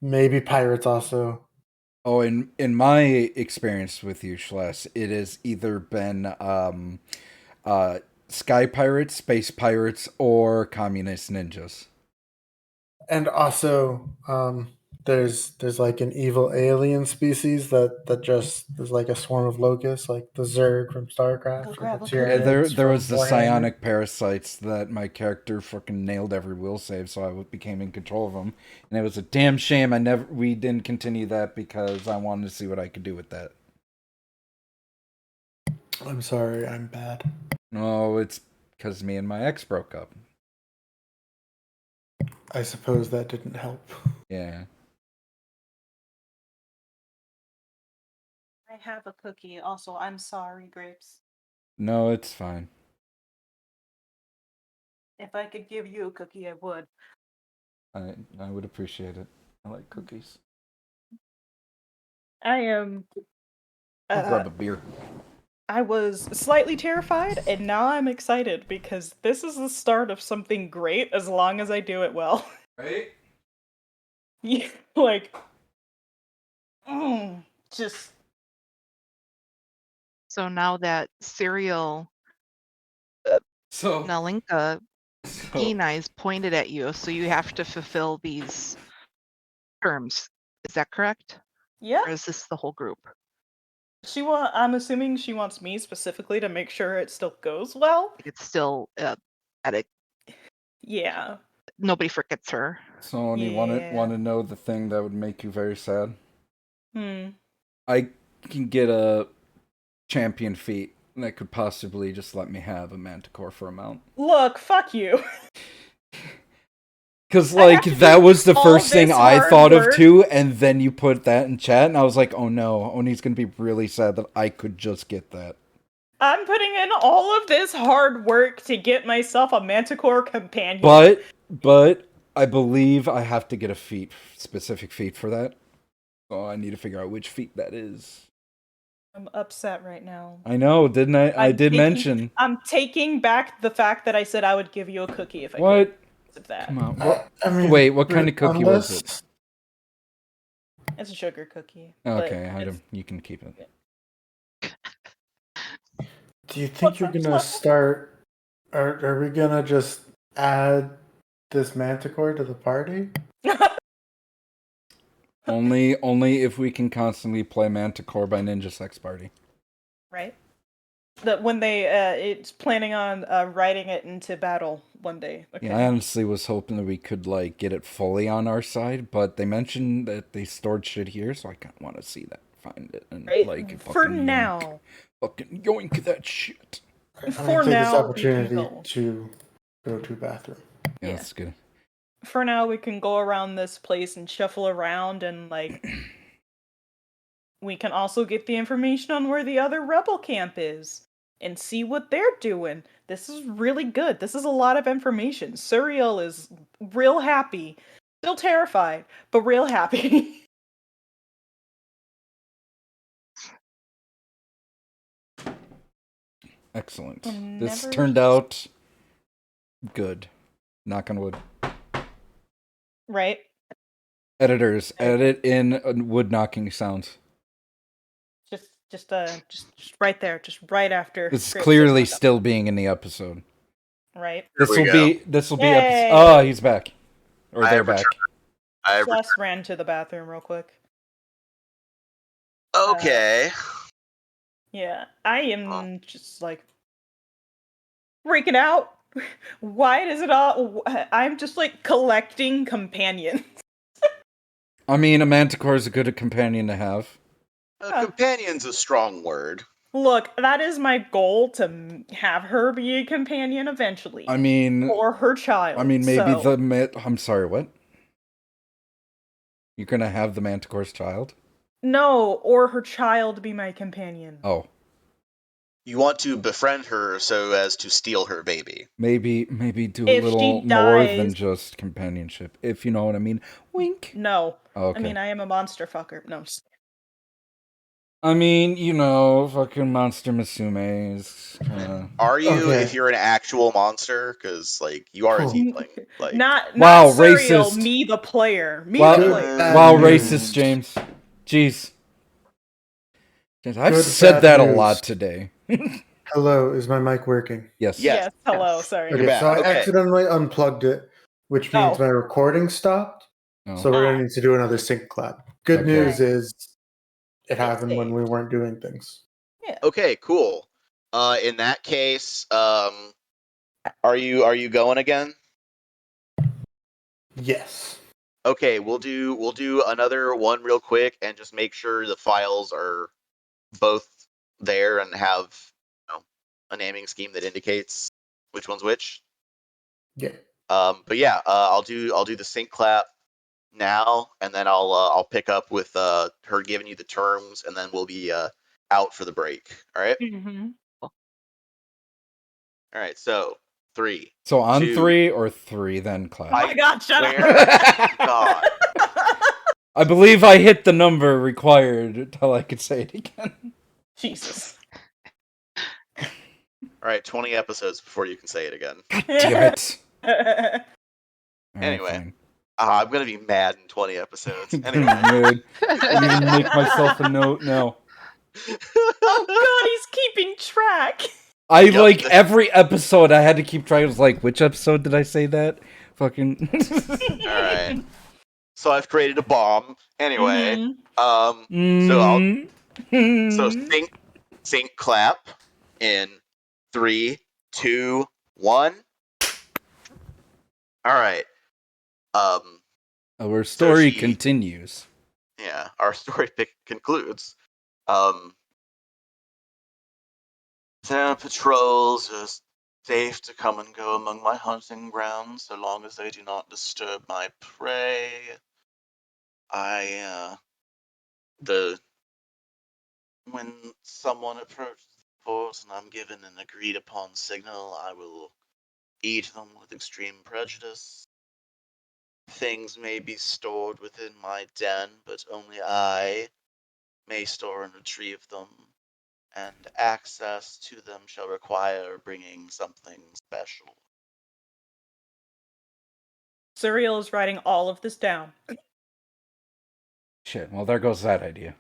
maybe pirates also. Oh, in my experience with you, Schles, it has either been sky pirates, space pirates, or communist ninjas. And also, there's like an evil alien species that just is like a swarm of locusts, like the Zerg from StarCraft, Go or grab the a Tyranids There from was the Warhammer. psionic parasites that my character fucking nailed every will save, so I became in control of them, and it was a damn shame we didn't continue that because I wanted to see what I could do with that. I'm sorry, I'm bad. No, it's because me and my ex broke up. I suppose that didn't help. Yeah. I have a cookie. Also, I'm sorry, Grapes. No, it's fine. If I could give you a cookie, I would. I would appreciate it. I like cookies. I am. I'll grab a beer. I was slightly terrified, and now I'm excited because this is the start of something great as long as I do it well. Right? Yeah, like, just. So now that Serial So Nalinka keen eyes pointed at you, so you have to fulfill these terms. Is that correct? Yeah. Or is this the whole group? I'm assuming she wants me specifically to make sure it still goes well. It's still at it. Yeah. Nobody forgets her. So, you want to know the thing that would make you very sad? I can get a champion feat that could possibly just let me have a manticore for a mount. Look, fuck you. Because, like, that was the first thing I thought of, too, and then you put that in chat, and I was like, oh no, Oni's gonna be really sad that I could just get that. I'm putting in all of this hard work to get myself a manticore companion. But, I believe I have to get a specific feat for that. So I need to figure out which feat that is. I'm upset right now. I know, didn't I? I did mention. I'm taking back the fact that I said I would give you a cookie if I What? Of that. Come on. I mean, wait, what kind of cookie was it? It's a sugar cookie. Okay, you can keep it. Do you think you're gonna start? Are we gonna just add this manticore to the party? only if we can constantly play Manticore by Ninja Sex Party. Right. That when they it's planning on writing it into battle one day. Okay. Yeah, I honestly was hoping that we could like get it fully on our side, but they mentioned that they stored shit here, so I kind of want to see that, find it, and like for now, fucking yoink that shit. For take now, this opportunity to go to a bathroom. Yeah, that's good. For now, we can go around this place and shuffle around, and like, we can also get the information on where the other rebel camp is and see what they're doing. This is really good. This is a lot of information. Suriel is real happy, still terrified, but real happy. Excellent. And This never turned out good. Knock on wood. right. Editors, There you go. edit in wood knocking sounds. Just right there, just right after. This is Grape clearly says still being in the episode. right. This we will go. be episode. Yay! Oh, he's back. Or I they're have back. I have Celeste ran to the bathroom real quick. okay. Yeah, I am just like freaking out. Why does it all? I'm just like collecting companions. I mean, a manticore is a good companion to have. Companion's a strong word. Look, that is my goal to have her be a companion eventually. I mean, or her child. maybe so. I'm sorry, what? You're gonna have the manticore's child? No, or her child be my companion. Oh, You want to befriend her so as to steal her baby. maybe do a If little she more dies- than just companionship, if you know what I mean. Wink. No. Oh, okay. I mean, I am a monster fucker. No, I'm just- I mean, you know, fucking Monster Musume is Are you Okay. if you're an actual monster? Because like you are a Cool. tiefling. Like not Wow, Suriel, racist. me the player. Me Wow, the Good player. bad wow, news. racist, James. Jeez. James, I've Good said bad that a news. lot today. Hello, is my mic working? Yes. Yes. Hello, sorry. You're Okay, back. so I Okay. accidentally unplugged it, which means Oh. my recording stopped. Oh. So we're gonna need to do another sync clap. Good Okay. news is it It's happened when saved. we weren't doing things. Okay, cool. In that case, are you going again? Yes. Okay, we'll do another one real quick and just make sure the files are both there and have a naming scheme that indicates which one's which. Yeah. But yeah, I'll do the sync clap now, and then I'll pick up with her giving you the terms, and then we'll be out for the break. All right. Mm-hmm. All right. So 3. So on 2, 3 or 3, then Oh clap. my god, shut Where? up! God. I believe I hit the number required until I could say it again. Jesus. All right, 20 episodes before you can say it again. Damn it. Alright, Anyway. fine. I'm gonna be mad in 20 episodes. Good. Anyway. I need to make myself a note now. Oh god, he's keeping track. I Yep. like every episode I had to keep trying. I was like, which episode did I say that? Fucking. All right. So I've created a bomb. Anyway, Mhm. so sync clap in 3, 2, 1. All right. Our story she- continues. Yeah, our story concludes. Their patrols are safe to come and go among my hunting grounds so long as they do not disturb my prey. When someone approaches the fort and I'm given an agreed upon signal, I will eat them with extreme prejudice. Things may be stored within my den, but only I may store and retrieve them, and access to them shall require bringing something special. Suriel is writing all of this down. Shit, well, there goes that idea.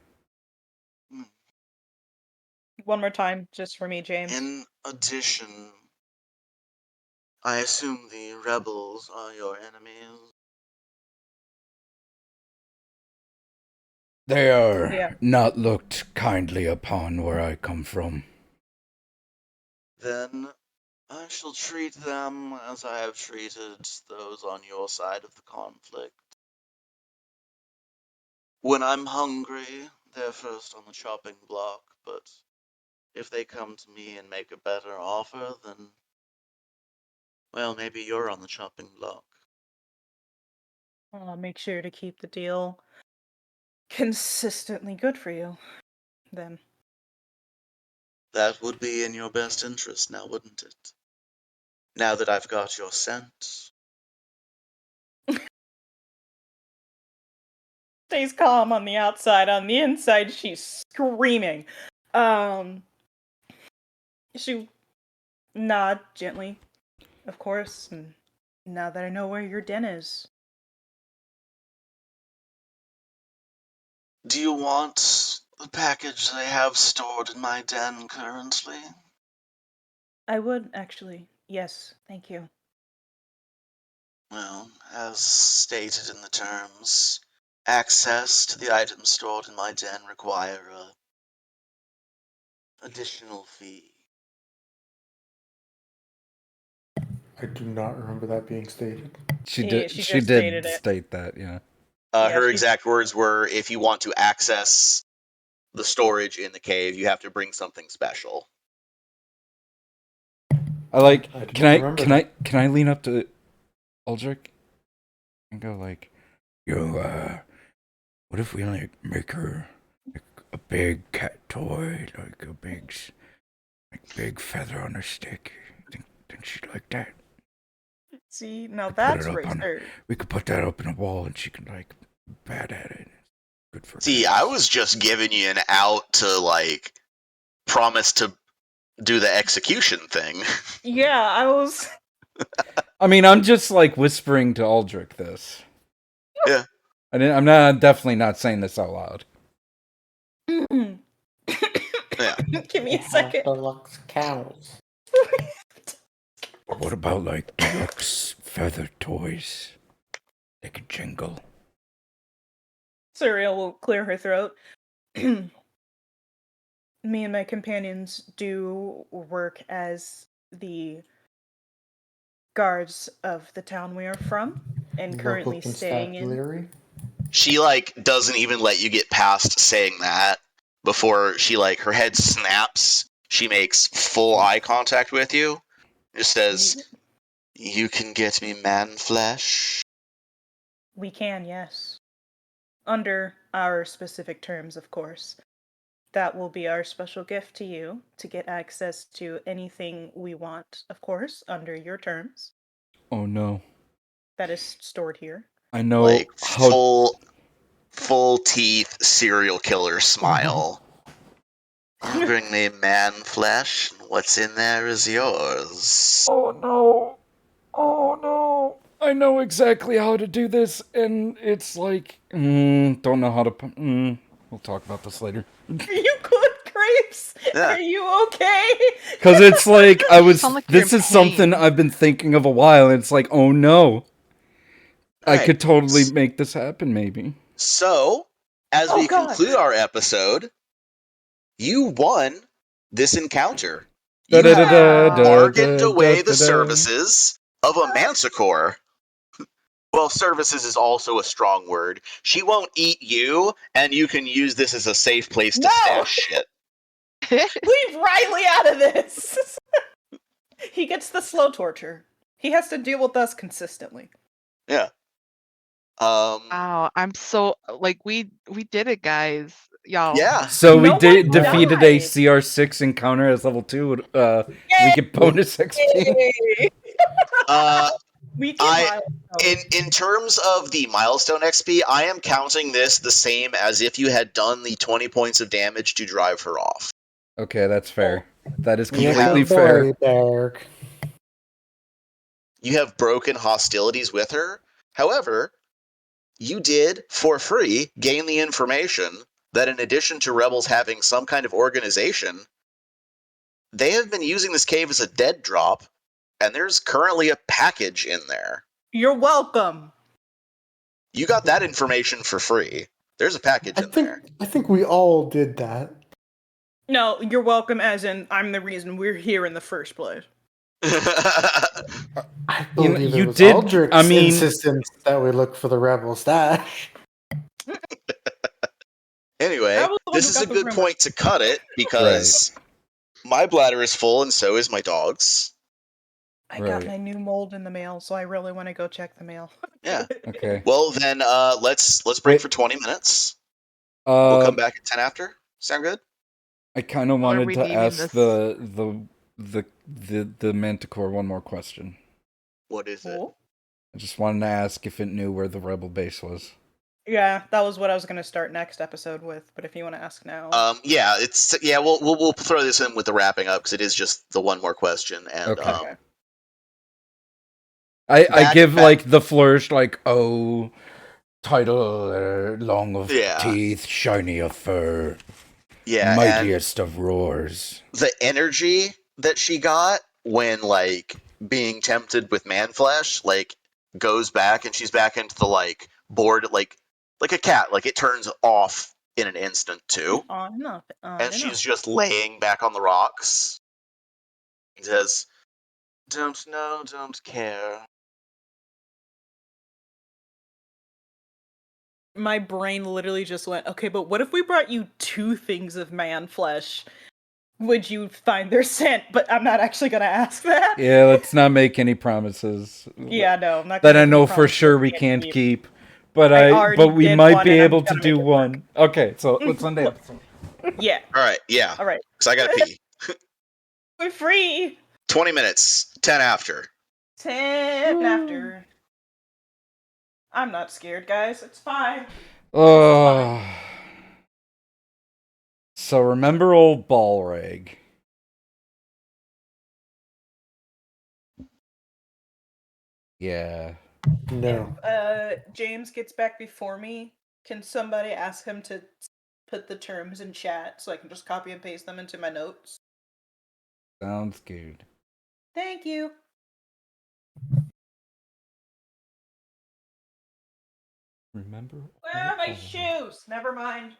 One more time, just for me, James. In addition, I assume the rebels are your enemies. They are Yeah. not looked kindly upon where I come from. Then I shall treat them as I have treated those on your side of the conflict. When I'm hungry, they're first on the chopping block, but if they come to me and make a better offer, then, well, maybe you're on the chopping block. I'll make sure to keep the deal consistently good for you, then. That would be in your best interest now, wouldn't it? Now that I've got your scent. Stays calm on the outside. On the inside, she's screaming. She Nod gently, of course, and now that I know where your den is. Do you want the package I have stored in my den currently? I would, actually. Yes, thank you. Well, as stated in the terms, access to the items stored in my den require a additional fee. I do not remember that being stated. She She did. She just did stated it. state that. Yeah. Yeah, Her she- exact words were, if you want to access the storage in the cave, you have to bring something special. I like. I do Can not I? remember Can that. I? Can I lean up to Aldrich and go like, "Yo, what if we like make her like a big cat toy, like a big feather on a stick? Think she'd like that? See, now Put it that's up on her. absurd. We could put that up in a wall, and she can like bat at it. Good for See, her. I was just giving you an out to, like, promise to do the execution thing. Yeah, I was. I mean, I'm just like whispering to Aldrich this. Yeah. I'm not definitely not saying this out loud. Yeah. Give me a second. Deluxe cows. What about like deluxe feather toys? They can jingle. Surreal will clear her throat. Me and my companions do work as the guards of the town we are from and currently Local staying in. constabulary. She, like, doesn't even let you get past saying that before she, like, her head snaps. She makes full eye contact with you. Just says, "You can get me man flesh." We can, yes. Under our specific terms, of course. That will be our special gift to you to get access to anything we want, of course, under your terms. Oh no. That is stored here. I know Like, how. full teeth serial killer smile. You bring me man flesh, and what's in there is yours. Oh no. Oh no. I know exactly how to do this, and it's like, don't know how to. We'll talk about this later. Are you good, Grapes? Yeah. Are you okay? Because it's like Sound like you're This in is something pain. I've been thinking of a while, and it's like, oh no, I Right. could totally make this happen. Maybe. So, as Oh, we God. conclude our episode, you won this encounter. You have bargained away the services of a manticore. Well, services is also a strong word. She won't eat you, and you can use this as a safe place to No! stash shit. Leave Riley out of this! He gets the slow torture. He has to deal with us consistently. Yeah. Wow, I'm so like we did it, guys. Y'all. Yeah. So we No one defeated a died. CR6 encounter as level 2. We get bonus XP. Yay! We get I milestones. in terms of the milestone XP, I am counting this the same as if you had done the 20 points of damage to drive her off. Okay, that's fair. That is You completely have- fair. Derek. You have broken hostilities with her. However, you did, for free, gain the information that in addition to rebels having some kind of organization, they have been using this cave as a dead drop, and there's currently a package in there. You're welcome. You got that information for free. There's a package in there. I think we all did that. No, you're welcome as in I'm the reason we're here in the first place. I believe you it was did- Aldrich's I mean- insistence that we look for the rebel stash. Anyway, I was the one this who is got a the good rumor. point to cut it because my bladder is full and so is my dog's. I got Right. my new mold in the mail, so I really want to go check the mail. Yeah. Okay. Well, then let's break Wait. for 20 minutes. We'll come Um, back at 10 after. Sound good? I kind of How are wanted we to naming ask this? the Manticore one more question. What is it? Oh, I just wanted to ask if it knew where the rebel base was. Yeah, that was what I was going to start next episode with, but if you want to ask now. We'll throw this in with the wrapping up because it is just the one more question. And Okay. I give like the flourish, like, oh, title, long of teeth, shiny of fur, mightiest of roars. The energy that she got when like being tempted with man flesh, like goes back and she's back into the like bored like a cat, like it turns off in an instant too. And she's just laying back on the rocks. He says, "Don't know, don't care." My brain literally just went, okay, but what if we brought you 2 things of man flesh? Would you find their scent? But I'm not actually going to ask that. Yeah, let's not make any promises. Yeah, no, I'm not that gonna I make know any for promises sure we I can't can't keep. But already we did might one, be and I'm able to gonna do make it one. Okay, so let's end it. Yeah. All right, yeah. All right. Because I gotta pee. We're free. 20 minutes, 10 after. 10 after. I'm not scared, guys. It's fine. Oh. So remember old Ballrag? Yeah. No. If James gets back before me, can somebody ask him to put the terms in chat so I can just copy and paste them into my notes? Sounds good. Thank you. Remember? Where are my shoes? Never mind.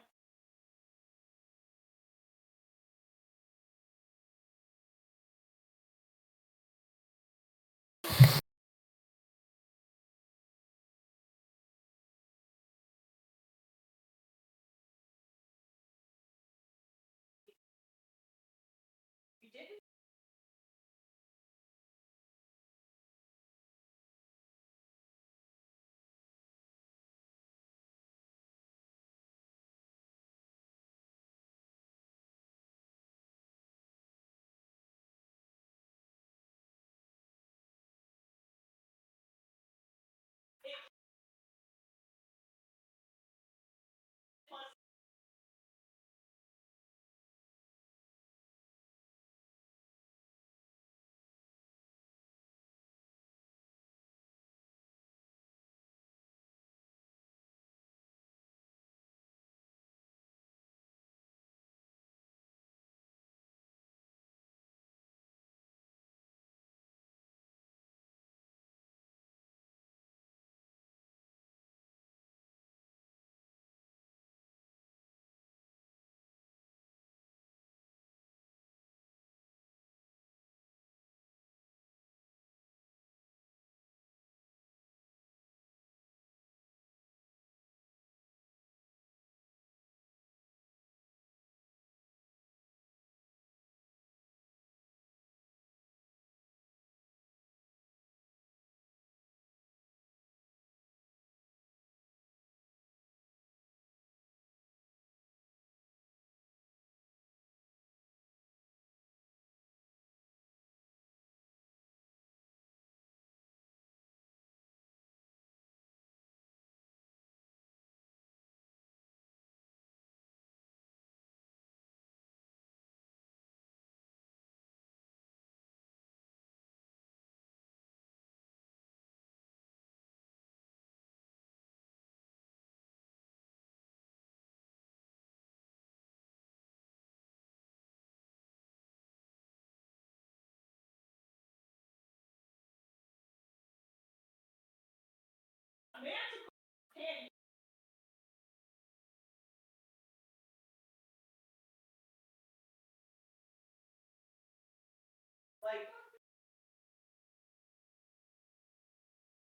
Like,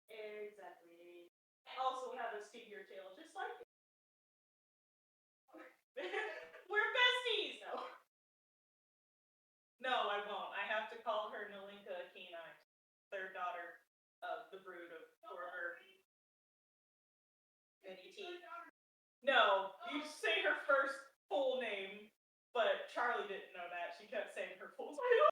exactly. I also have a skinnier tail, just like it. We're besties! No. No, I won't. I have to call her Nalinka Kenai, third daughter of the brood of Thorber and ET. No, you say her first full name, but Charlie didn't know that. She kept saying her full name.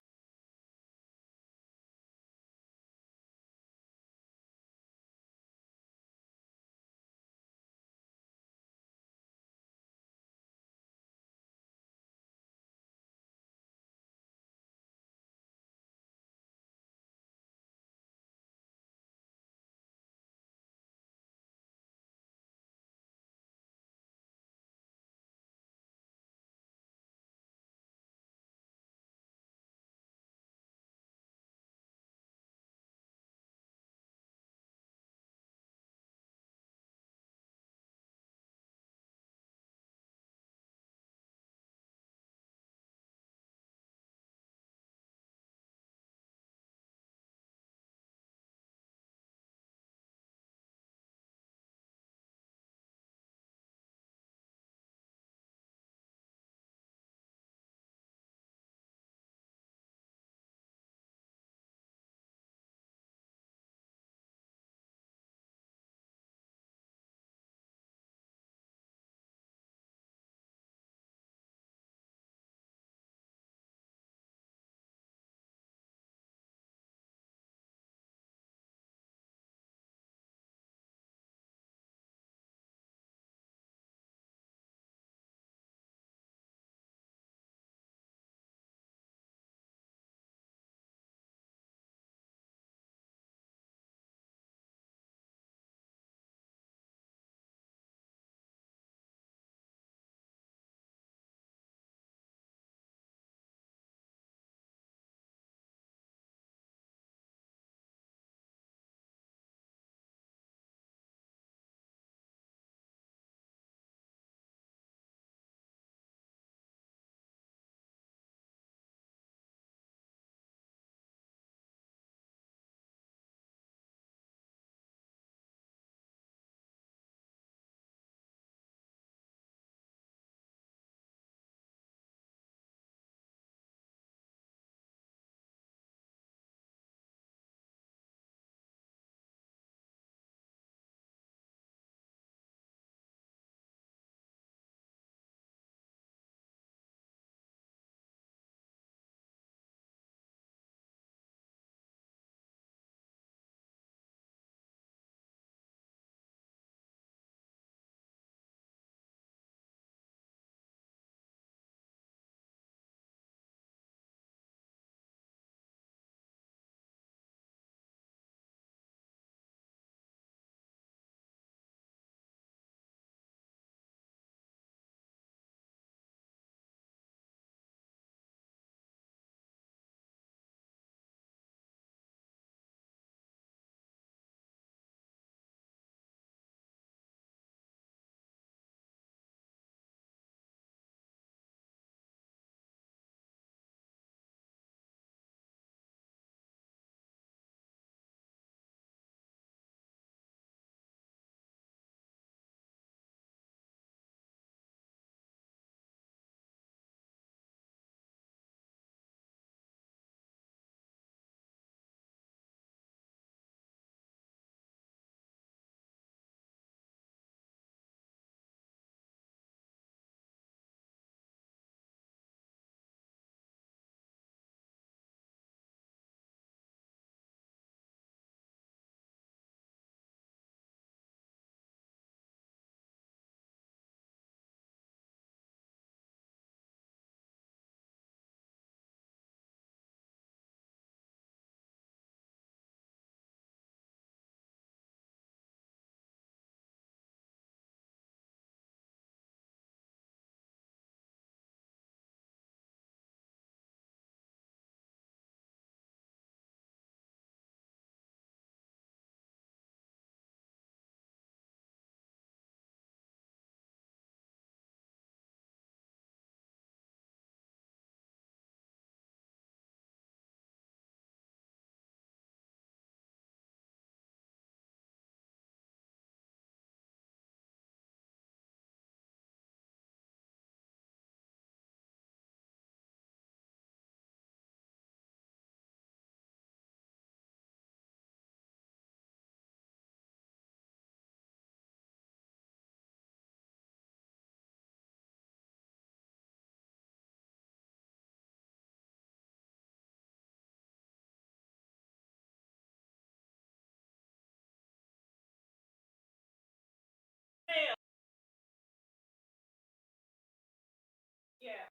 Yeah.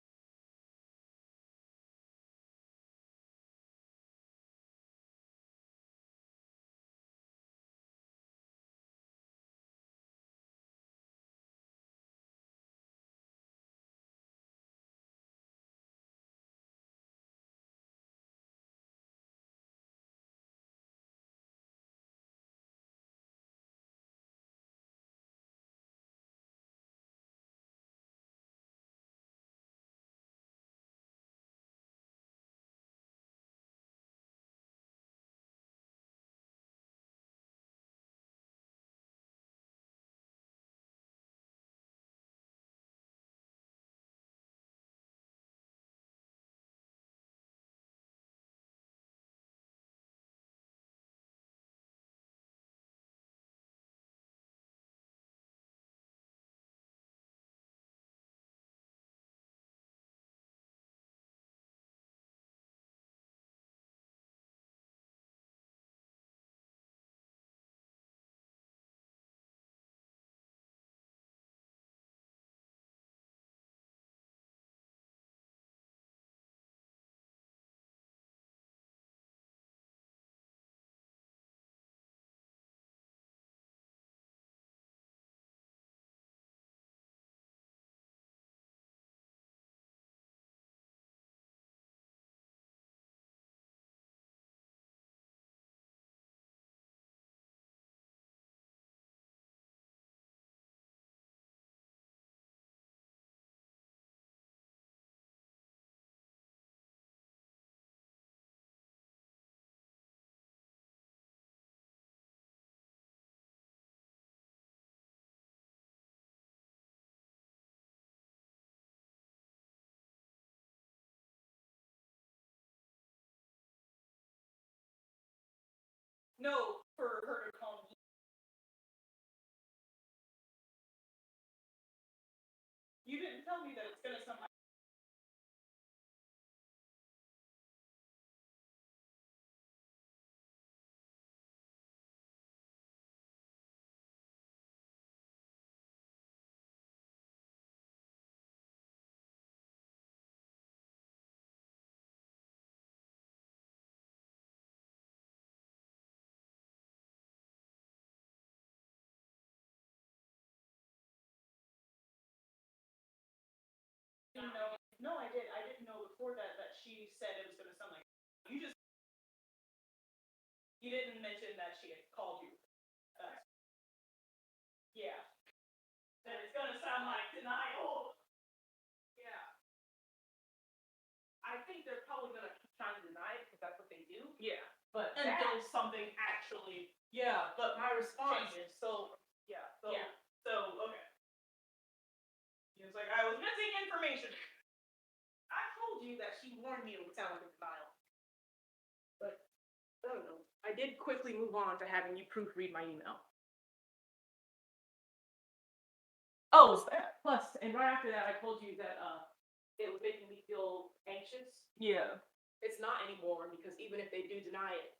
No, for her to call me. You didn't tell me that it's gonna sound like. No, I did. I didn't know before that she said it was gonna sound like. You just. You didn't mention that she had called you. Yeah. That it's gonna sound like denial. Yeah. I think they're probably gonna keep trying to deny it because that's what they do. Yeah. But until something actually. Yeah. But my response changes. So yeah. So yeah. So okay. He was like, I was missing information. I told you that she warned me it would sound like a denial. But I don't know. I did quickly move on to having you proofread my email. Oh, plus, and right after that, I told you that it was making me feel anxious. Yeah. It's not anymore because even if they do deny it,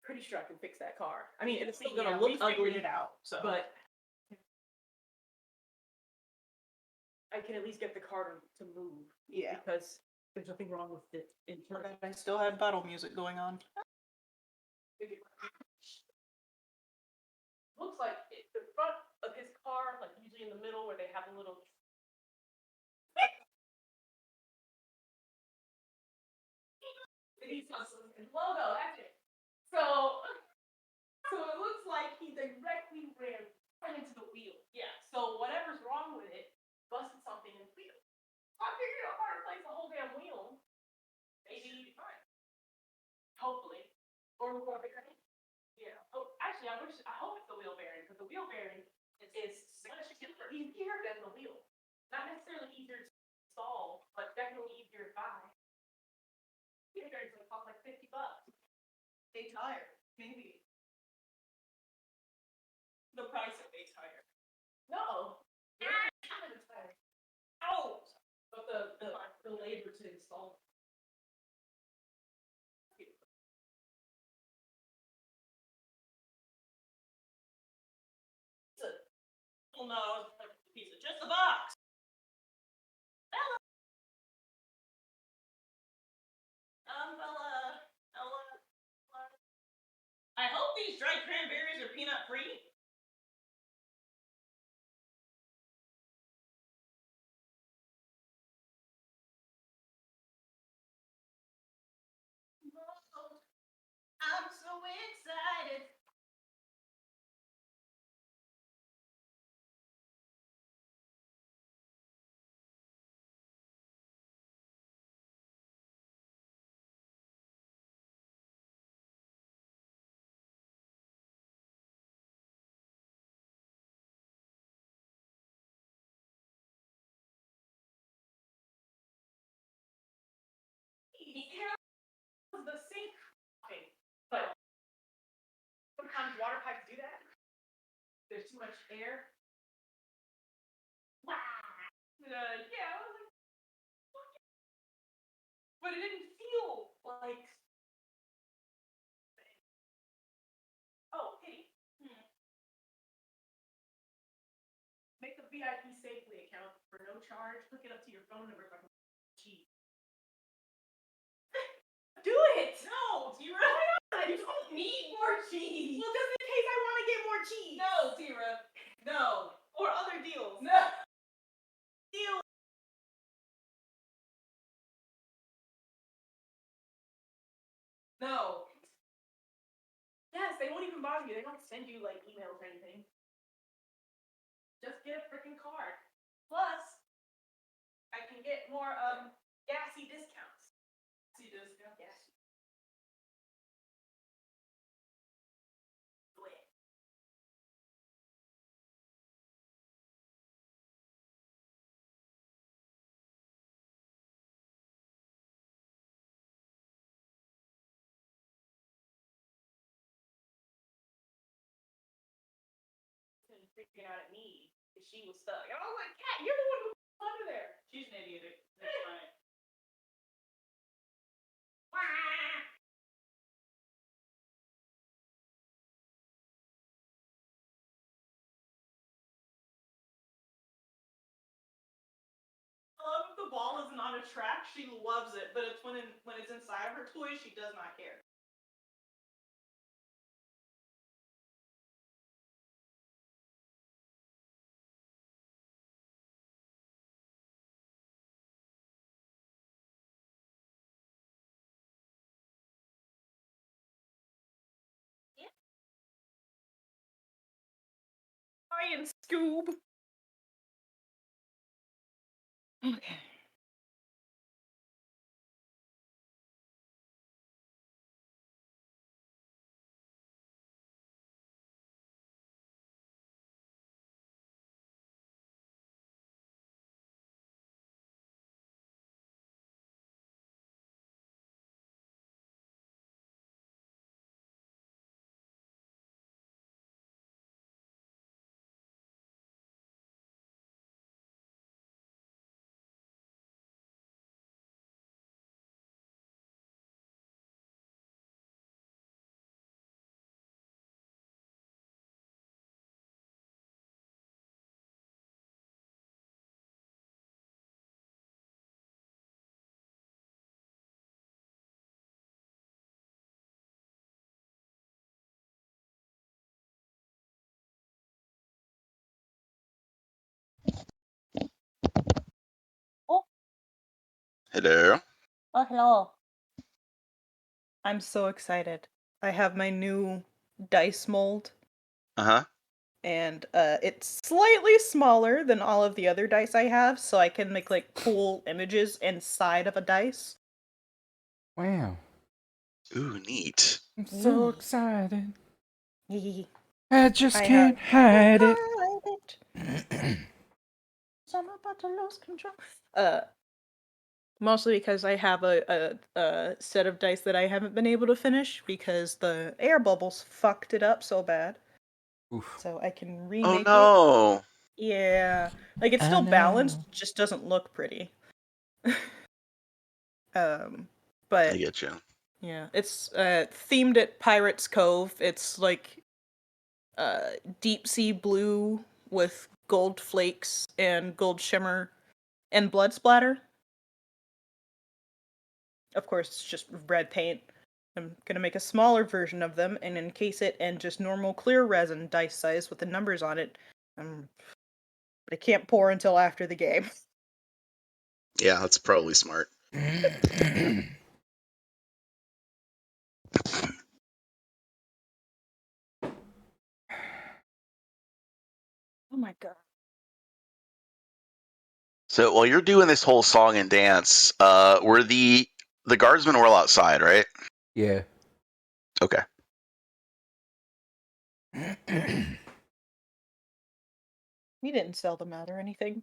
pretty sure I can fix that car. I mean, it's still gonna look ugly. It out. So. But I can at least get the car to move. Yeah. Because there's nothing wrong with it. I still had battle music going on. Looks like the front of his car, like usually in the middle where they have a little. Logo, that's it. So it looks like he directly ran right into the wheel. Yeah. So whatever's wrong with it, busted something in the wheel. I figured out how to replace the whole damn wheel. Maybe he'd be fine. Hopefully. Or we're gonna figure it out. Yeah. Oh, actually, I hope it's the wheel bearing because the wheel bearing is much easier than the wheel. Not necessarily easier to install, but definitely easier to buy. Wheel bearings gonna cost like $50. A tire, maybe. The price of a tire. No. Tire. Oh. But the labor to install. Well, no, pizza, just the box. dried cranberries are peanut free? I'm so excited. Here was the sink. But sometimes water pipes do that. There's too much air. Yeah, I was like, but it didn't feel like. Oh, hey. Make a VIP Safely account for no charge. Hook it up to your phone number if I can cheat. Do it! No, Tira. You don't need more cheese. Well, just in case I want to get more cheese. No, Tira. No. Or other deals. No. Deal. No. Yes, they won't even bother you. They don't send you like emails or anything. Just get a freaking card. Plus, I can get more gassy discounts. See discounts? Yes. Freaking out at me because she was stuck. And I was like, Cat, you're the one who was under there. She's an idiot. That's fine. If the ball isn't on a track, she loves it. But it's when it's inside of her toy, she does not care. Hi, and Scoob. Okay. Hello. Oh, hello. I'm so excited. I have my new dice mold, Uh-huh. and it's slightly smaller than all of the other dice I have, so I can make like cool images inside of a dice. Wow. Ooh, neat. I'm so excited. Yee. I just I can't hide it. So I'm about to lose control. Mostly because I have a set of dice that I haven't been able to finish because the air bubbles fucked it up so bad. Oof. So I can Oh remake it. no. Yeah, like it's Oh, still balanced, no. just doesn't look pretty. I But get you. yeah, it's themed at Pirates Cove. It's like deep sea blue with gold flakes and gold shimmer and blood splatter. Of course, it's just red paint. I'm gonna make a smaller version of them and encase it in just normal clear resin, dice size with the numbers on it. But I can't pour until after the game. Yeah, that's probably smart. Oh my god. So while you're doing this whole song and dance, were the guardsmen were all outside, right? Yeah. Okay. We didn't sell them out or anything.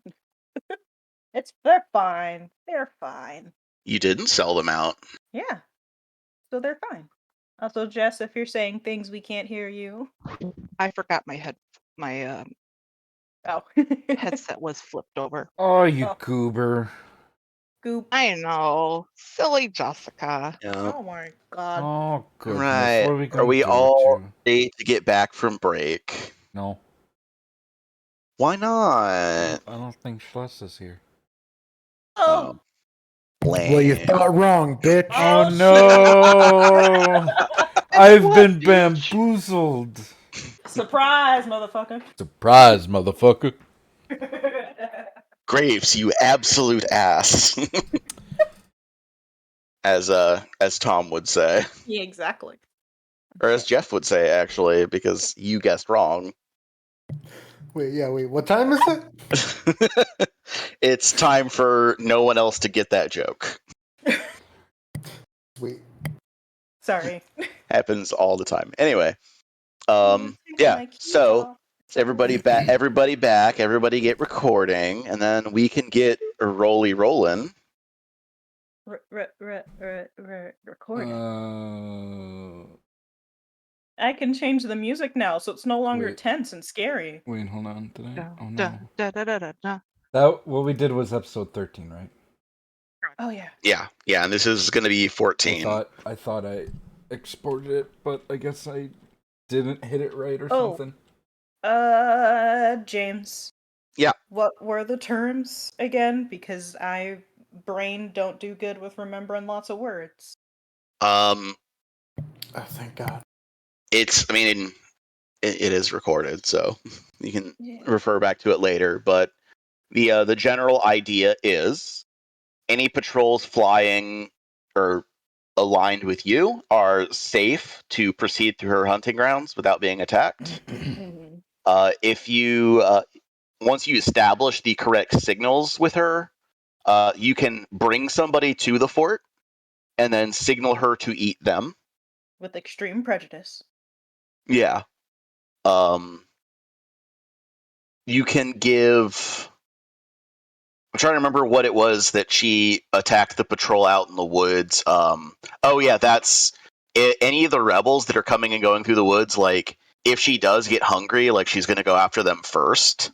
They're fine. They're fine. You didn't sell them out. Yeah. So they're fine. Also, Jess, if you're saying things we can't hear you. I forgot my Oh. headset was flipped over. Oh, you Oh. goober. Goop. I know, silly Jessica. Yeah. Oh my god. Oh, goodness. Right. What are we Are going we to do all with you? ready to get back from break? No. Why not? I don't think Schluss is here. Oh, lame. Well, you thought wrong, bitch. Oh, shit. no! I've What, been bitch? bamboozled. Surprise, motherfucker. Surprise, motherfucker. Graves, you absolute ass. as Tom would say. Yeah, exactly. Or as Jeff would say, actually, because you guessed wrong. Wait. What time is it? It's time for no one else to get that joke. Wait. Sorry. Happens all the time. Anyway, Taking yeah. my keys So off. everybody back. Everybody get recording, and then we can get rolling. Recording. I can change the music now, so it's no longer Wait. tense and scary. Wait, hold on. Did I? Da, Oh, da, no. da, da, da, da, da. That, what we did was episode 13, right? Oh yeah. Yeah, and this is going to be 14. I thought I exported it, but I guess I didn't hit it right or Oh. something. James. Yeah. What were the terms again? Because brain don't do good with remembering lots of words. Oh, Thank God. it is recorded, so you can Yeah. refer back to it later. But the general idea is any patrols flying or aligned with you are safe to proceed through her hunting grounds without being attacked. Mm-hmm. If you once you establish the correct signals with her, you can bring somebody to the fort and then signal her to eat them. With extreme prejudice. Yeah. You can give. I'm trying to remember what it was that she attacked the patrol out in the woods. Oh yeah, that's any of the rebels that are coming and going through the woods. Like, if she does get hungry, like she's going to go after them first.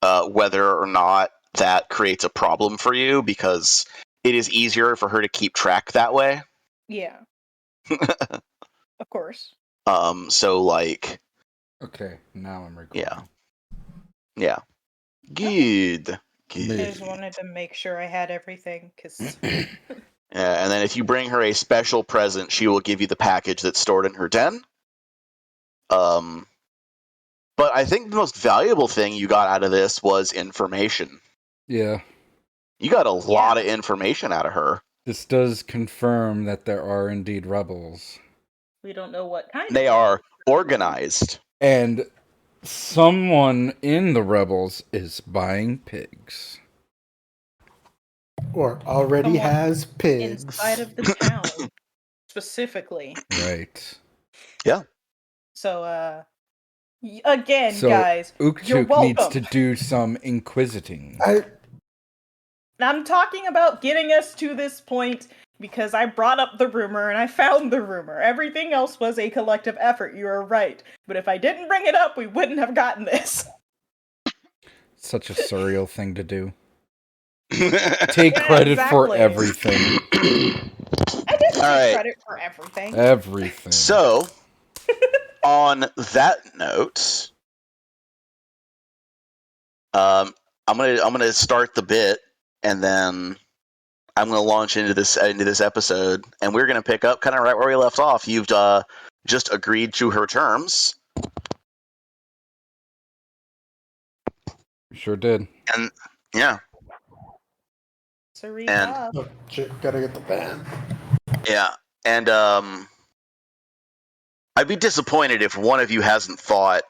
Whether or not that creates a problem for you, because it is easier for her to keep track that way. Yeah. Of course. So like. Okay, now I'm recording. Yeah. Good. I just wanted to make sure I had everything, because... And then if you bring her a special present, she will give you the package that's stored in her den. But I think the most valuable thing you got out of this was information. Yeah. You got a lot of information out of her. This does confirm that there are indeed rebels. We don't know what kind They of are organized. And someone in the rebels is buying pigs. Or already Someone has pigs. inside of the town, specifically. Right. Yeah. So, again, So, guys, you're Ukchuk welcome. needs to do some inquisiting. I'm talking about getting us to this point because I brought up the rumor and I found the rumor. Everything else was a collective effort, you are right. But if I didn't bring it up, we wouldn't have gotten this. Such a surreal thing to do. Take credit for everything. I didn't take credit for everything. Everything. So, on that note, I'm gonna start the bit, and then I'm going to launch into this episode, and we're going to pick up kind of right where we left off. You've just agreed to her terms, Sure did. and yeah, Sarita. Oh, shit, gotta get the fan. yeah, and I'd be disappointed if one of you hasn't thought,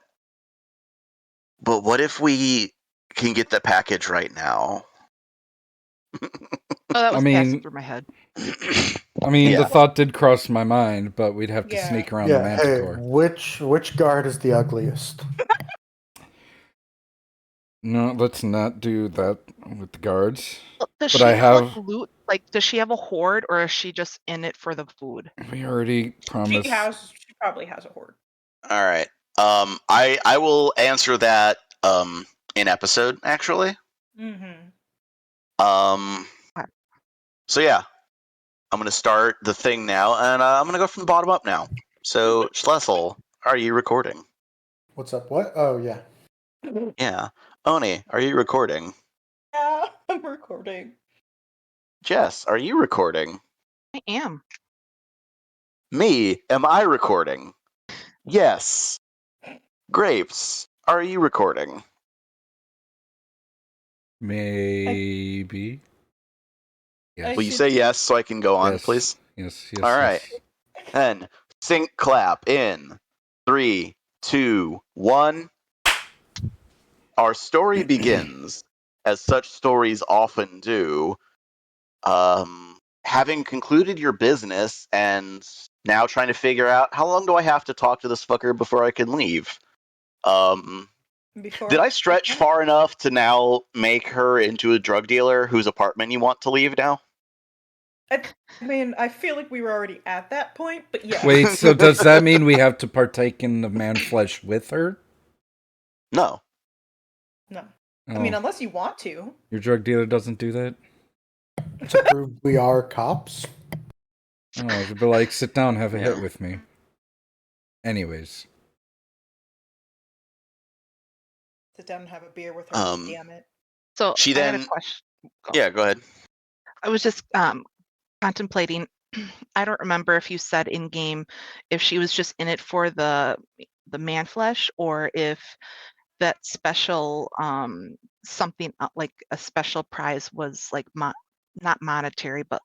but what if we can get the package right now? Oh, that I was passing mean, through my head. the Yeah. thought did cross my mind, but we'd have to Yeah. sneak around the Yeah, hey, Manticore. which guard is the ugliest? No, let's not do that with the guards. Does But she I have have- like loot? Like, does she have a hoard, or is she just in it for the food? We already promised. She probably has a hoard. All right. I will answer that in episode actually. Mm-hmm. Okay. So yeah, I'm gonna start the thing now, and I'm gonna go from the bottom up now. So Schlessel, are you recording? What's up? What? Oh yeah. Yeah. Oni, are you recording? Yeah, I'm recording. Jess, are you recording? I am. Me, am I recording? Yes. Grapes, are you recording? Maybe. Yes. Will you should- say yes so I can go on, yes. please? Yes. All right. Yes. Then sync clap in 3, 2, 1. Our story begins, as such stories often do, having concluded your business and now trying to figure out how long do I have to talk to this fucker before I can leave. Before Did I stretch far enough to now make her into a drug dealer whose apartment you want to leave now? I mean, I feel like we were already at that point, but yeah. Wait, so does that mean we have to partake in the man flesh with her? No. No. Oh, I mean, unless you want to. your drug dealer doesn't do that? To prove we are cops. Oh, she'd be like, sit down, have a Yeah. hit with me. Anyways. Sit down and have a beer with her. Damn it. So She I had a then- question. Yeah, go ahead. I was just contemplating. I don't remember if you said in game if she was just in it for the man flesh, or if that special something like a special prize was like not monetary, but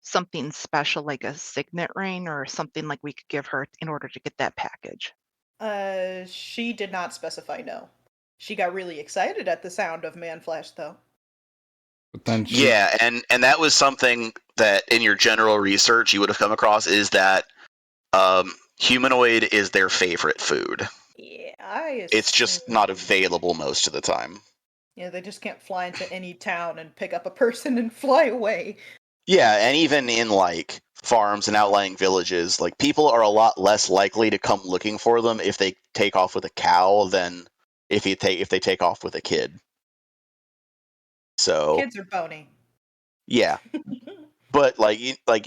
something special like a signet ring or something like we could give her in order to get that package. She did not specify no. She got really excited at the sound of man flesh, though. But then she... Yeah, and that was something that in your general research you would have come across, is that humanoid is their favorite food. Yeah, It's just not available most of the time. Yeah, they just can't fly into any town and pick up a person and fly away. Yeah, and even in like farms and outlying villages, like people are a lot less likely to come looking for them if they take off with a cow than if they take off with a kid. So Kids are bony. yeah, but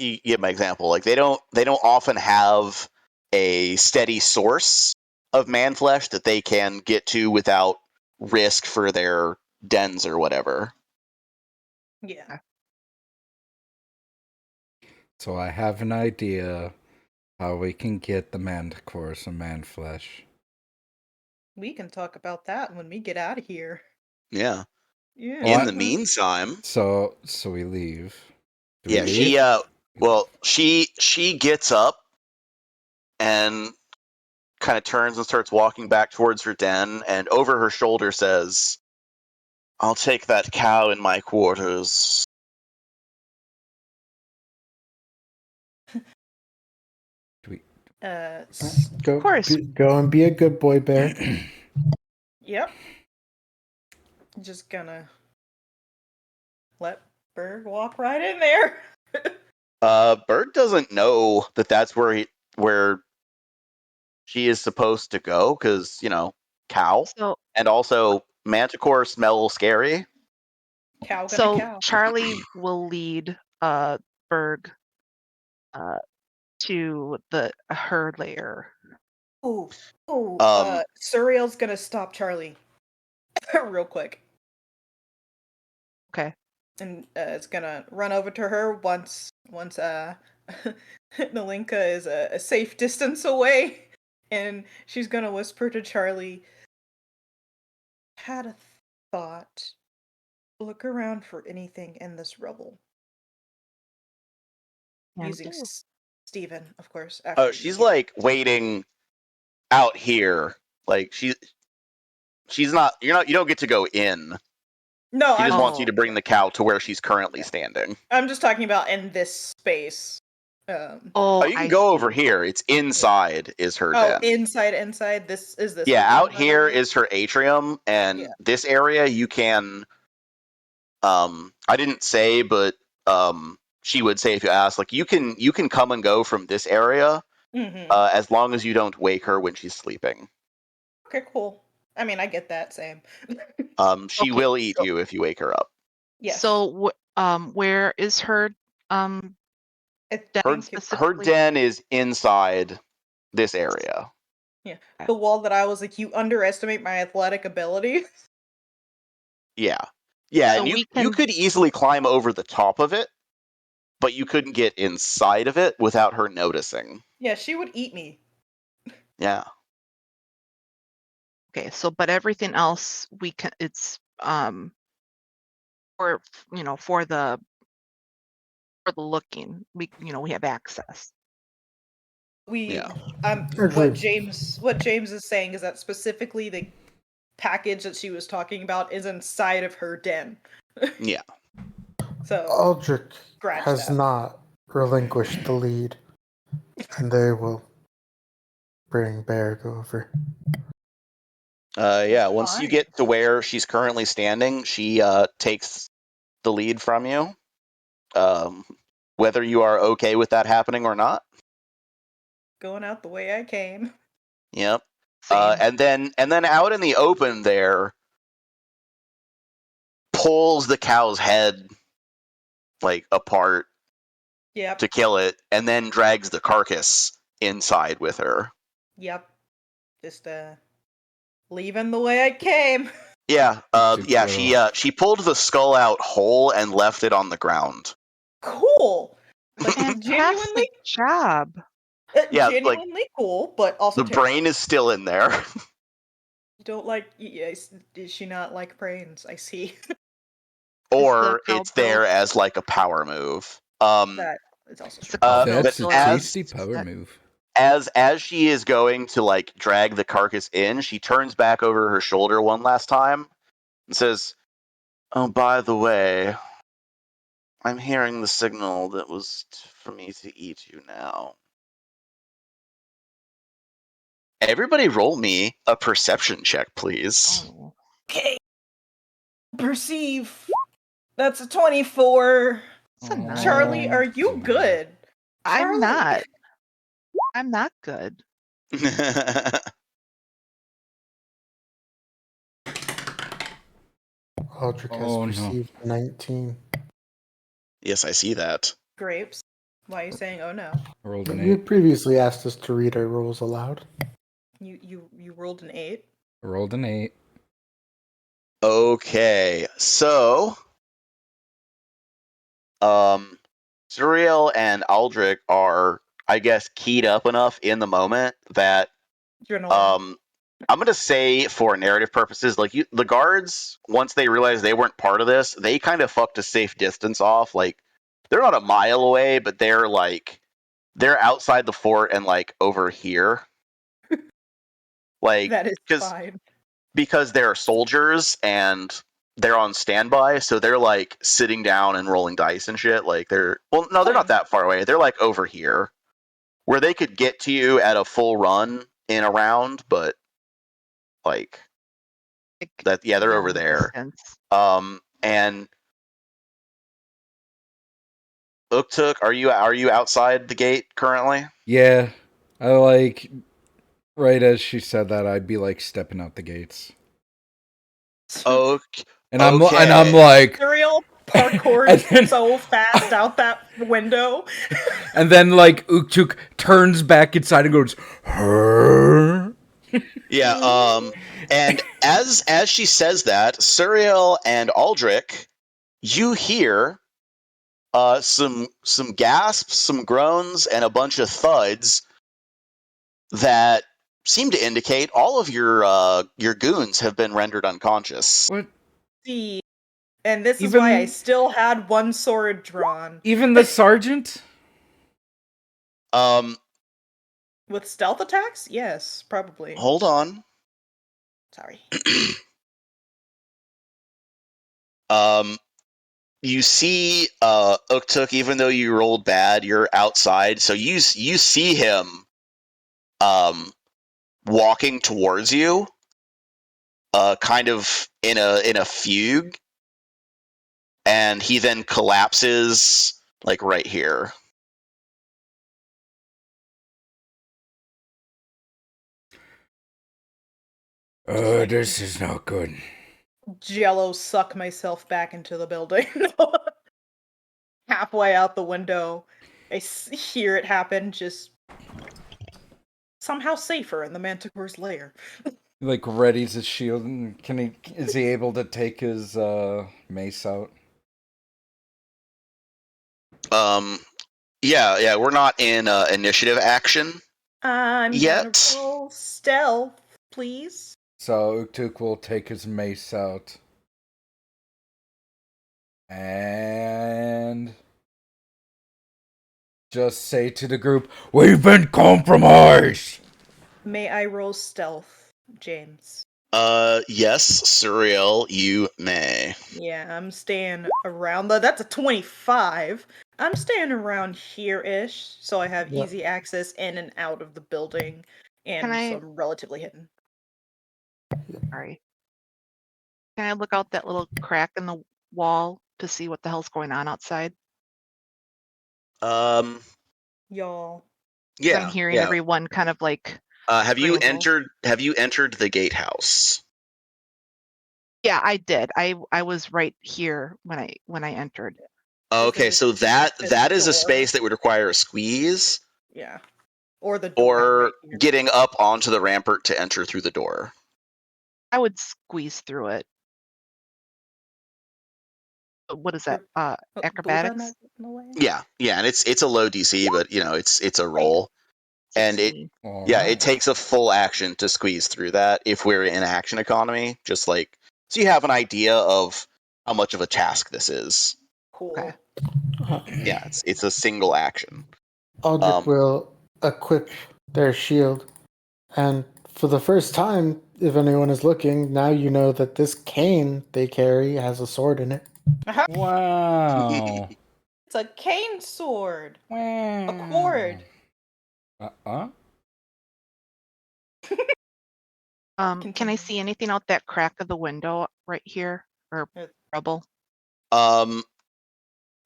you get my example. Like they don't often have a steady source of man flesh that they can get to without risk for their dens or whatever. Yeah. So I have an idea how we can get the manticore some man flesh. We can talk about that when we get out of here. Yeah. Yeah. In the meantime, So we leave. Do we yeah, leave? she gets up and kind of turns and starts walking back towards her den, and over her shoulder says, "I'll take that cow in my quarters." Go, Of course. go and be a good boy, Bear. Yep. Just gonna let Berg walk right in there. Berg doesn't know that that's where she is supposed to go, because cow, So and also manticore smell scary. Cow gonna so cow. Charlie will lead Berg to her lair. Ooh. Ooh. Um, Suriel's gonna stop Charlie real quick. Okay. and it's gonna run over to her once Nalinka is a safe distance away, and she's gonna whisper to Charlie, "Had a thought. Look around for anything in this rubble." Can Using do. Steven, of course. Oh, After she's you. like waiting out here. Like she's not. You don't get to go in. No, She just I'm wants you to Oh, bring the cow to where she's currently standing. I'm just talking about in this space. Oh, oh, you can I go over see. here. It's inside is her Oh, den. inside. This Yeah, her den, out by the here way? is her atrium, Yeah. and this area you can. I didn't say, but she would say if you ask. Like you can come and go from this area, Mm-hmm. as long as you don't wake her when she's sleeping. Okay, cool. I mean, I get that. Same. She Okay, will eat you if you wake her up. Yes. So, where is her den I Her think it's her specifically? den is inside this area. yeah. Okay. The wall that I was like, you underestimate my athletic ability. Yeah, yeah, So and we you can. could easily climb over the top of it, but you couldn't get inside of it without her noticing. Yeah, she would eat me. Yeah. Okay, so but everything else we can. It's for for the looking. We have access. We Yeah. what Agreed. James is saying is that specifically the package that she was talking about is inside of her den. Yeah. So Aldrich scratch has that. not relinquished the lead, and they will bring Berg over. Yeah, once you Fine. get to where she's currently standing, she takes the lead from you. Whether you are okay with that happening or not. Going out the way I came. Yep. Same. And then out in the open there, pulls the cow's head like apart Yep. to kill it, and then drags the carcass inside with her. Yep. Just leaving the way I came. Yeah, Too yeah. little. She pulled the skull out whole and left it on the ground. Cool. Like Fantastic job. Yeah, like genuinely cool, but also the terrifying. brain is still in there. You don't like? Does she not like brains? I see. Or cow it's build? there as like a power move. That is also Is true. the cow build But That's a still at as tasty power move. as she is going to like drag the carcass in, she turns back over her shoulder one last time and says, "Oh, by the way, I'm hearing the signal that was for me to eat you now." Everybody roll me a perception check, please. Oh, Okay. Perceive. That's a 24. it's a 9. Charlie, are you good? I'm Charlie. not. I'm not good. Aldrich has Oh, no. received 19. Yes, I see that. Grapes. Why are you saying oh no? I rolled an You 8. previously asked us to read our rules aloud. You rolled an 8? I rolled an 8. Okay, so Zuriel and Aldrich are, I guess, keyed up enough in the moment that Adrenaline. I'm gonna say for narrative purposes, like the guards, once they realized they weren't part of this, they kind of fucked a safe distance off. Like they're not a mile away, but they're outside the fort and like over here, like That is because fine. they're soldiers and they're on standby, so they're like sitting down and rolling dice and shit. Like they're not Fine. that far away. They're like over here, where they could get to you at a full run in a round, but like Like, that, yeah, they're over long there. distance. And Uktuk, are you outside the gate currently? Yeah. I like, right as she said that, I'd be like stepping out the gates. Okay. And I'm like, Ariel parkoured And then- so fast out that window. and then like Uktuk turns back inside and goes, her. Yeah. And as she says that, Suriel and Aldrich, you hear some gasps, some groans, and a bunch of thuds that seem to indicate all of your goons have been rendered unconscious. What? See, and this is why I still had one sword drawn. Even the sergeant? With stealth attacks? Yes, probably. Hold on. Sorry. You see Uktuk, even though you rolled bad, you're outside, so you see him walking towards you, kind of in a fugue, and he then collapses like right here. Oh, this is not good. Jello suck myself back into the building. Halfway out the window, I hear it happen, just somehow safer in the Manticore's lair. Like readies his shield, and is he able to take his mace out? Yeah, we're not in initiative action I'm yet. gonna roll stealth, please. So Uktuk will take his mace out. And just say to the group, "We've been compromised!" May I roll stealth, James? Yes, Surreal, you may. Yeah, I'm staying around. That's a 25. I'm staying around here-ish, so I have easy access in and out of the building, and so I'm relatively hidden. Sorry. Can I look out that little crack in the wall to see what the hell's going on outside? Y'all. Yeah. I'm hearing everyone kind of like. Have you scramble. entered the gatehouse? Yeah, I did. I was right here when I entered. Okay, so that is a space that would require a squeeze. Yeah. Or the door. Or getting up onto the rampart to enter through the door. I would squeeze through it. What is that? Acrobatics? Yeah, and it's a low DC, but it's a roll. 16. And it takes a full action to squeeze through that if we're in action economy, just like so you have an idea of how much of a task this is. Cool. Okay. Yeah, it's a single action. Aldrich will equip their shield, and for the first time, if anyone is looking, now you know that this cane they carry has a sword in it. Wow. It's a cane sword. Wow. A cord. Can I see anything out that crack of the window right here or rubble?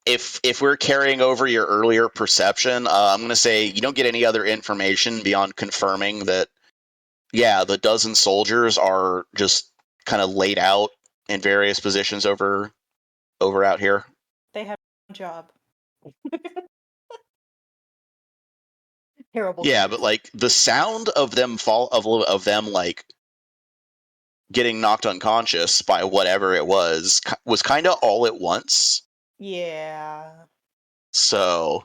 If we're carrying over your earlier perception, I'm going to say you don't get any other information beyond confirming that, the dozen soldiers are just kind of laid out in various positions over out here. They have a job. Terrible. Yeah, but like the sound of them like getting knocked unconscious by whatever it was kind of all at once. Yeah. So,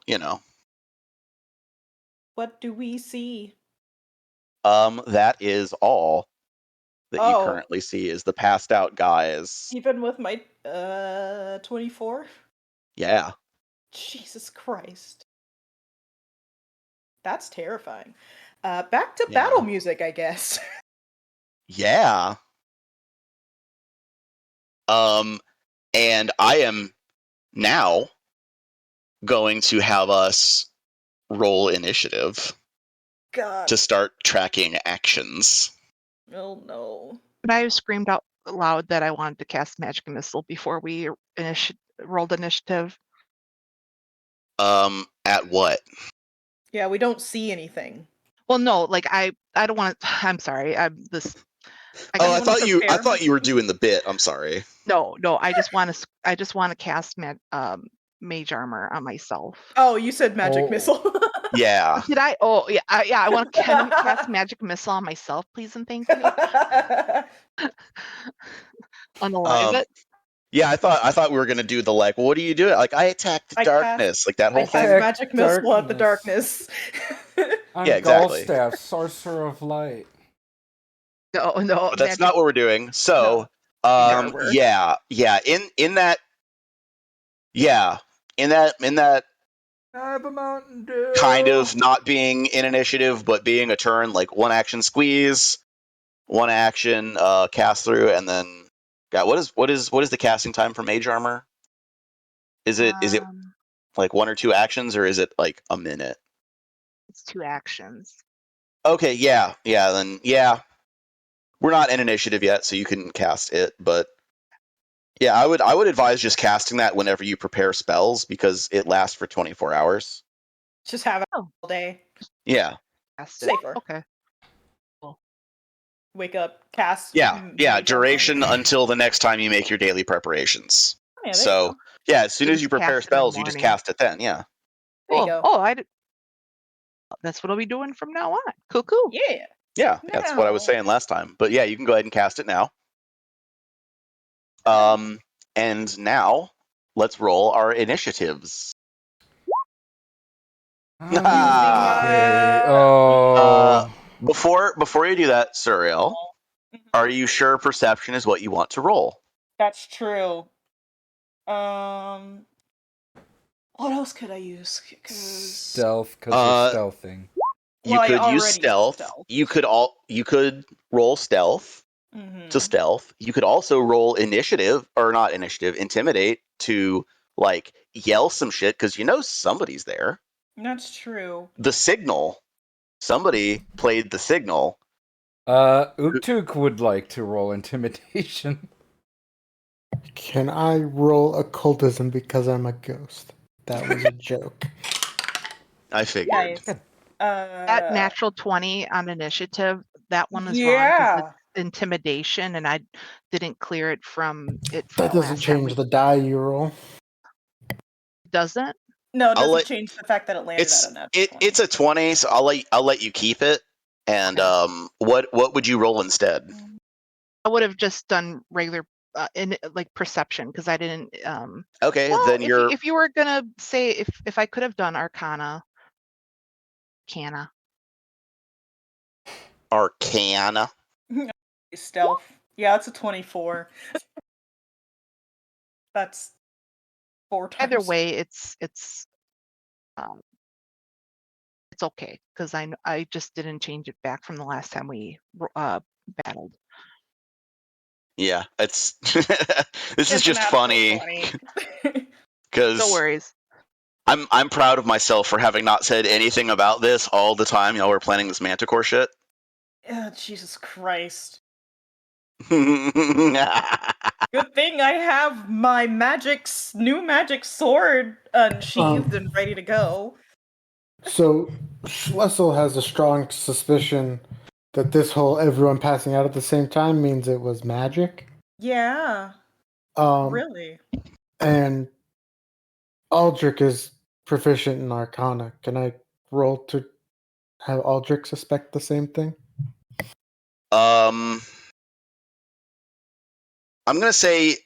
What do we see? That is all that you currently see is the passed out guys. Even with my 24? Yeah. Jesus Christ. That's terrifying. Back to battle music, I guess. Yeah. And I am now going to have us roll initiative. God. To start tracking actions. Oh no. But I screamed out loud that I wanted to cast Magic Missile before we rolled initiative. At what? Yeah, we don't see anything. Well, no, like I don't want to. I'm sorry. I thought you were doing the bit. I'm sorry. No. I just want to cast mage armor on myself. Oh, you said magic missile. Yeah. Did I? Oh, yeah. I want to cast magic missile on myself, please and thank you. Unalive it. Yeah, I thought we were gonna do the like. What do you do? Like I attacked the I darkness, like that I whole cast thing. magic missile at the darkness. I'm Yeah, exactly. Gallstaff, sorcerer of light. No, But that's magic. not what we're doing. So, Armor. yeah. In that, yeah, in that I have a Mountain Dew. kind of not being in initiative, but being a turn, like one action squeeze, one action cast through, and then yeah. What is the casting time for mage armor? Is it Um, like 1 or 2 actions, or is it like a minute? it's 2 actions. Okay, yeah, then yeah. We're not in initiative yet, so you can cast it, but yeah, I would advise just casting that whenever you prepare spells because it lasts for 24 hours. Just have it Oh. all day. Yeah. Cast it. Safer. Okay. Wake up, cast. Yeah, mage armor. duration until the next time you make your daily preparations. Yeah, there you So, go. yeah, as soon You as you just prepare cast it in the spells, you just morning. cast it then, yeah. There you Oh, go. that's what I'll be doing from now on. Cool. Yeah. Yeah, that's what I was Now. saying last time. But yeah, you can go ahead and cast it now. And now let's roll our initiatives. Using my. Oh. Before you do that, Suriel, Mhm. are you sure perception is what you want to roll? That's true. What else could I use? Stealth, because you're stealthing. You Well, I could use already stealth. stealth. You could roll stealth to stealth. You could also roll initiative, or not initiative, intimidate to like yell some shit because you know somebody's there. That's true. The signal. Somebody played the signal. Uktuk would like to roll intimidation. Can I roll occultism because I'm a ghost? That was a joke. I figured. Nice. That natural 20 on initiative, that one is wrong because Yeah. it's intimidation, and I didn't clear it from it. From That the doesn't last time change the die you roll. Doesn't? No, it I'll doesn't let- change the fact that it landed It's at a natural 20. it's a 20, so I'll let you keep it. And Okay. what would you roll instead? I would have just done regular in like perception because I didn't. Okay, Well, then you're if you were gonna say if I could have done Arcana. Arcana. Stealth. Yeah, it's a 24. That's 4 times. Either way, it's okay because I just didn't change it back from the last time we battled. Yeah, it's this is It's just an funny No because worries. I'm proud of myself for having not said anything about this all the time y'all were planning this Manticore shit. Oh, Jesus Christ. Yeah, Good thing I have my new magic sword unsheathed and ready to go. So Schlessel has a strong suspicion that this whole everyone passing out at the same time means it was magic. Yeah. Um, Really? And Aldrich is proficient in Arcana. Can I roll to have Aldrich suspect the same thing? I'm gonna say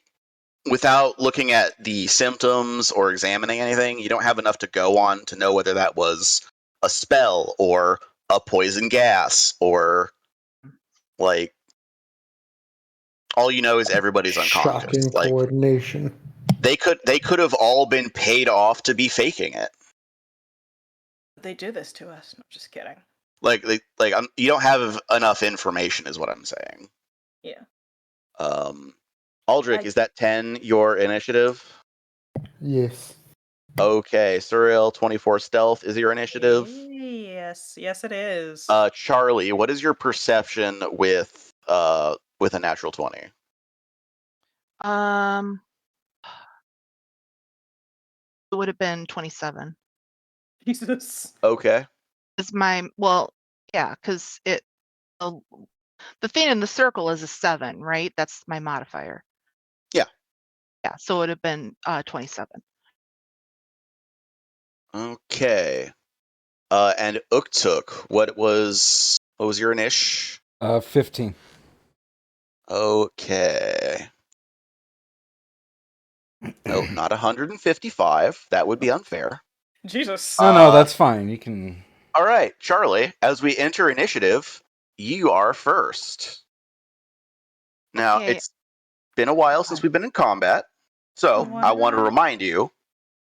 without looking at the symptoms or examining anything, you don't have enough to go on to know whether that was a spell or a poison gas or like all you know is everybody's unconscious. Shocking Like coordination. they could have all been paid off to be faking it. They do this to us. No, just kidding. You don't have enough information, is what I'm saying. Yeah. Aldrich, is that 10 your initiative? Yes. Okay, Suriel 24 stealth is your initiative. Yes, it is. Charlie, what is your perception with a natural 20? It would have been 27. Jesus. Okay. It's because it the thing in the circle is a 7, right? That's my modifier. Yeah. Yeah, so it would have been 27. Okay. And Uktuk, what was your inish? 15. Okay. No, not 155. That would be unfair. Jesus. No, that's fine. You can. All right, Charlie, as we enter initiative, you are first. Now, Okay. it's been a while since we've been in combat, so I want to Wonder- remind you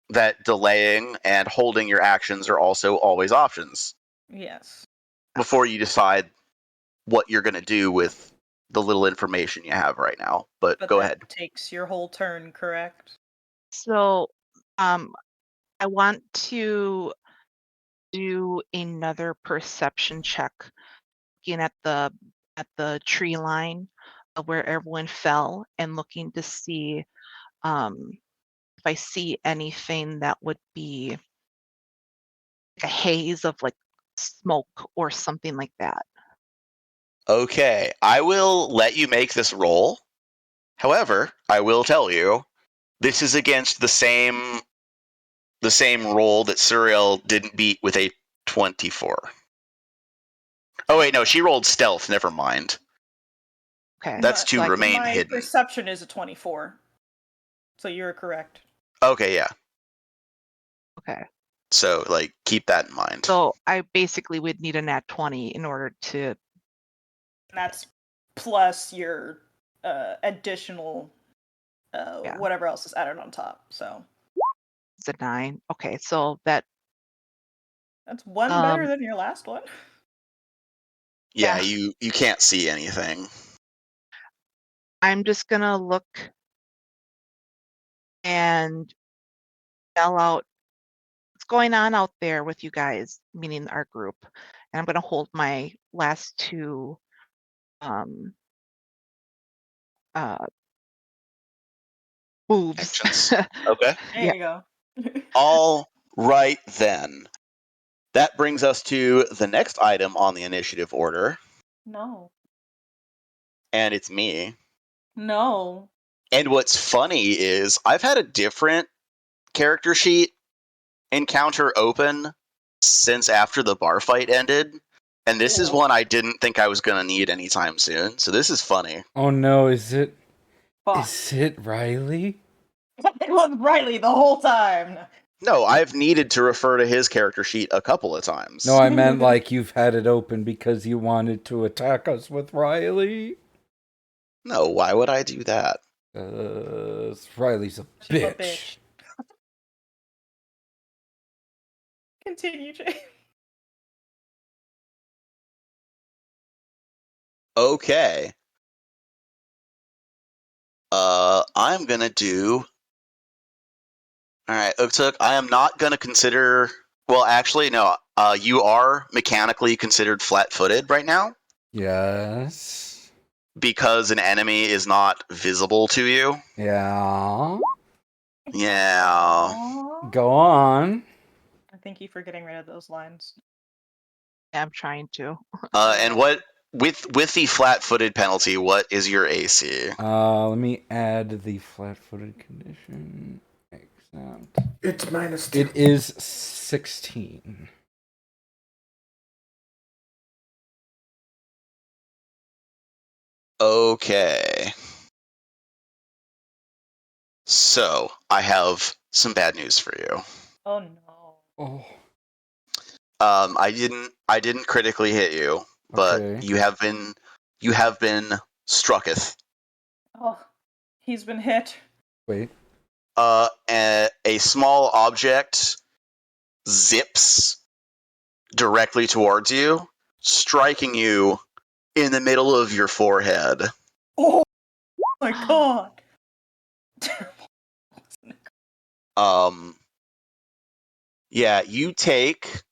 that delaying and holding your actions are also always options Yes. before you decide what you're going to do with the little information you have right now. But But go that ahead. takes your whole turn, correct? So, I want to do another perception check, looking at the tree line of where everyone fell, and looking to see if I see anything that would be like a haze of like smoke or something like that. Okay, I will let you make this roll. However, I will tell you, this is against the same roll that Suriel didn't beat with a 24. Oh wait, no, she rolled stealth. Never mind. Okay. That's to like remain my hidden. perception is a 24. So you're correct. Okay, yeah. Okay. So like keep that in mind. So I basically would need a nat 20 in order to. And that's plus your additional Yeah. whatever else is added on top. So It's a 9. Okay, so that's one better than your last one. Yeah, yeah. you can't see anything. I'm just gonna look and yell out what's going on out there with you guys, meaning our group. And I'm gonna hold my last 2 moves. Actions. Okay. There Yeah. you go. All right then. That brings us to the next item on the initiative order, No. and it's me. No. And what's funny is I've had a different character sheet encounter open since after the bar fight ended, and this is Cool. one I didn't think I was going to need anytime soon. So this is funny. Oh no, is it Fuck. Riley? It was Riley the whole time. No, I've needed to refer to his character sheet a couple of times. No, I meant like you've had it open because you wanted to attack us with Riley. No, why would I do that? Riley's a She's a bitch. bitch. Continue, Jay. Okay. I'm gonna do. All right, Uktuk, I am not gonna consider. Well, actually, no. You are mechanically considered flat-footed right now Yes. because an enemy is not visible to you. Yeah. Yeah. Aww. Go on. I think you for getting rid of those lines. I'm trying to. And what with the flat-footed penalty? What is your AC? Let me add the flat-footed condition. Except It's -2. it is 16. Okay. So I have some bad news for you. Oh no. Oh. I didn't critically hit you, but Okay. you have been strucketh. Oh, he's been hit. Wait. A small object zips directly towards you, striking you in the middle of your forehead. Oh my god. Yeah, you take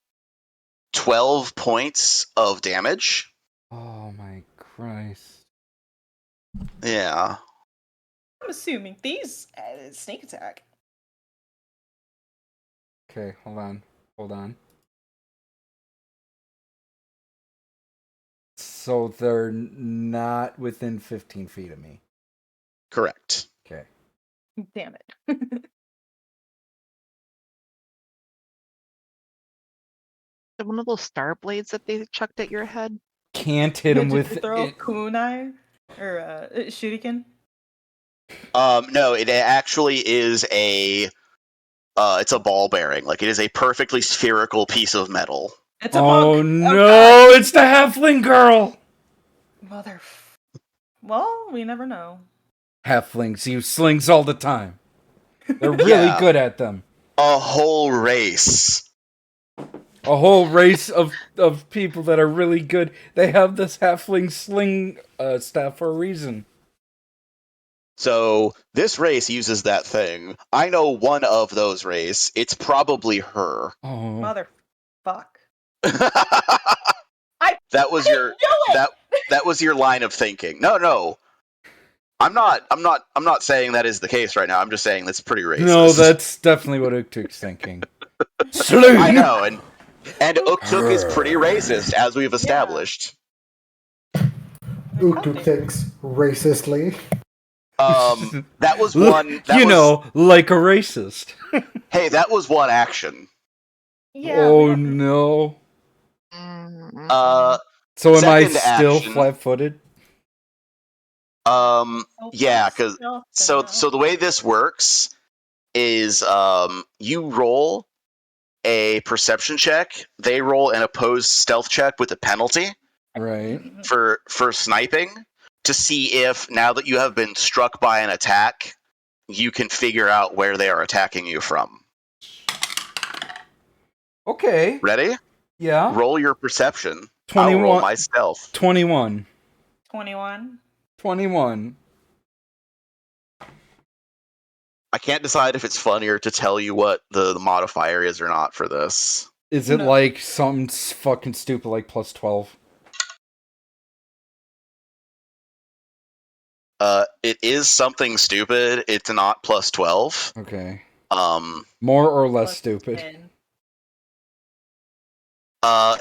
12 points of damage. Oh my Christ. Yeah. I'm assuming these sneak attack. Okay, hold on. So they're not within 15 feet of me. Correct. Okay. Damn it. One of those star blades that they chucked at your head. Can't hit him Did with you throw it. kunai or shuriken? No, it actually is a. It's a ball bearing. Like, it is a perfectly spherical piece of metal. It's a Oh bug. no, it's the halfling girl! Mother. Well, we never know. Halflings use slings all the time. They're really Yeah. good at them. A whole race. A whole race of people that are really good. They have this halfling sling staff for a reason. So this race uses that thing. I know one of those race. It's probably her. Oh, Mother. Fuck. That was your knew it! that was your line of thinking. No. I'm not saying that is the case right now. I'm just saying that's pretty racist. no, that's definitely what Uktuk's thinking. Sling! I know, and Uktuk is pretty racist, as we've established. Uktuk thinks racistly. That was one. Like a racist. Hey, that was one action. Yeah. Oh no. So am I Second still action. flat-footed? Yeah, because so the way this works is you roll a perception check, they roll an opposed stealth check with a penalty Right. for sniping to see if, now that you have been struck by an attack, you can figure out where they are attacking you from. Okay. Ready? Yeah. Roll your perception. 21. I'll roll my stealth. 21. 21. 21. I can't decide if it's funnier to tell you what the modifier is or not for this. Is it No. like something fucking stupid like plus 12? It is something stupid. It's not plus 12. Okay. Um, More or less Plus stupid? 10.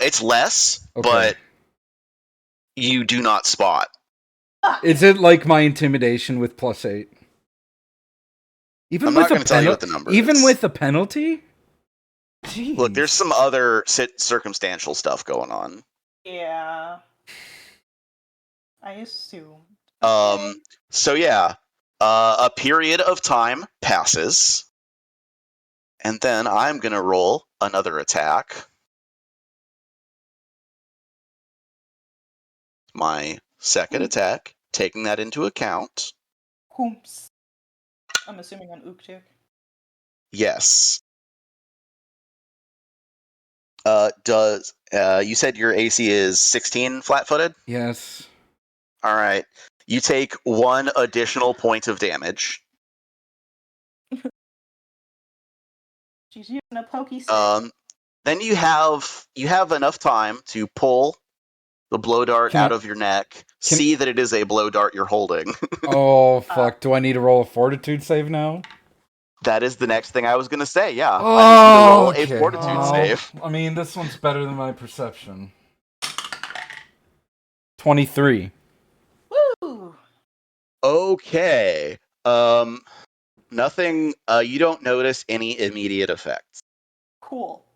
It's less, Okay. but you do not spot. Is it like my intimidation with plus 8? Even I'm with not going to tell you what the number even is. with a penalty? Jeez. Look, there's some other circumstantial stuff going on. Yeah. I assume. So yeah, a period of time passes, and then I'm going to roll another attack. My second attack, taking that into account. Whoops. I'm assuming on Uktuk. Yes. You said your AC is 16 flat-footed? Yes. All right. You take 1 additional point of damage. She's using a pokey stick. Then you have enough time to pull the blow dart out of your neck, see that it is a blow dart you're holding. Oh, fuck. Do I need to roll a fortitude save now? That is the next thing I was going to say, yeah. Oh, I need you to roll a fortitude save. I mean, this one's better than my perception. 23. Woo! Okay. Nothing, you don't notice any immediate effects. Cool.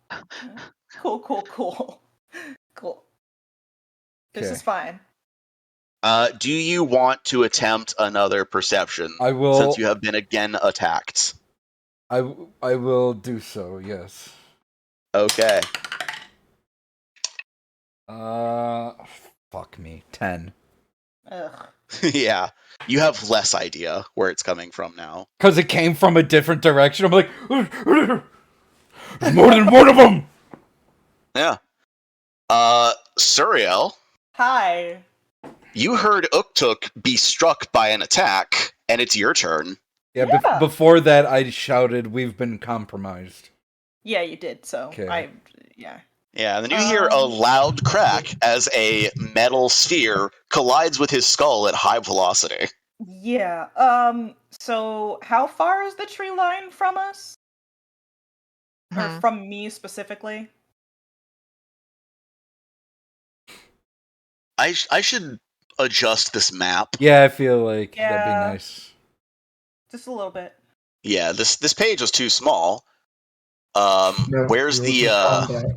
Cool. This is fine. Do you want to attempt another perception? I will. Since you have been again attacked. I will do so, yes. Okay. Fuck me. 10. Ugh. Yeah. You have less idea where it's coming from now. Because it came from a different direction. I'm like, there's more than one of them! Yeah. Suriel, Hi. you heard Uktuk be struck by an attack, and it's your turn. Yeah, before that I shouted, we've been compromised. Yeah, you did, so Okay. yeah. Yeah, and then you hear a loud crack as a metal sphere collides with his skull at high velocity. Yeah. So how far is the tree line from us? Or from me specifically? I should adjust this map. Yeah, I feel like that'd be nice. Just a little bit. Yeah, this page was too small. No, where's you'll the do combat.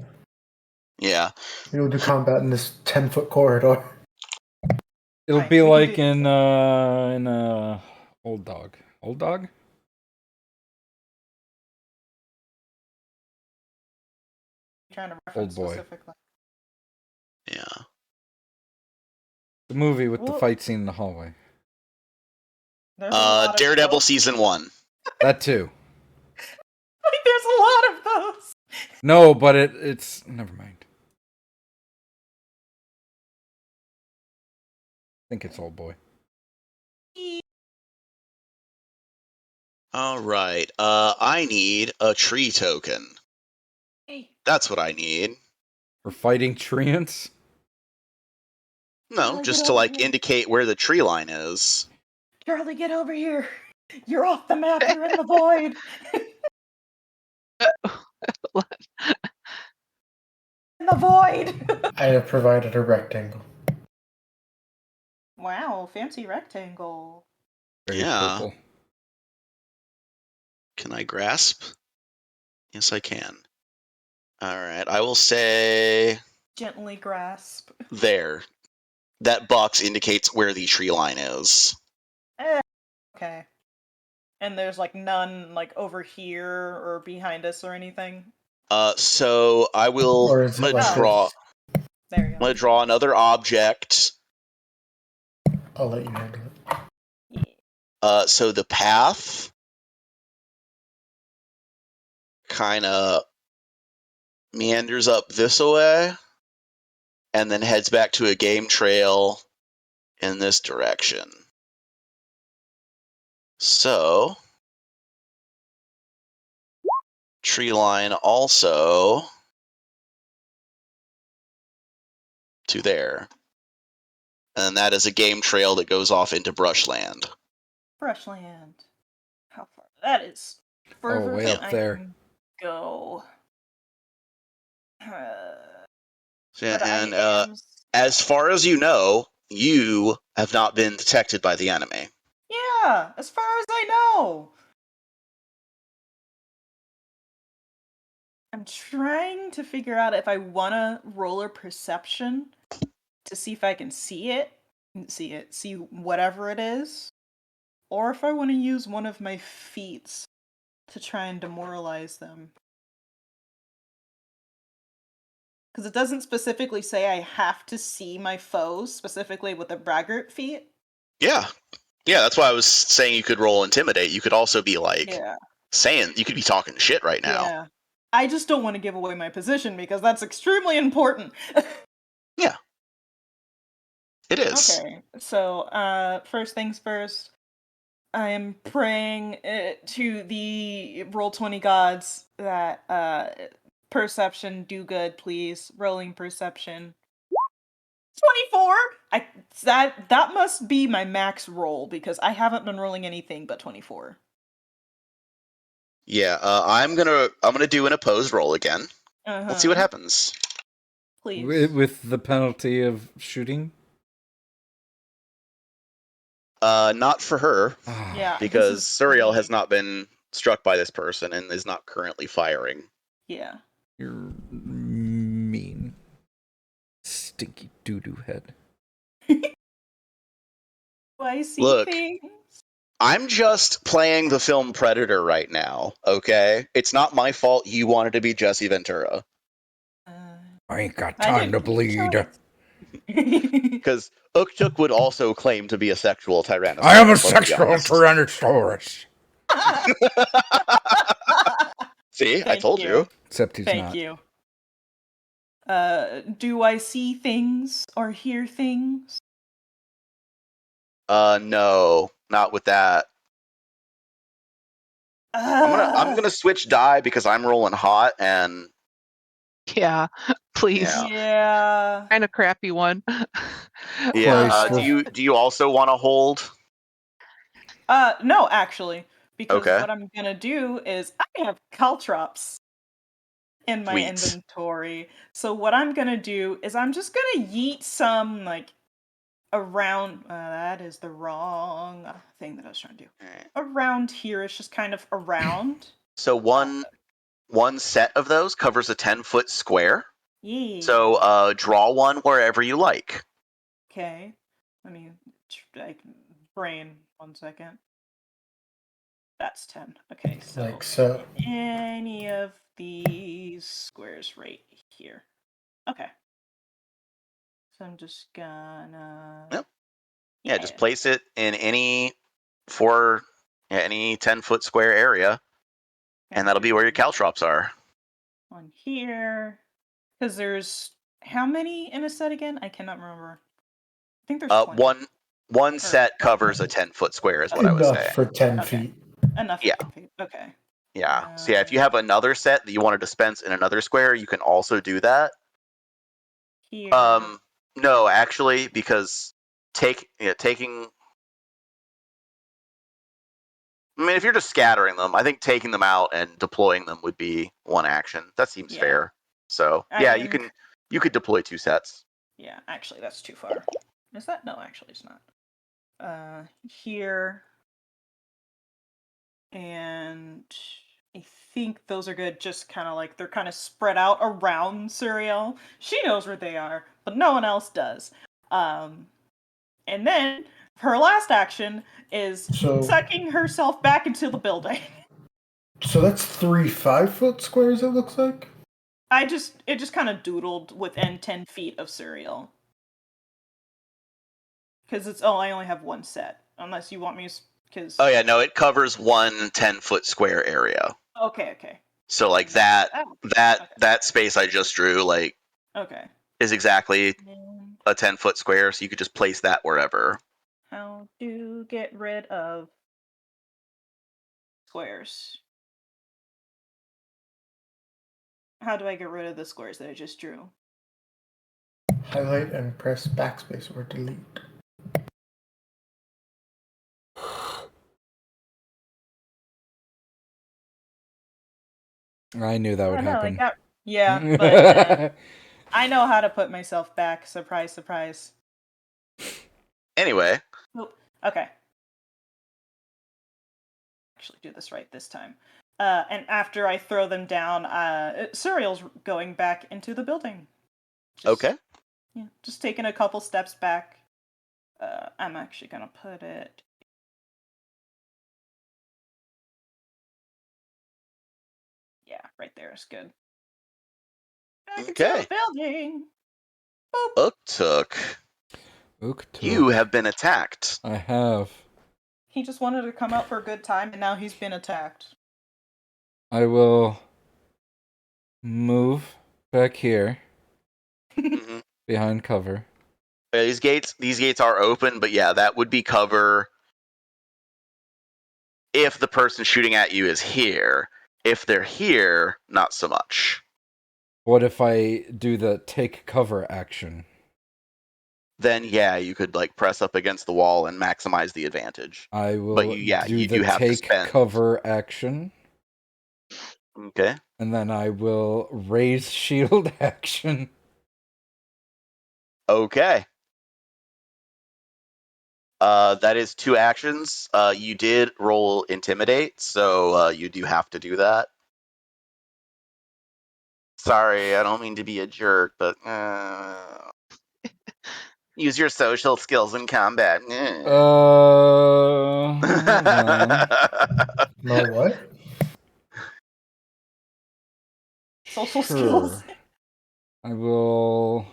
Yeah. You'll do combat in this 10-foot corridor. It'll Fine, be we can like do in Old dog. Old dog? Trying to Old reference boy. specifically. Yeah. The movie with the Well, fight scene in the hallway. there's a lot of Daredevil those. season 1. That too. Like, there's a lot of those. No, but it's never mind. I think it's Old Boy. All right. I need a tree token. Hey, That's what I need. For fighting treants? No, Charlie, just get to over like here. indicate where the tree line is. Charlie, get over here. You're off the map. You're in the void. In the void. I have provided a rectangle. Wow, fancy rectangle. Very Yeah. purple. Can I grasp? Yes, I can. All right. I will say Gently grasp. there. That box indicates where the tree line is. Okay. And there's like none like over here or behind us or anything. So I will. Or is it I'm gonna like draw. this? There you I'm go. gonna draw another object. I'll let you handle it. Yeah. So the path kind of meanders up this way, and then heads back to a game trail in this direction. So tree line also to there. And that is a game trail that goes off into brushland. Brushland. How far? That is further way than up I there. can go. Yeah, But and I am. as far as you know, you have not been detected by the enemy. Yeah, as far as I know. I'm trying to figure out if I want to roll a perception to see if I can see whatever it is, or if I want to use one of my feats to try and demoralize them. Because it doesn't specifically say I have to see my foes, specifically with a braggart feat. Yeah. Yeah, that's why I was saying you could roll intimidate. You could also be like Yeah. saying you could be talking shit right now. Yeah. I just don't want to give away my position because that's extremely important. Yeah. It is. Okay. So, first things first, I am praying to the Roll20 gods that perception do good, please. Rolling perception. 24. That must be my max roll because I haven't been rolling anything but 24. Yeah, I'm gonna do an opposed roll again. Let's see what happens. Please. With the penalty of shooting? Not for her, Yeah, because this is Suriel me. has not been struck by this person and is not currently firing. Yeah. You're mean. Stinky doo-doo head. Do I see Look. things? I'm just playing the film Predator right now, okay? It's not my fault you wanted to be Jesse Ventura. I ain't got I time to didn't bleed. Because Uktuk would also claim to be a sexual tyrannosaurus. I am a let's be sexual honest. tyrannosaurus. See, I Thank told you. Except he's Thank not. you. Do I see things or hear things? No, not with that. I'm gonna switch die because I'm rolling hot and Yeah, please. Yeah. Yeah. Kind of crappy one. yeah. Christ. Do you also want to hold? No, actually, because Okay. what I'm gonna do is I have caltrops in my Sweet. inventory. So what I'm gonna do is I'm just gonna yeet some like around. That is the wrong thing that I was trying to do. Around here is just kind of around. So one set of those covers a 10-foot square. Yeah. So draw one wherever you like. Okay. Let me brain 1 second. That's 10. Okay, so Like so. any of these squares right here. Okay. So I'm just gonna. Yep. Yeah, just place it in any 10-foot square area, and that'll be where your caltrops are. On here, because there's how many in a set again? I cannot remember. I think there's 20. One set covers a 10-foot square, is what I was Enough saying. for 10 Okay. feet. Enough. Yeah. Feet. Okay. Yeah. So yeah, if you have another set that you want to dispense in another square, you can also do that. Here. No, actually, because taking. I mean, if you're just scattering them, I think taking them out and deploying them would be one action. That seems fair. So yeah, you could deploy 2 sets. Yeah, actually, that's too far. Is that? No, actually, it's not. Here. And I think those are good, just kind of like they're kind of spread out around Suriel. She knows where they are, but no one else does. And then her last action is sucking herself back into the building. So that's 3 5-foot squares, it looks like? It just kind of doodled within 10 feet of Suriel. Because I only have one set. Unless you want me to. Oh yeah, no, it covers one 10-foot square area. Okay. So like that space I just drew, like, is exactly a 10-foot square, so you could just place that wherever. How to get rid of squares? How do I get rid of the squares that I just drew? Highlight and press backspace or delete. I knew that would happen. But I know how to put myself back. Surprise, surprise. Anyway. Okay. Actually do this right this time. And after I throw them down, Suriel's going back into the building. Okay. Yeah, just taking a couple steps back. I'm actually going to put it... Yeah, right there is good. Back into the building! Uktuk. You have been attacked. I have. He just wanted to come out for a good time, and now he's been attacked. I will move back here behind cover. These gates are open, but yeah, that would be cover if the person shooting at you is here. If they're here, not so much. What if I do the take cover action? Then yeah, you could like press up against the wall and maximize the advantage. I will but you do have take to spend cover action. Okay. And then I will raise shield action. Okay. That is 2 actions. You did roll intimidate, so you do have to do that. Sorry, I don't mean to be a jerk, but use your social skills in combat. No what? Social skills. I will.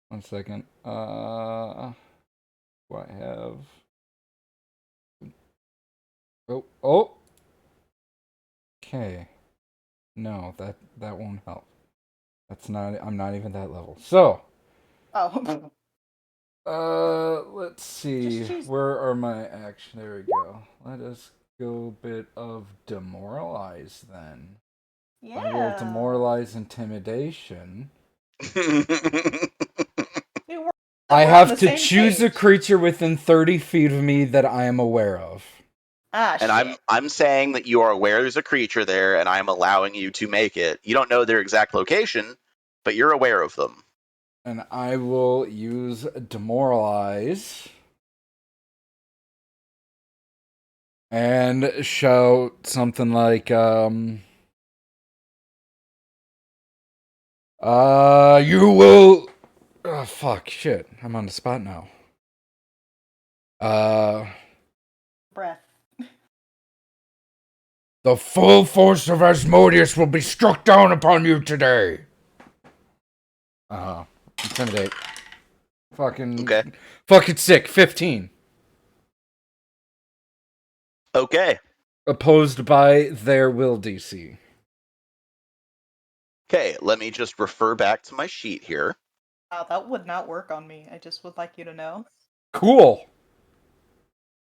1 second. Do I have? Oh. Okay. No, that won't help. That's not. I'm not even that level. So. Oh. Let's see. Where are my actions? There we go. Let us go bit of demoralize then. Yeah. I will demoralize intimidation. I have to choose a creature within 30 feet of me that I am aware of. And I'm saying that you are aware there's a creature there, and I'm allowing you to make it. You don't know their exact location, but you're aware of them. And I will use demoralize. And shout something like, you will... Oh, fuck, shit. I'm on the spot now. Breath. The full force of Asmodeus will be struck down upon you today. Intimidate. Okay. Fucking sick. 15. Okay. Opposed by their will DC. Okay, let me just refer back to my sheet here. Wow, that would not work on me. I just would like you to know. Cool.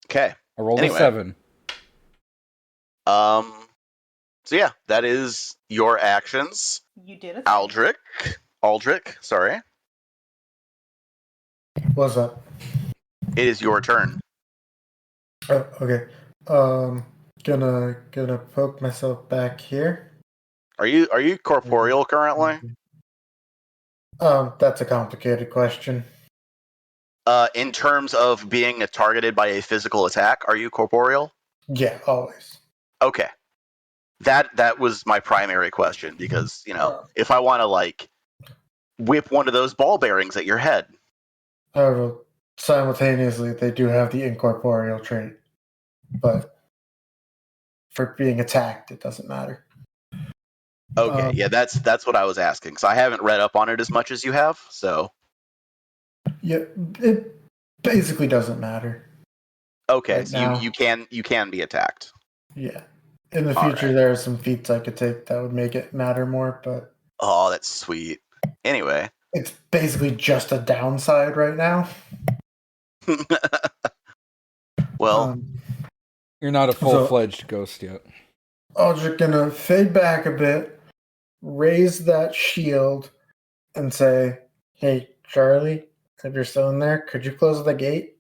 Okay. I rolled Anyway. a 7. So yeah, that is your actions. You did a thing. Aldrich, sorry. What's up? It is your turn. Oh, okay. Gonna poke myself back here. Are you corporeal currently? That's a complicated question. In terms of being targeted by a physical attack, are you corporeal? Yeah, always. Okay. That was my primary question because, if I want to like whip one of those ball bearings at your head. However, simultaneously, they do have the incorporeal trait, but for being attacked, it doesn't matter. Okay, yeah, that's what I was asking because I haven't read up on it as much as you have. So yeah, it basically doesn't matter. okay, Right so now. you can be attacked. Yeah. In the All future, right. there are some feats I could take that would make it matter more, but Oh, that's sweet. Anyway, it's basically just a downside right now. well, You're not a full-fledged ghost yet. I'm just gonna fade back a bit, raise that shield, and say, "Hey, Charlie, if you're still in there, could you close the gate?"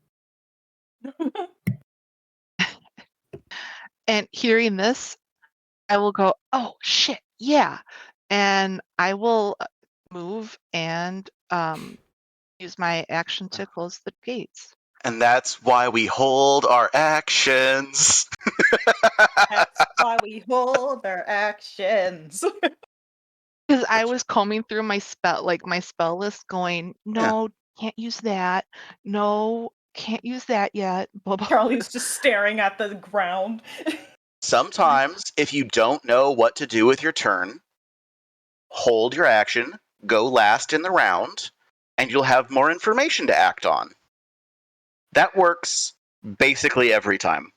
And hearing this, I will go, oh shit, yeah. And I will move and use my action to close the gates. and that's why we hold our actions. That's why we hold our actions. Because I was combing through my spell list going, no, can't use that. No, can't use that yet. Blah, blah. Charlie's just staring at the ground. Sometimes, if you don't know what to do with your turn, hold your action, go last in the round, and you'll have more information to act on. That works basically every time.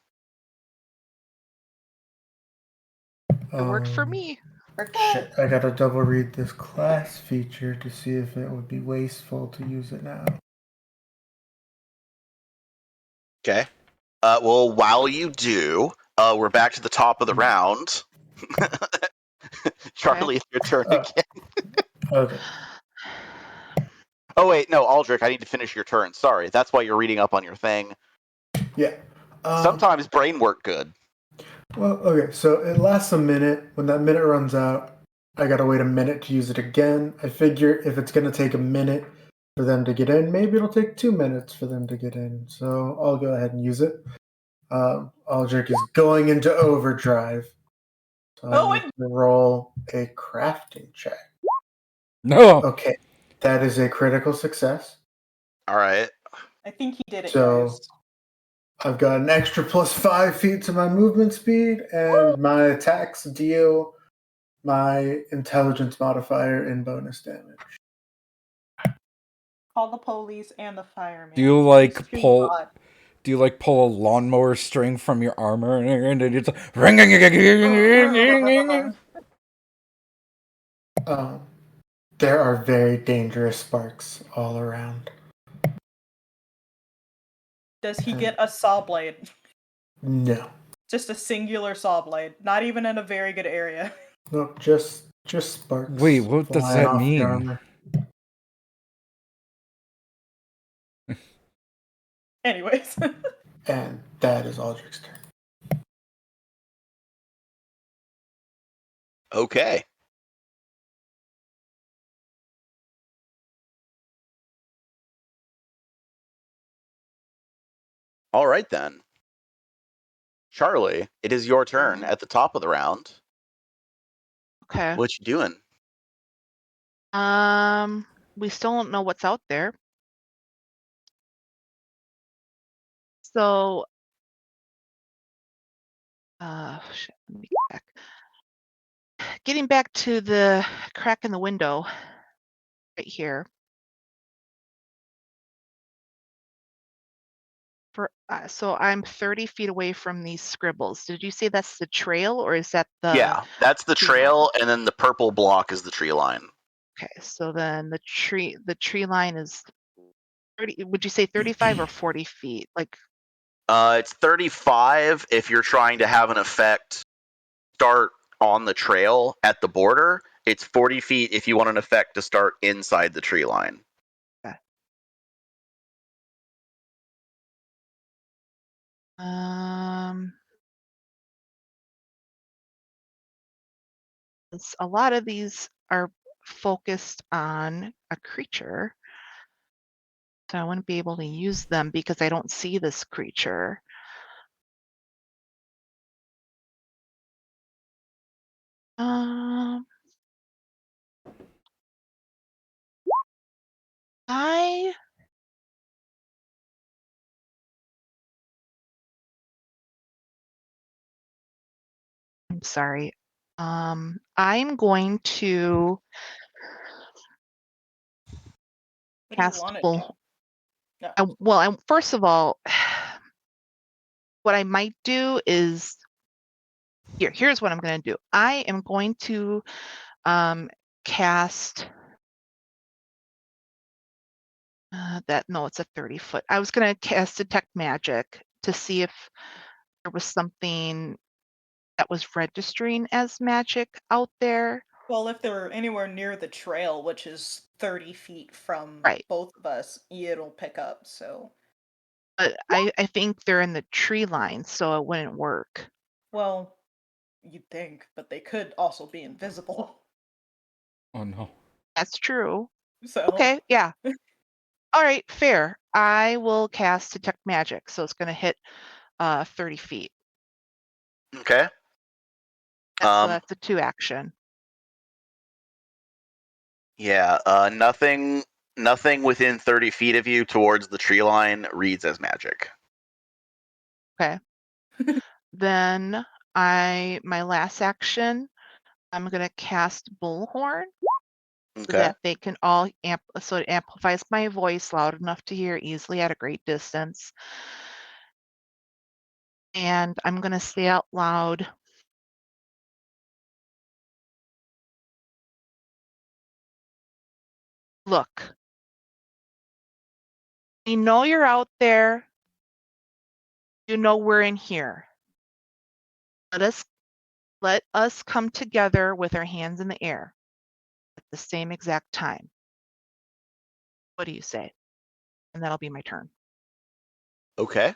It worked for me. Shit, I gotta double read this class feature to see if it would be wasteful to use it now. Okay. Well, while you do, we're back to the top of the round. Charlie, it's your turn again. Okay. Oh, wait, no, Aldrich, I need to finish your turn. Sorry, that's why you're reading up on your thing. Yeah. Sometimes brain work good. Well, okay, so it lasts a minute. When that minute runs out, I gotta wait a minute to use it again. I figure if it's gonna take a minute for them to get in, maybe it'll take 2 minutes for them to get in. So I'll go ahead and use it. Aldrich is going into overdrive. So I need to roll a crafting check. No. Okay, that is a critical success. All right. I think he did it, So guys. I've got an extra plus 5 feet to my movement speed, and my attacks deal my intelligence modifier in bonus damage. Call the police and the fireman. Do you It's too broad. Do you like pull a lawnmower string from your armor and it's There are very dangerous sparks all around. Does he get a saw blade? No. Just a singular saw blade. Not even in a very good area. No, just sparks. Wait, what does flying that off the mean? armor. Anyways. And that is Aldrich's turn. Okay. All right, then. Charlie, it is your turn at the top of the round. Okay. What you doing? We still don't know what's out there. So Shit, let me get back. Getting back to the crack in the window right here. So I'm 30 feet away from these scribbles. Did you say that's the trail or is that the Yeah, that's the tree line? trail, and then the purple block is the tree line. Okay, so then the tree line is 30. Would you say 35 or 40 feet? Like, It's 35 if you're trying to have an effect start on the trail at the border. It's 40 feet if you want an effect to start inside the tree line. a lot of these are focused on a creature. So I wouldn't be able to use them because I don't see this creature. I'm sorry. I'm going to What do you cast want to do? bull. No. Well, first of all, what I might do is here's what I'm going to do. I am going to cast it's a 30-foot. I was going to cast Detect Magic to see if there was something that was registering as magic out there. Well, if they're anywhere near the trail, which is 30 feet from Right. both of us, it'll pick up, so. But I think they're in the tree line, so it wouldn't work. Well, you'd think, but they could also be invisible. Oh no. That's true. So. Okay, yeah. All right, fair. I will cast Detect Magic, so it's going to hit 30 feet. Okay. So that's a 2 action. Yeah, nothing within 30 feet of you towards the tree line reads as magic. Okay. Then my last action, I'm going to cast Bullhorn. Okay. So that they can all so it amplifies my voice loud enough to hear easily at a great distance. And I'm going to say out loud, look, we know you're out there. You know we're in here. Let us come together with our hands in the air at the same exact time. What do you say? And that'll be my turn. Okay.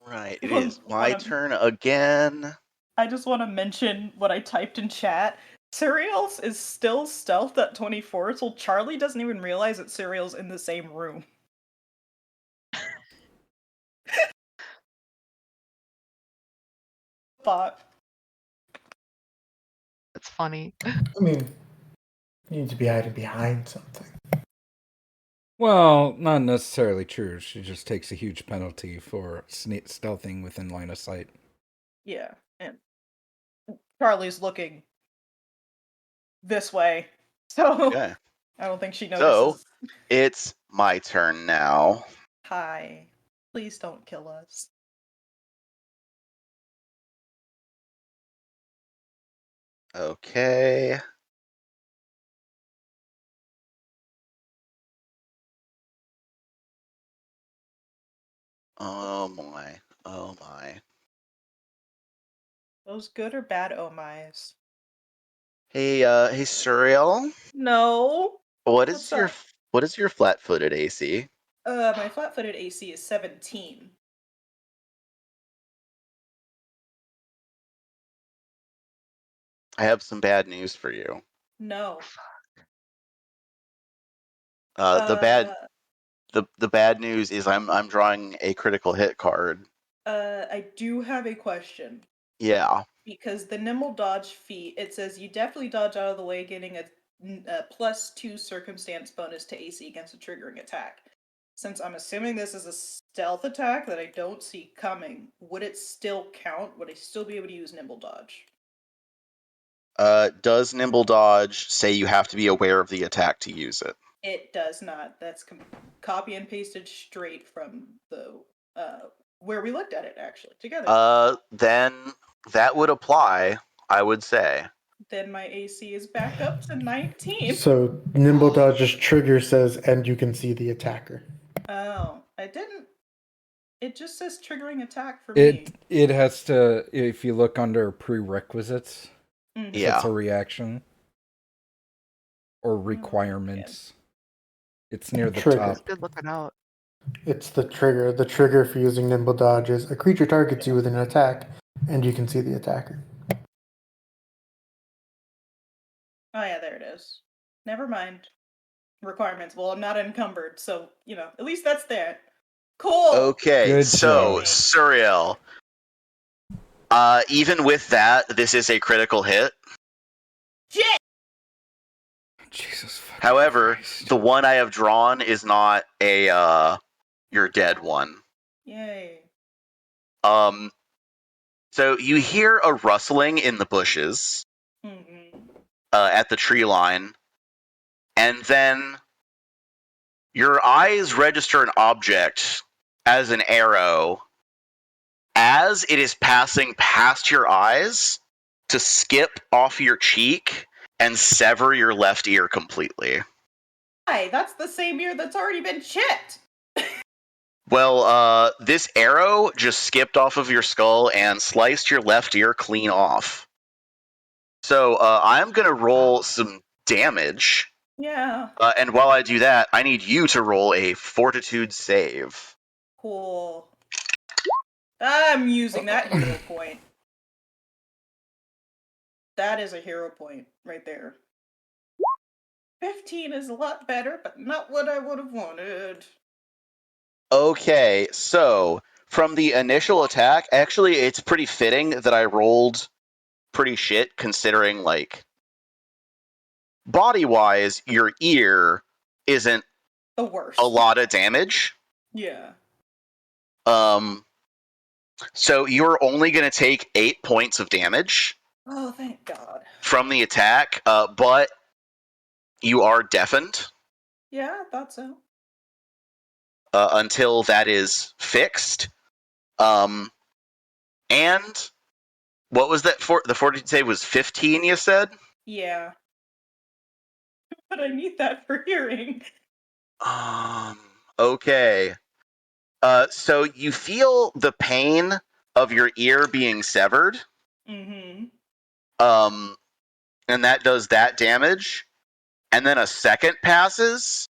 Right, it is my turn again. I just want to mention what I typed in chat. Cereals is still stealth at 24, so Charlie doesn't even realize that Cereal's in the same room. Thought. That's funny. I mean, you need to be hiding behind something. Well, not necessarily true. She just takes a huge penalty for stealthing within line of sight. Yeah, and Charlie's looking this way, so Okay. I don't think she So notices. it's my turn now. Hi, please don't kill us. Okay. Oh my. Oh my. Those good or bad oh my's? Hey, Surreal. No. What What's is up? your flat-footed AC? My flat-footed AC is 17. I have some bad news for you. No. The bad news is I'm drawing a critical hit card. I do have a question. Yeah. Because the nimble dodge feat, it says you definitely dodge out of the way, getting a +2 circumstance bonus to AC against a triggering attack. Since I'm assuming this is a stealth attack that I don't see coming, would it still count? Would I still be able to use Nimble Dodge? Does Nimble Dodge say you have to be aware of the attack to use it? It does not. That's copy and pasted straight from the where we looked at it actually together. Then that would apply, I would say. Then my AC is back up to 19. So Nimble Dodge's trigger says, and you can see the attacker. Oh, I didn't. It just says triggering attack for me. It has to, if you look under prerequisites, Mhm. Yeah. it's a reaction. Or requirements. It's near the Trigger. top. It's good looking out. It's the trigger. The trigger for using Nimble Dodge is a creature targets you with an attack, and you can see the attacker. Oh yeah, there it is. Never mind. Requirements. Well, I'm not encumbered, so at least that's there. Cool. Okay, Good so job. Suriel. Even with that, this is a critical hit. Shit. Jesus fucking However, Christ. the one I have drawn is not a your dead one. Yay. So you hear a rustling in the bushes at the tree line, and then your eyes register an object as an arrow as it is passing past your eyes to skip off your cheek and sever your left ear completely. Hi, that's the same ear that's already been chipped. Well, this arrow just skipped off of your skull and sliced your left ear clean off. So I'm going to roll some damage. Yeah. And while I do that, I need you to roll a fortitude save. Cool. I'm using that hero point. That is a hero point right there. 15 is a lot better, but not what I would have wanted. Okay, so from the initial attack, actually, it's pretty fitting that I rolled pretty shit considering, like, body-wise, your ear isn't The worst. a lot of damage. Yeah. So you're only going to take 8 points of damage Oh, thank God. from the attack, but you are deafened Yeah, I thought so. until that is fixed. And what was that for? The fortitude save was 15, you said? Yeah. But I need that for hearing. Okay. So you feel the pain of your ear being severed. Mm-hmm. And that does that damage. And then a second passes.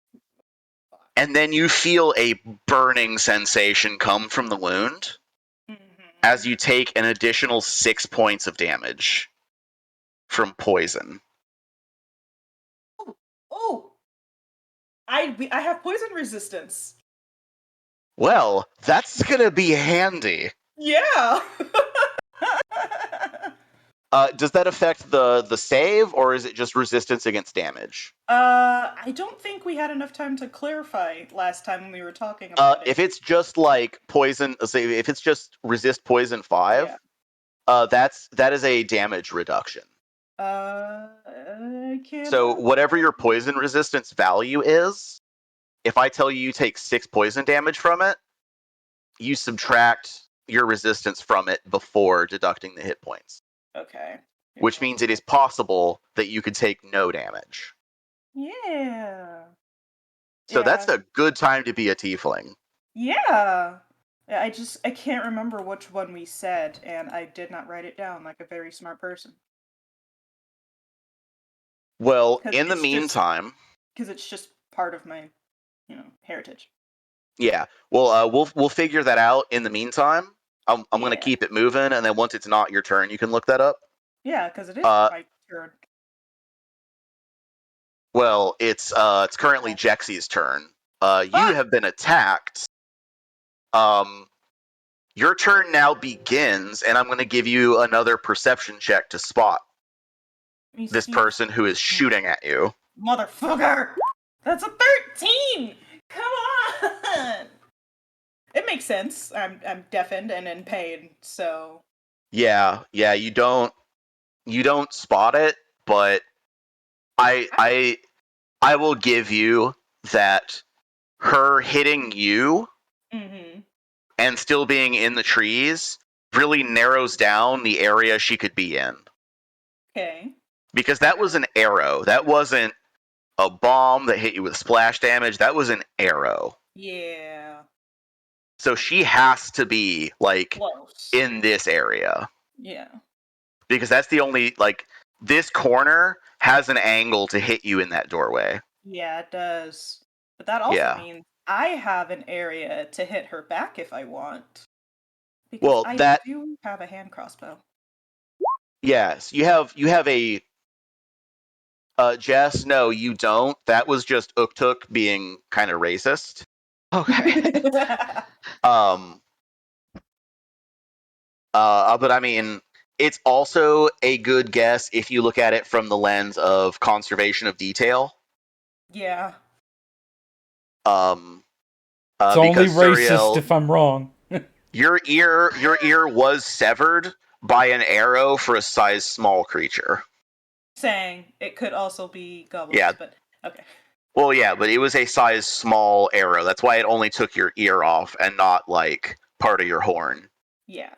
And then you feel a burning sensation come from the wound as you take an additional 6 points of damage from poison. Oh! I have poison resistance. Well, that's gonna be handy. Yeah! Does that affect the save, or is it just resistance against damage? I don't think we had enough time to clarify last time when we were talking about it. If it's just like poison, say if it's just resist poison 5, that is a damage reduction. I can't. So whatever your poison resistance value is, if I tell you take 6 poison damage from it, you subtract your resistance from it before deducting the hit points. Okay. Which means it is possible that you could take no damage. Yeah. So that's a good time to be a tiefling. Yeah. I can't remember which one we said, and I did not write it down like a very smart person. Well, in the meantime, because it's just part of my, heritage. Yeah. Well, we'll figure that out in the meantime. I'm going to keep it moving, and then once it's not your turn, you can look that up. Yeah, because it is my turn. Well, it's currently Jexy's turn. You have been attacked. Your turn now begins, and I'm going to give you another perception check to spot this person who is shooting at you. Motherfucker! That's a 13! Come on! makes sense. I'm deafened and in pain, so Yeah, you don't spot it, but I will give you that her hitting you mm-hmm. and still being in the trees really narrows down the area she could be in. Okay. Because that was an arrow. That wasn't a bomb that hit you with splash damage. That was an arrow. Yeah. So she has to be like Close. in this area. Yeah. Because that's the only like this corner has an angle to hit you in that doorway. Yeah, it does. But that also Yeah. means I have an area to hit her back if I want. Because Well, I that do have a hand crossbow. yes, you have a Jess, no, you don't. That was just Uktuk being kind of racist. Okay. But I mean, it's also a good guess if you look at it from the lens of conservation of detail. Yeah. It's only Because racist Suriel, if I'm wrong. your ear was severed by an arrow for a size small creature. Saying it could also be goblins, Yeah. but okay. Well, yeah, but it was a size small arrow. That's why it only took your ear off and not like part of your horn. Yeah.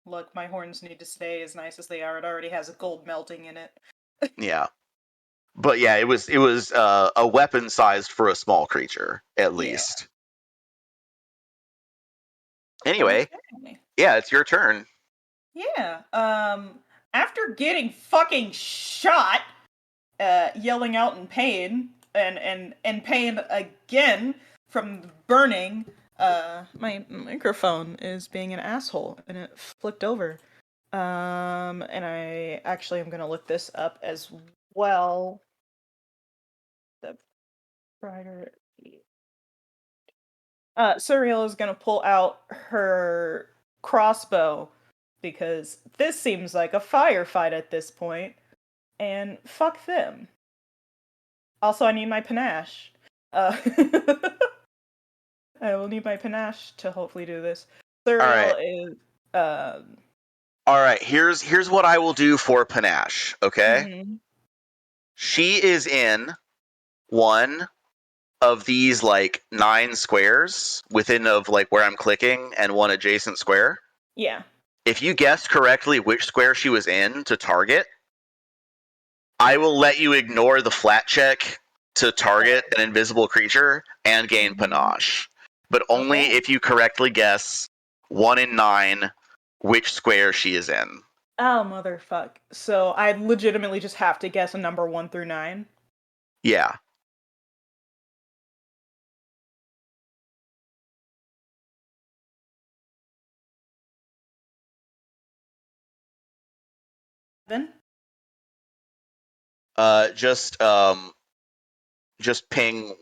Look, my horns need to stay as nice as they are. It already has a gold melting in it. Yeah. But yeah, it was a weapon sized for a small creature, at least. Anyway, Okay. yeah, it's your turn. Yeah. After getting fucking shot, yelling out in pain and pain again from burning, my microphone is being an asshole and it flipped over. And I actually am gonna look this up as well. The brighter. Suriel is gonna pull out her crossbow because this seems like a firefight at this point, and fuck them. Also, I need my panache. I will need my panache to hopefully do this. Suriel is All right, here's what I will do for Panache, okay? mhm. She is in one of these like 9 squares within of like where I'm clicking and one adjacent square. Yeah. If you guessed correctly which square she was in to target, I will let you ignore the flat check to target an invisible creature and gain Panache. But only Okay. if you correctly guess 1 in 9 which square she is in. Oh motherfuck. So I legitimately just have to guess a number 1 through 9. Yeah. Then Just ping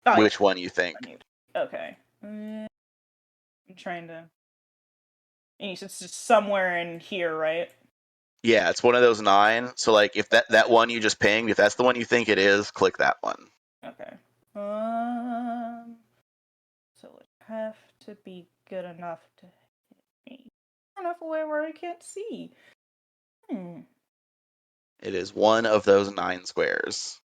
oh, which yeah. one you think. Okay. I'm trying to. It's just somewhere in here, right? Yeah, it's one of those 9. So like if that one you just pinged, if that's the one you think it is, click that one. Okay. So it have to be good enough to hit me. Enough away where I can't see. It is one of those 9 squares.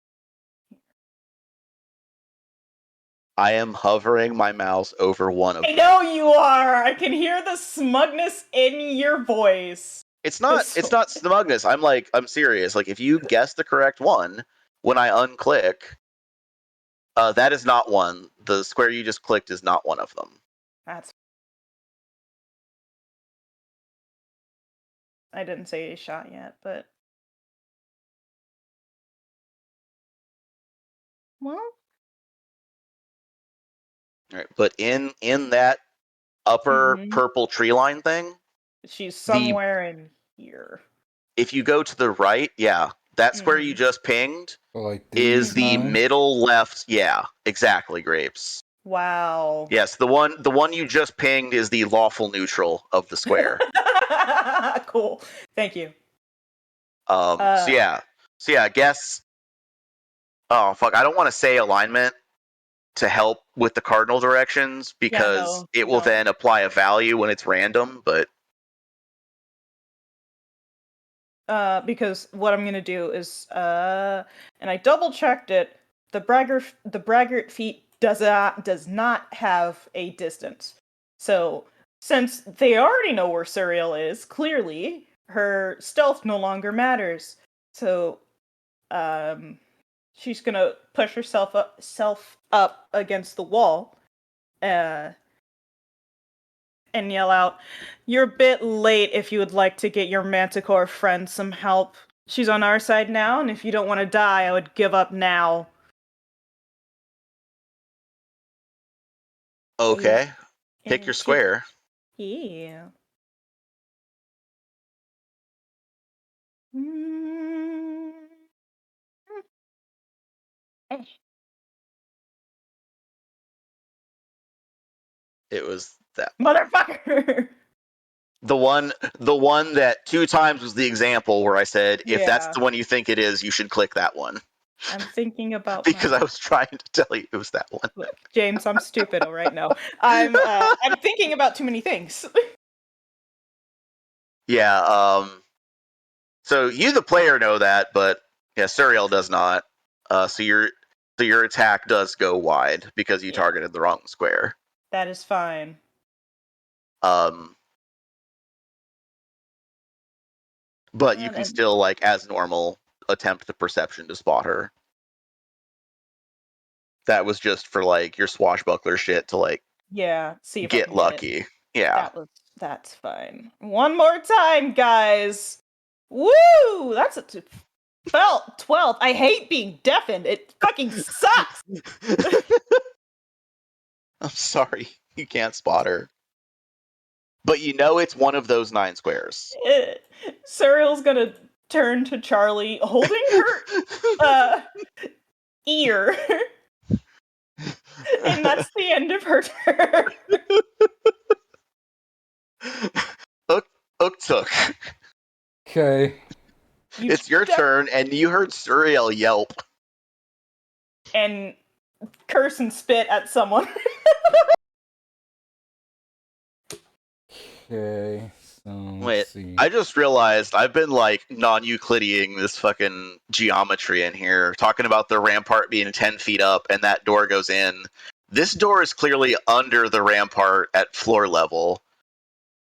I am hovering my mouse over one of I them. know you are. I can hear the smugness in your voice. It's not smugness. I'm serious. Like if you guess the correct one, when I unclick, that is not one. The square you just clicked is not one of them. That's. I didn't say a shot yet, but. Well. All right, but in that upper purple tree line thing, She's somewhere in here. If you go to the right, yeah, that square you just pinged Like is these the 9? middle left. Yeah, exactly, Grapes. Wow. Yes, the one you just pinged is the lawful neutral of the square. Cool. Thank you. So yeah, guess. Oh fuck, I don't want to say alignment to help with the cardinal directions because it will then apply a value when it's random, but because what I'm gonna do is and I double checked it, the braggart feat does not have a distance. So since they already know where Suriel is, clearly her stealth no longer matters. So she's gonna push herself up against the wall and yell out, "You're a bit late if you would like to get your manticore friend some help. She's on our side now, and if you don't want to die, I would give up now." okay. Pick your And square. Yeah. It was that Motherfucker! the one that 2 times was the example where I said, if that's Yeah. the one you think it is, you should click that one. I'm thinking about Because I my... was trying to tell you it was that one. Look, James, I'm stupid right now. I'm thinking about too many things. Yeah, so you the player know that, but yeah, Suriel does not. So your attack does go wide because you Yeah. targeted the wrong square. That is fine. But you can still, like, as normal, attempt the perception to spot her. That was just for, like, your swashbuckler shit to, like, Yeah, see if I get can get it. lucky. Yeah. That's fine. One more time, guys. Woo! That's a 12. I hate being deafened. It fucking sucks. I'm sorry, you can't spot her. But you know it's one of those 9 squares. Cyril's gonna turn to Charlie, holding her ear. And that's the end of her turn. Uktuk. Okay. It's your turn, and you heard Suriel yelp. And curse and spit at someone. Okay. So Wait, let's see. I just realized I've been, like, non-Euclidean this fucking geometry in here, talking about the rampart being 10 feet up and that door goes in. This door is clearly under the rampart at floor level.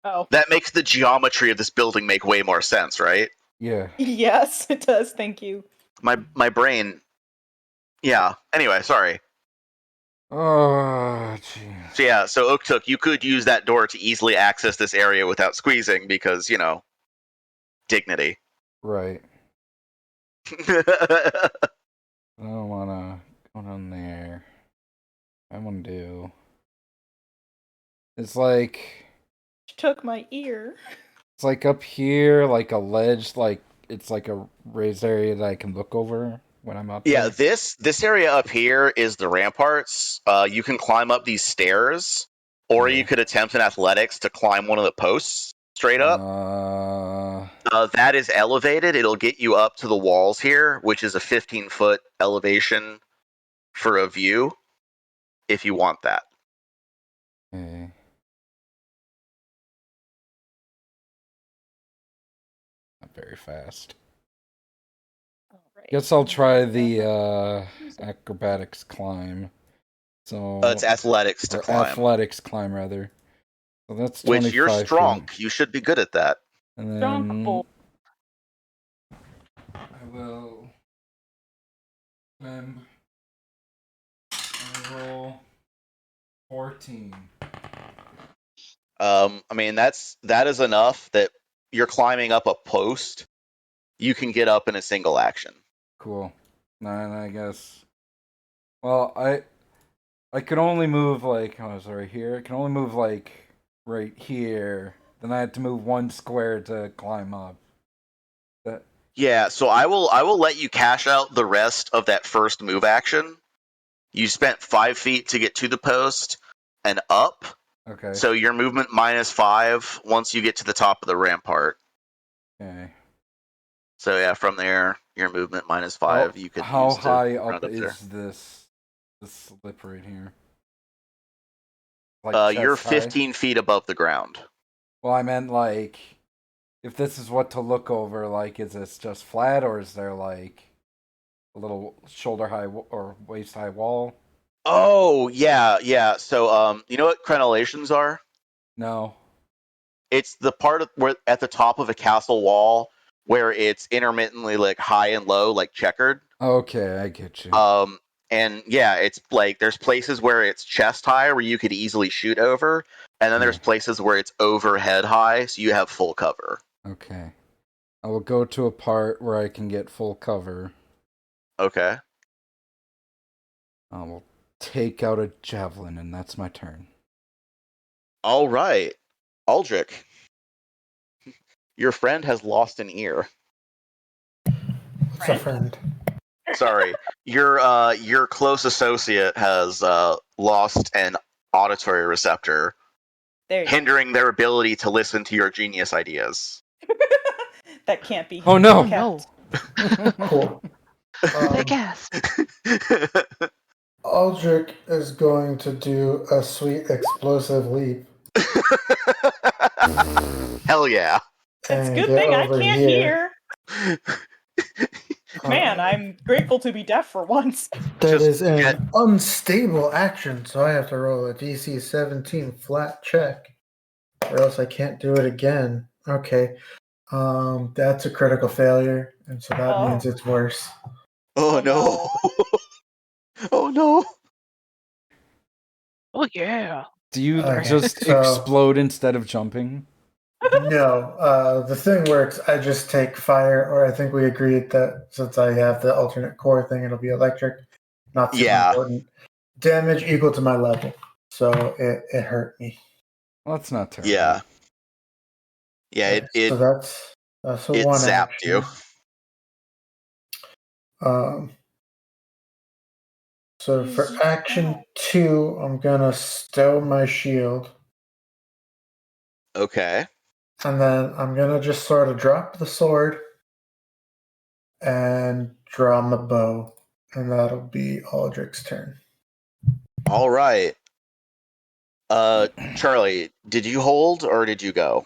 Oh. That makes the geometry of this building make way more sense, right? Yeah. Yes, it does. Thank you. My brain. Yeah. Anyway, sorry. Oh, jeez. So yeah, so Uktuk, you could use that door to easily access this area without squeezing because, you know, dignity. Right. I don't wanna go down there. I wanna do. It's like She took my ear. it's like up here, like a ledge, like it's like a raised area that I can look over when I'm up Yeah, there. this area up here is the ramparts. You can climb up these stairs, or you could attempt in athletics to climb one of the posts straight up. That is elevated. It'll get you up to the walls here, which is a 15-foot elevation for a view, if you want that. Okay. Not very fast. Right. Guess I'll try the acrobatics climb. So It's athletics to climb. Athletics climb rather. So that's 25 Which you're strong. feet. You should be good at that. And then I will climb. I roll 14. I mean, that is enough that you're climbing up a post. You can get up in a single action. Cool. 9, I guess. Well, I could only move like right here. I can only move like right here. Then I had to move 1 square to climb up. Yeah, so I will let you cash out the rest of that first move action. You spent 5 feet to get to the post and up. Okay. So your movement -5 once you get to the top of the rampart. Okay. So yeah, from there, your movement -5. You could how use to high run up up there. is this This slip right here. Like You're chest high. 15 feet above the ground. Well, I meant like, if this is what to look over, like, is this just flat or is there like a little shoulder high or waist high wall? Oh, yeah. So, you know what crenellations are? No. It's the part of where at the top of a castle wall where it's intermittently like high and low, like checkered. Okay, I get you. And yeah, it's like there's places where it's chest high where you could easily shoot over, and then there's places where it's overhead high, so you have full cover. Okay. I will go to a part where I can get full cover. Okay. I will take out a javelin, and that's my turn. All right. Aldrich, your friend has lost an ear. What's a friend? Sorry. Your close associate has lost an auditory receptor, There you hindering their ability to listen to your genius ideas. go. That can't be. Oh no! No. Cool. They gasp. Aldrich is going to do a sweet explosive leap. Hell yeah. It's a and good get thing I over can't here. Man, I'm grateful to be deaf for once. That Just is an get- unstable action, so I have to roll a DC 17 flat check, or else I can't do it again. Okay, that's a critical failure, and so that Oh. means it's worse. Oh no. Oh no. Oh yeah. Do you Okay, just so- explode instead of jumping? No, the thing works. I just take fire, or I think we agreed that since I have the alternate core thing, it'll be electric. Not super Yeah. important. Damage equal to my level, so it hurt me. Well, that's not terrible. Yeah. Yeah, it So that's a it one zapped action. you. So for action 2, I'm gonna stow my shield, Okay. and then I'm gonna just sort of drop the sword and draw my bow, and that'll be Aldrich's turn. All right. Charlie, did you hold or did you go?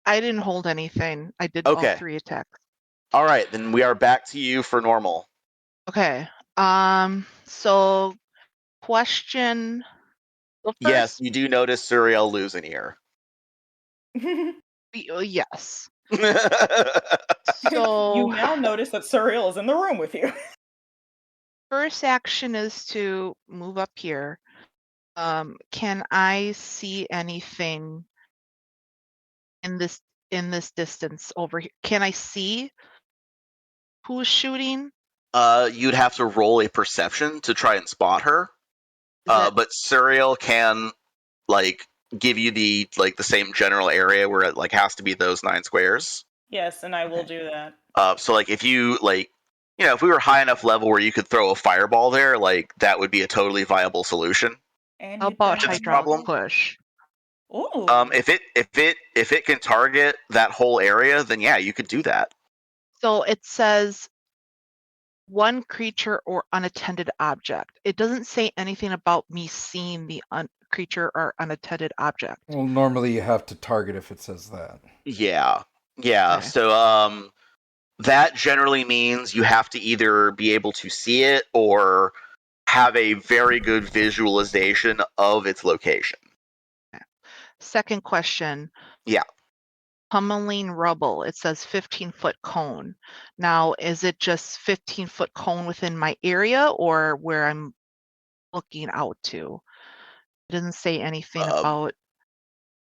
I didn't hold anything. I did all Okay. 3 attacks. All right, then we are back to you for normal. Okay. So question. Well, Yes, first, you do notice Suriel lose an ear. yes. You So now notice that Surreal is in the room with you. first action is to move up here. Can I see anything in this distance over here? Can I see who's shooting? You'd have to roll a perception to try and spot her. But Suriel can like give you the same general area where it like has to be those 9 squares. Yes, and I will Okay. do that. So like if you like, you know, if we were high enough level where you could throw a fireball there, like that would be a totally viable solution. And How you about To this hydraulic problem? push? Ooh. If it can target that whole area, then yeah, you could do that. So it says one creature or unattended object. It doesn't say anything about me seeing the creature or unattended object. Well, normally you have to target if it says that. Yeah. Okay. So that generally means you have to either be able to see it or have a very good visualization of its location. Second question. Yeah. Pummeling rubble. It says 15-foot cone. Now, is it just 15-foot cone within my area or where I'm looking out to? It doesn't say anything about.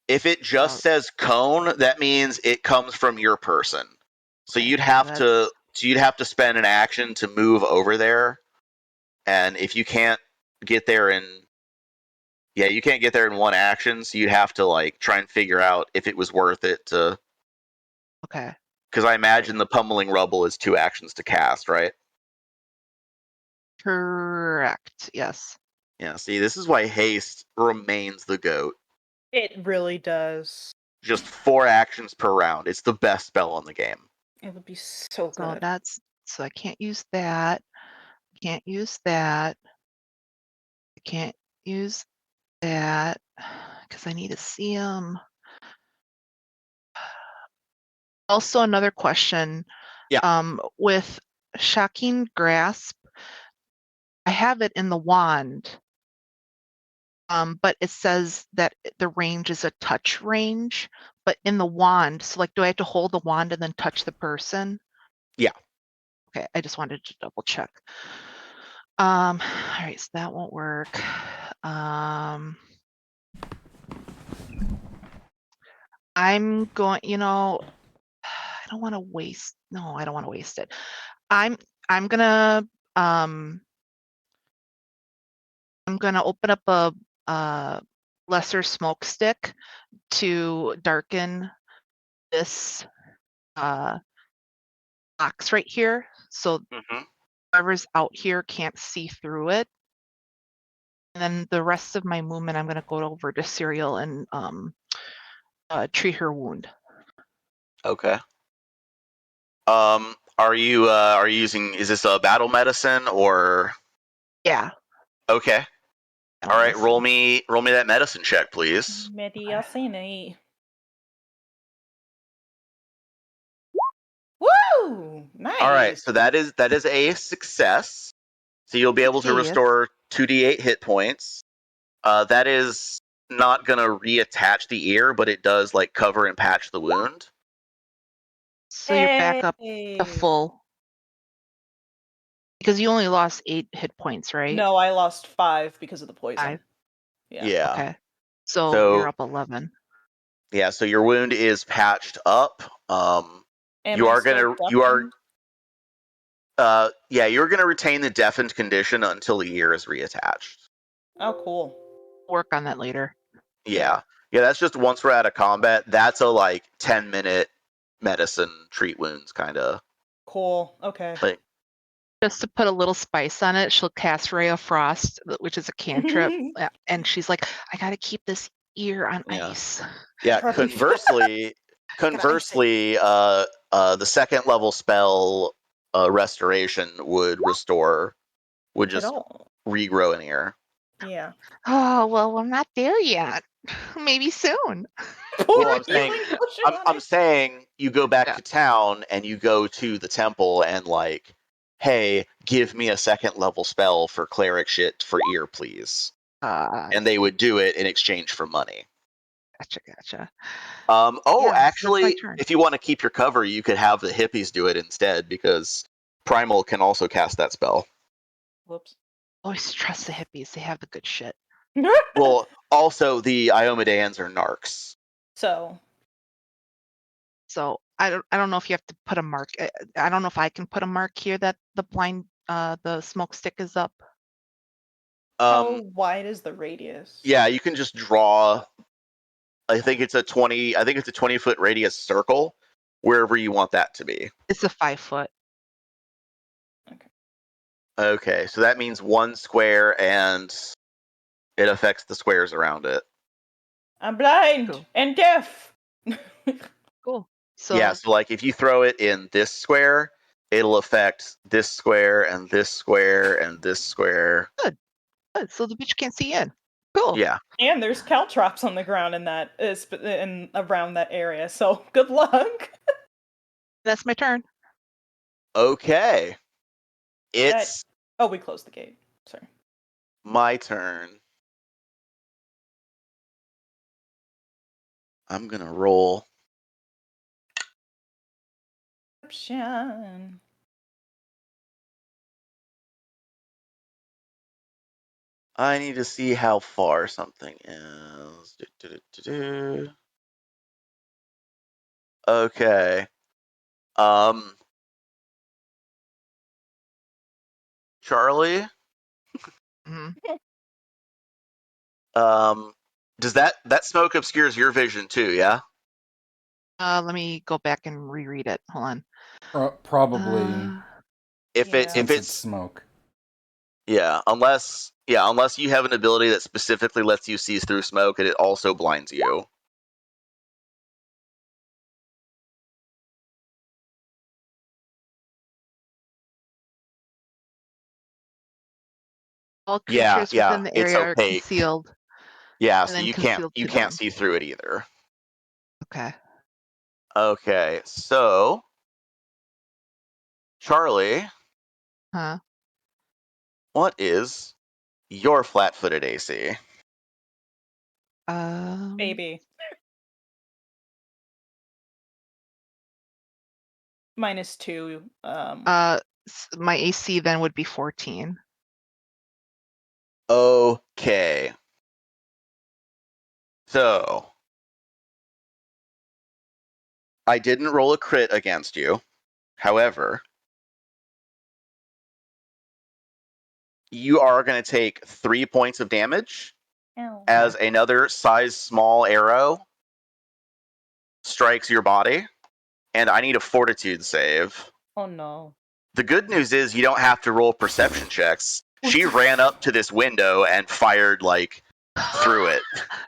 If it just says cone, that means it comes from your person. So Okay, you'd have that's- to spend an action to move over there. And if you can't get there you can't get there in one action, so you'd have to like try and figure out if it was worth it to. Okay. Because I imagine the pummeling rubble is 2 actions to cast, right? Correct. Yes. Yeah, see, this is why haste remains the GOAT. It really does. Just 4 actions per round. It's the best spell on the game. It would be so So good. so I can't use that. can't use that. I can't use that because I need to see them. Also, another question. Yeah. With Shocking Grasp, I have it in the wand, but it says that the range is a touch range, but in the wand, so like, do I have to hold the wand and then touch the person? Yeah. Okay, I just wanted to double check. All right, so that won't work. I'm going, I don't want to waste. No, I don't want to waste it. I'm gonna open up a lesser smoke stick to darken this box right here, so Mm-hmm. whoever's out here can't see through it. And then the rest of my movement, I'm gonna go over to Serial and treat her wound. Okay. Are you using? Is this a battle medicine or? Yeah. Okay. Battle All right. medicine. Roll me that medicine check, please. Medicine. Woo! Nice. All right. So that is a success. So you'll be able to Yes. restore 2d8 hit points. That is not gonna reattach the ear, but it does like cover and patch the wound. So you're back up to Hey. full. Because you only lost 8 hit points, right? No, I lost 5 because of the poison. 5. Yeah. Okay. So you're up 11. Yeah. So your wound is patched up. Am You I are still you're deafened? gonna retain the deafened condition until the ear is reattached. Oh, cool. Work on that later. Yeah. Yeah, that's just once we're out of combat. That's a like 10-minute medicine treat wounds kind of Cool. Okay. thing. Just to put a little spice on it, she'll cast Ray of Frost, which is a cantrip, and she's like, I gotta keep this ear on Yeah. ice. Yeah. Perfect. Conversely, the second level spell restoration would It just all. regrow an ear. Yeah. Oh, well, we're not there yet. Maybe soon. Well, I'm saying Healing potion on I'm it. saying you go back Yeah. to town and you go to the temple and like, hey, give me a second level spell for cleric shit for ear, please. And they would do it in exchange for money. Gotcha. Oh, Yeah, so that's my actually, turn. if you want to keep your cover, you could have the hippies do it instead because Primal can also cast that spell. Whoops. Always trust the hippies. They have the good shit. Well, also the Iomedeans are narcs. So So I don't know if you have to put a mark. I don't know if I can put a mark here that the smoke stick is up. how wide is the radius? Yeah, you can just draw. I think it's a 20-foot radius circle wherever you want that to be. It's a 5 foot. Okay, so that means 1 square and it affects the squares around it. I'm blind Cool. and deaf. Cool. So Yeah, so like if you throw it in this square, it'll affect this square and this square and this square. good. So the bitch can't see in. Cool. Yeah. And there's caltrops on the ground in that in around that area. So good luck. That's my turn. Okay. It's Oh, we closed the gate. Sorry. my turn. I'm gonna roll. Perception. I need to see how far something is. Do-do-do-do-do. Okay. Charlie, Mhm. does that smoke obscures your vision too, yeah? Let me go back and reread it. Hold on. Probably If Yeah. since it's it's smoke. unless you have an ability that specifically lets you see through smoke and it also blinds you. All Yeah, creatures yeah, within the it's area are opaque. concealed, Yeah, and so then you concealed to can't them. see through it either. Okay. Okay, so Charlie, Huh. what is your flat-footed AC? Baby. -2. My AC then would be 14. Okay. So I didn't roll a crit against you. However, you are going to take 3 points of damage as another size small arrow strikes your body, and I need a fortitude save. Oh no. The good news is you don't have to roll perception checks. She ran up to this window and fired through it.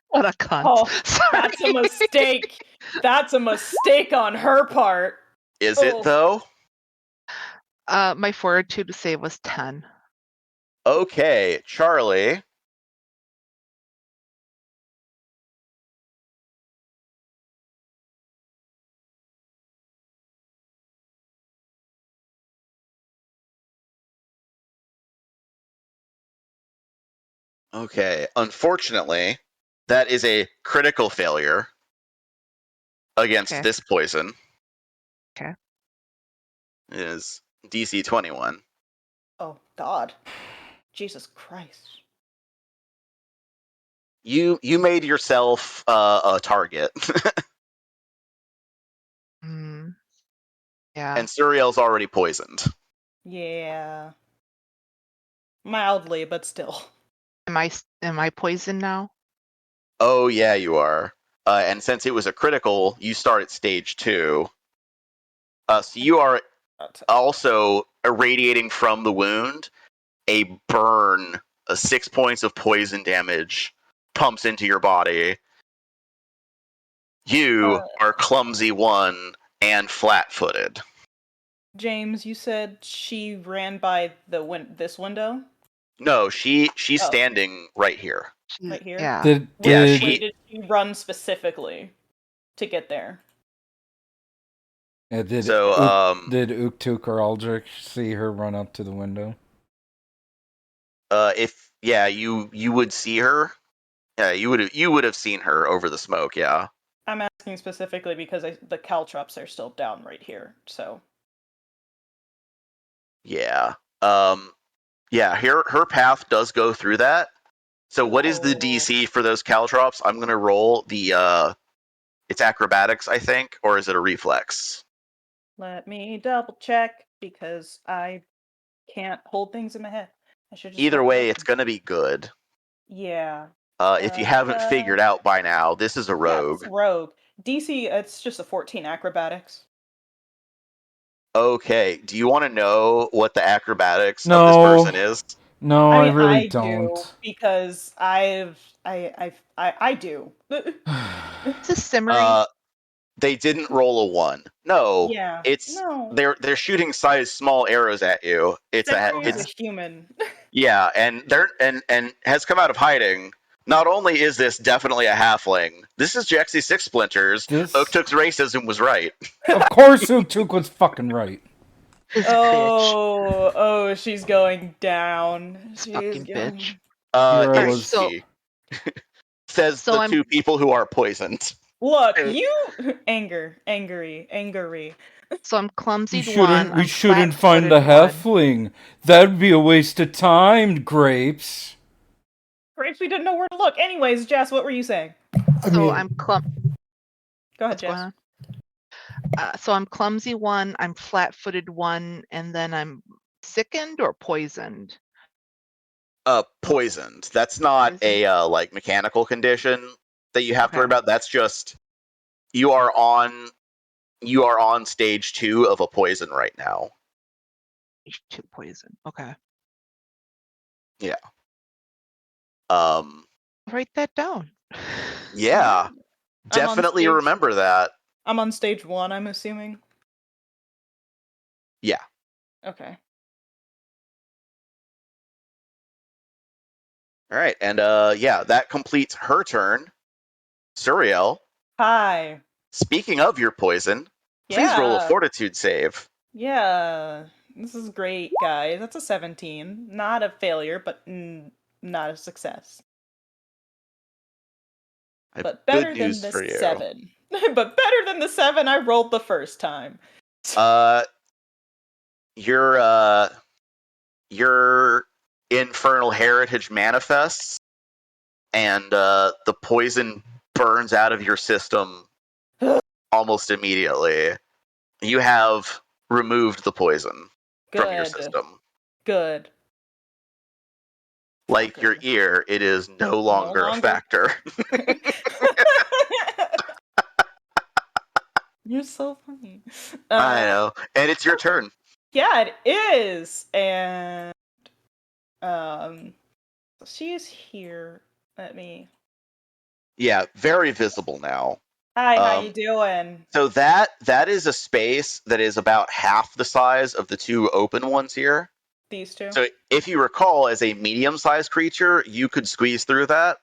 What a cunt. Oh, Sorry. that's a mistake. That's a mistake on her part. Is it though? My fortitude save was 10. Okay, Charlie. Okay, unfortunately, that is a critical failure against Okay. this poison. Okay. It is DC 21. Oh God. Jesus Christ. You made yourself a target, Yeah. and Suriel's already poisoned. Yeah. Mildly, but still. Am I poisoned now? Oh yeah, you are. And since it was a critical, you start at stage 2. So you are also irradiating from the wound. A burn, 6 points of poison damage pumps into your body. You are clumsy 1 and flat-footed. James, you said she ran by this window? No, she's standing right here. Right here? Yeah. Did Yeah, Where did she run specifically to get there? yeah, did So, did Uktuk or Aldrich see her run up to the window? you would see her. Yeah, you would have seen her over the smoke. Yeah. I'm asking specifically because the caltrops are still down right here. So. Yeah. Yeah. Her path does go through that. So what is the DC for those caltrops? I'm gonna roll the it's acrobatics, I think, or is it a reflex? Let me double check because I can't hold things in my head. I should just. Either way, it's gonna be good. Yeah. If you haven't figured out by now, this is a rogue. Yeah, rogue. DC, it's just a 14 acrobatics. Okay. Do you want to know what the acrobatics of this person is? No, I really don't. Do because I do. It's a simmering. They didn't roll a 1. No. Yeah. It's No. they're shooting size small arrows at you. It's a human. Yeah, and they're and has come out of hiding. Not only is this definitely a halfling, this is Jexy Six Splinters. Uktuk's racism was right. Of course Uktuk was fucking right. Oh, she's going down. She's fucking going. bitch. Says So the I'm- 2 people who are poisoned. Look, you angry. So I'm clumsy We shouldn't find the halfling. That'd be a waste of time, Grapes. Grapes, we didn't know where to look. Anyways, Jess, what were you saying? I'm Go ahead, Jess. So I'm clumsy 1, I'm flat-footed 1, and then I'm sickened or poisoned? Poisoned. That's not a mechanical condition that you have to worry about. That's just you are on stage 2 of a poison right now. Stage 2 poison. Okay. Yeah. Write that down. Yeah. Definitely remember that. I'm on stage 1, I'm assuming. Yeah. Okay. All right, and yeah, that completes her turn. Suriel, Hi. speaking of your poison, please roll a Yeah. fortitude save. Yeah. This is great, guys. That's a 17. Not a failure, but not a success. I have But good better than news the for you. 7. But better than the 7 I rolled the first time. Your infernal heritage manifests, and the poison burns out of your system almost immediately. You have removed the poison from your Good. system. Good. Like your Fucker. ear, it is no No longer a longer. factor. You're so funny. I know. And it's your turn. Yeah, it is. And she's here. Let me. Yeah, very visible now. Hi, how you doing? So that is a space that is about half the size of the two open ones here. These two? So if you recall, as a medium-sized creature, you could squeeze through that.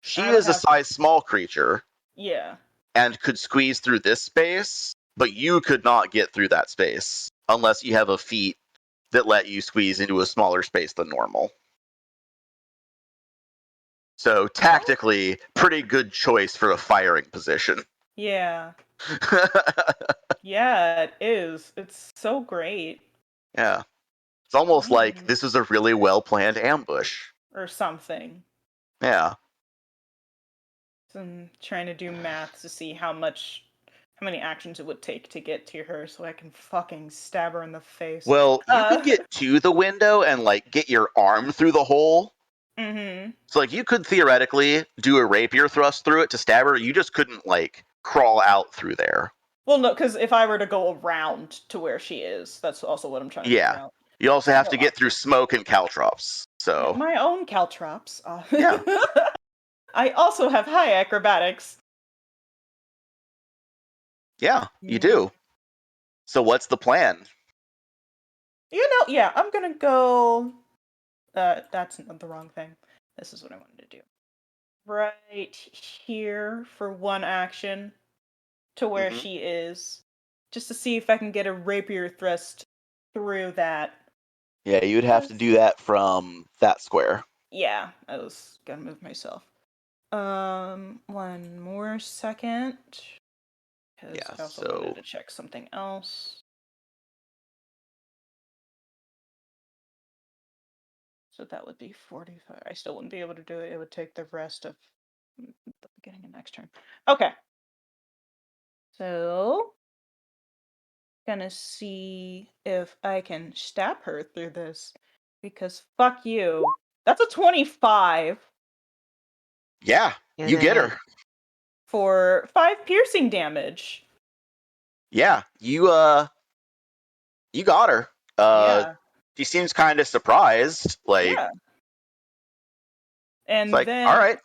She I would is a have. size small creature Yeah. and could squeeze through this space, but you could not get through that space unless you have a feat that let you squeeze into a smaller space than normal. So tactically, pretty good choice for a firing position. Yeah. Yeah, it is. It's so great. Yeah. It's almost like this was a really well-planned ambush. Or something. Yeah. So I'm trying to do math to see how many actions it would take to get to her so I can fucking stab her in the face. Well, you could get to the window and like get your arm through the hole. Mm-hmm. So like you could theoretically do a rapier thrust through it to stab her. You just couldn't like crawl out through there. Well, no, because if I were to go around to where she is, that's also what I'm trying to figure Yeah. out. You also have No, to get through smoke and caltrops. Yeah, So my own caltrops. Yeah. I also have high acrobatics. Yeah, you do. So what's the plan? Yeah, I'm gonna go. That's the wrong thing. This is what I wanted to do. Right here for one action to where she is, just to see if I can get a rapier thrust through that. Yeah, you'd have to do that from that square. Yeah, I was gonna move myself. One more second. Because Yeah, I also wanted to check something else. So that would be 45. I still wouldn't be able to do it. It would take the rest of the beginning of next turn. Okay. So, gonna see if I can stab her through this. Because fuck you. That's a 25 Yeah, you get her. for 5 piercing damage. Yeah, you got her. Yeah. She seems kind of surprised. Like, Yeah. And it's like, then all right.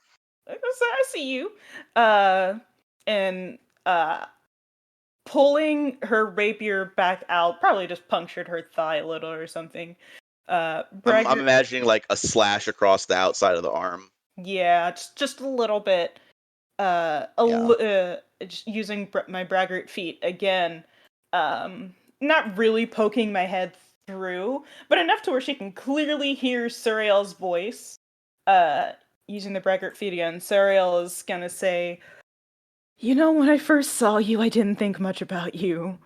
I see you. And pulling her rapier back out, probably just punctured her thigh a little or something. I'm imagining like a slash across the outside of the arm. Yeah, just a little bit. Just using my braggart feet again. Not really poking my head through, but enough to where she can clearly hear Suriel's voice. Using the braggart feet again, Suriel is gonna say, "You know, when I first saw you, I didn't think much about you.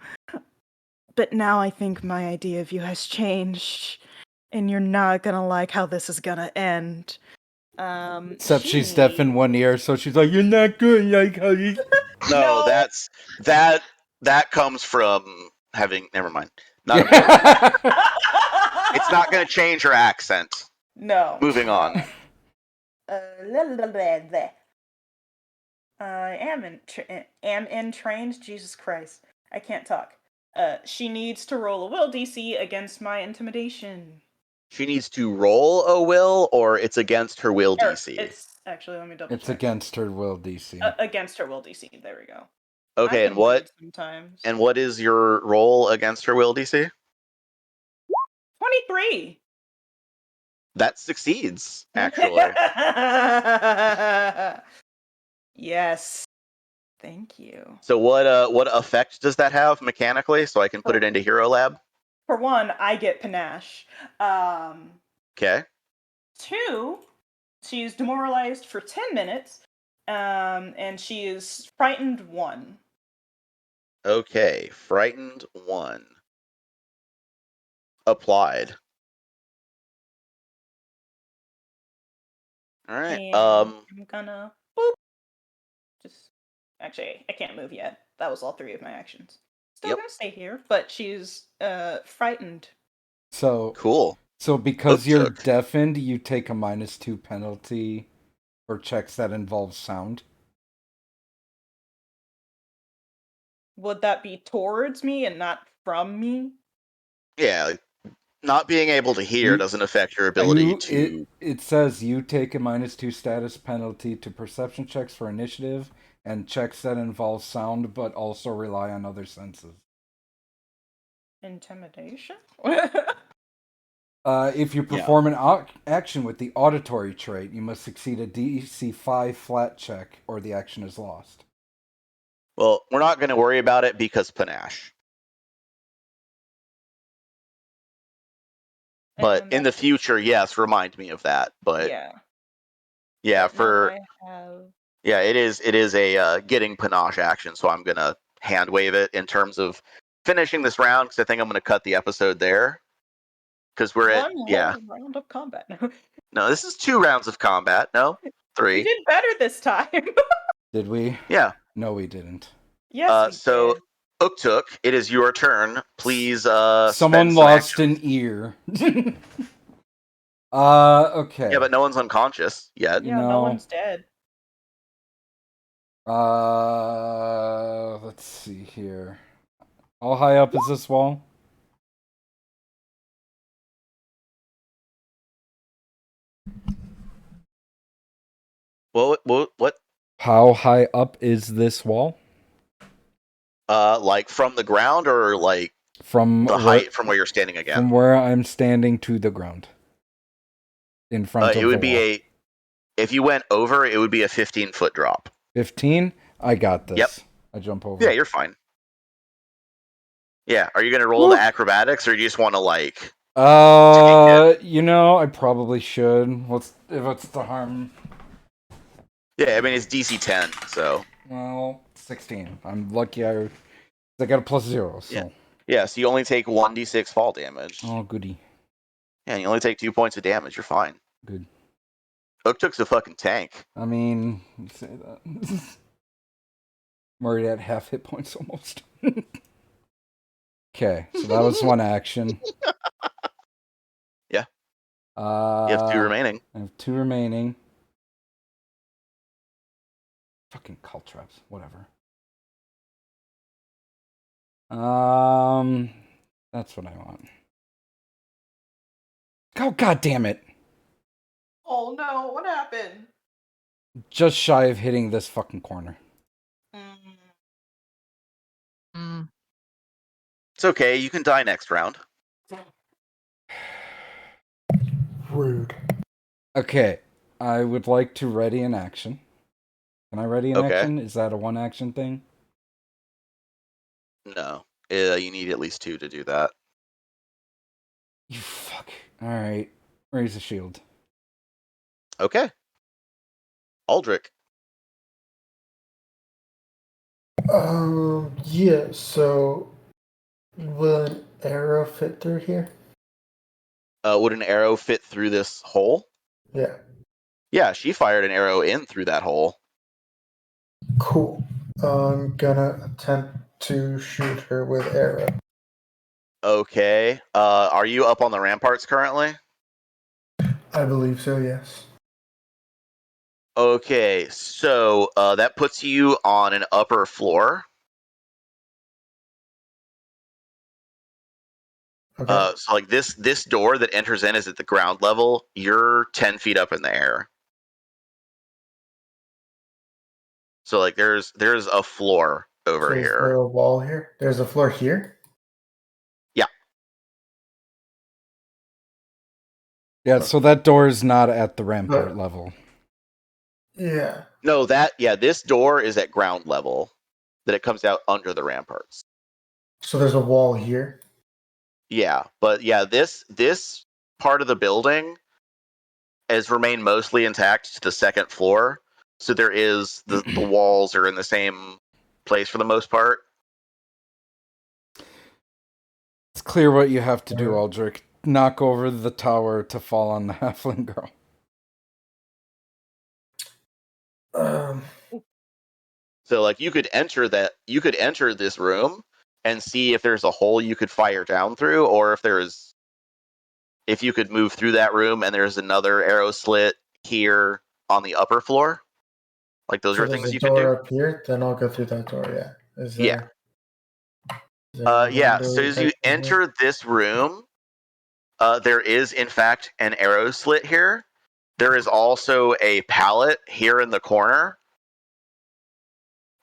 But now I think my idea of you has changed, and you're not gonna like how this is gonna end." Except she's deaf in one ear, so she's like, "You're not good like how you." No, that comes from having. Never mind. Not important. It's not going to change her accent. No. Moving on. I am entrained. Jesus Christ, I can't talk. She needs to roll a will DC against my intimidation. She needs to roll a will, or it's against her will DC. It's actually, let me double It's check. against her will DC. Against her will DC. There we go. Okay, and what? Sometimes. And what is your roll against her will DC? 23. That succeeds, actually. Yes. Thank you. So what effect does that have mechanically? So I can put it into Hero Lab. For one, I get panache. Okay. 2, she's demoralized for 10 minutes, and she is frightened 1. Okay. Frightened 1. Applied. All right. And I'm gonna boop. Just actually, I can't move yet. That was all 3 of my actions. Still Yep. gonna stay here, but she's frightened. So Cool. because you're Oaktook. deafened, you take a -2 penalty for checks that involve sound. Would that be towards me and not from me? Yeah. Not being able to hear You- doesn't affect your ability to. It says you take a -2 status penalty to perception checks for initiative and checks that involve sound but also rely on other senses. Intimidation? If you perform an action with the auditory trait, you must succeed a DC 5 flat check or the action is lost. Well, we're not going to worry about it because panache. But in the future, yes, remind me of that. But yeah, But now I have... yeah, it is a getting panache action, so I'm gonna hand wave it in terms of finishing this round because I think I'm gonna cut the episode there because we're at whole round of combat. No, this is 2 rounds of combat. No, 3. We did better this time. Did we? Yeah. No, we didn't. Yes, we so did. Uktuk, it is your turn. Please someone lost an ear. Okay. Yeah, but no one's unconscious yet. Yeah, no one's dead. Let's see here. How high up is this wall? What? How high up is this wall? Like from the ground or like from the height from where you're standing again? From where I'm standing to the ground. In front of it would the be wall. if you went over, it would be a 15-foot drop. 15? I got this. Yep. I jump over. Yeah, you're fine. Yeah, are you gonna roll the acrobatics, or do you just want to like? You know, I probably should. What's the harm? Yeah, I mean it's DC 10, so. Well, 16. I'm lucky I got a +0. So. Yeah. So you only take 1d6 fall damage. Oh, goody. Yeah, you only take 2 points of damage. You're fine. Good. Uktuk's a fucking tank. I mean, you say that. I'm already at half hit points almost. Okay, so that was one action. Yeah. You have 2 remaining. I have 2 remaining. Fucking cult traps, whatever. That's what I want. Oh, god damn it! Oh no, what happened? Just shy of hitting this fucking corner. It's okay. You can die next round. Rude. Okay, I would like to ready an action. Can I ready an action? Is that a 1 action thing? No. You need at least 2 to do that. You fuck. Alright. Raise the shield. Okay. Aldrich. Yeah, so will an arrow fit through here? Would an arrow fit through this hole? Yeah. Yeah, she fired an arrow in through that hole. Cool. I'm gonna attempt to shoot her with arrow. Okay. Are you up on the ramparts currently? I believe so, yes. Okay, so that puts you on an upper floor. Okay. So like this door that enters in is at the ground level. You're 10 feet up in the air. So like there's a floor over Is here. there a wall here? There's a floor here? Yeah. Yeah, so that door is not at the rampart level. Yeah. No, this door is at ground level. That it comes out under the ramparts. So there's a wall here. Yeah, but yeah, this part of the building has remained mostly intact to the second floor. So there is the walls are in the same place for the most part. It's clear what you have to do, Aldrich. Knock over the tower to fall on the halfling girl. So like you could enter this room and see if there's a hole you could fire down through, or if you could move through that room and there's another arrow slit here on the upper floor. Like those so are there's things a you could do. door up here. Then I'll go through that door. Yeah. Is there? Yeah. So as you enter this room, there is in fact an arrow slit here. There is also a pallet here in the corner,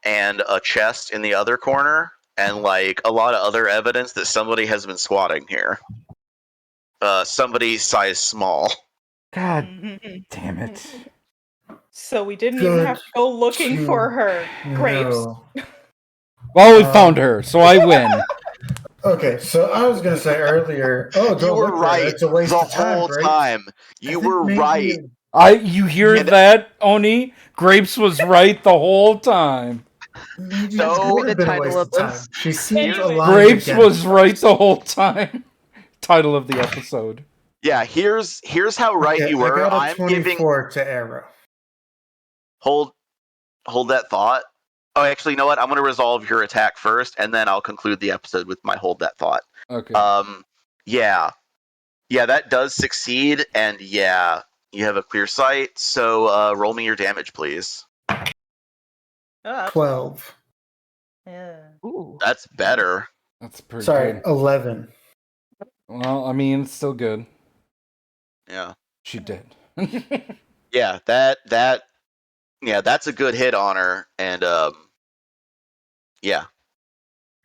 and a chest in the other corner, and like a lot of other evidence that somebody has been squatting here. Somebody size small. God damn it. So we didn't even have to go looking for her. Grapes. No. Well, we found her, so I win. Okay, so I was gonna say earlier. Oh, You were right It's a waste the of time, whole Grace. time. You were right. You hear that, Oni? Grapes was right the whole time. Maybe So- it gonna be would the have been a title waste of of time. this. She seems Anyway. aligned Grapes again. was right the whole time. Title of the episode. Yeah, here's how right Okay, you were. I got a I'm giving 24 to arrow. hold that thought. Oh, actually, you know what? I'm going to resolve your attack first, and then I'll conclude the episode with my hold that thought. Okay. Yeah, that does succeed, and yeah, you have a clear sight. So roll me your damage, please. 12. Yeah. Ooh. That's better. That's pretty Sorry, good. 11. Well, I mean, it's still good. Yeah, She did. yeah, that's a good hit on her, and yeah,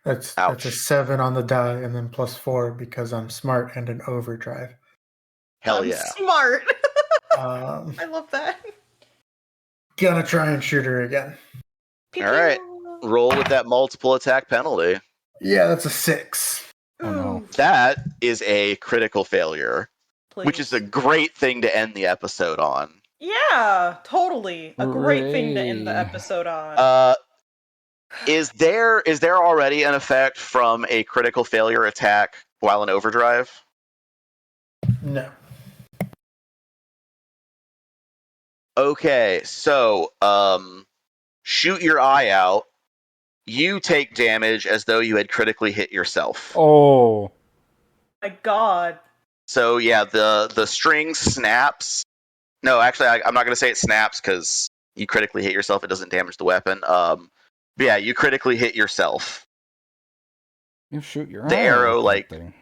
That's ouch. a 7 on the die, and then +4 because I'm smart and an overdrive. Hell I'm yeah. smart. Um, I love that. gonna try and shoot her again. All right, roll with that multiple attack penalty. Yeah, that's a 6. Oh, no. Ooh, That is a critical failure, which is please. a great thing to end the episode on. Yeah, totally. A great thing to end the Hooray. episode on. Is there already an effect from a critical failure attack while in overdrive? No. Okay, so shoot your eye out. You take damage as though you had critically hit yourself. Oh. My God. So yeah, the string snaps. No, actually, I'm not going to say it snaps because you critically hit yourself. It doesn't damage the weapon. But yeah, you critically hit yourself. You shoot your The eye arrow, out that like- thing.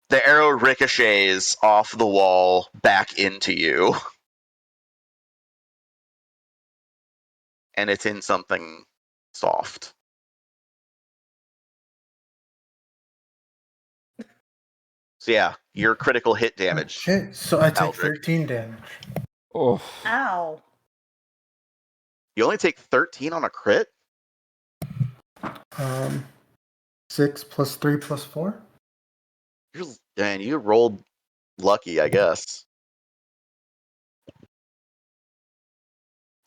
The arrow ricochets off the wall back into you. And it's in something soft. So yeah, your critical hit damage. Okay, so I take Aldrich. 13 damage. Oh. Ow. You only take 13 on a crit? 6 + 3 + 4? You rolled lucky, I guess.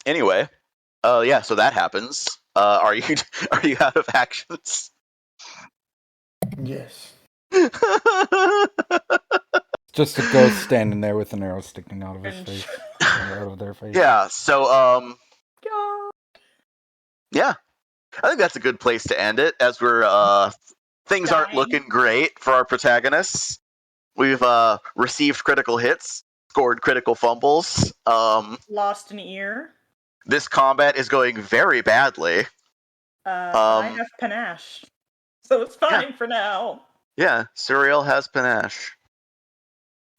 Anyway, yeah, so that happens. Are you out of actions? Yes. Just a ghost standing there with an arrow sticking out of his And face. Or out of their face. Yeah, so God. yeah. I think that's a good place to end it, as we're things aren't Dying. looking great for our protagonists. We've received critical hits, scored critical fumbles. Lost an ear. This combat is going very badly. I have panache. So it's fine for now. Yeah, Suriel has panache.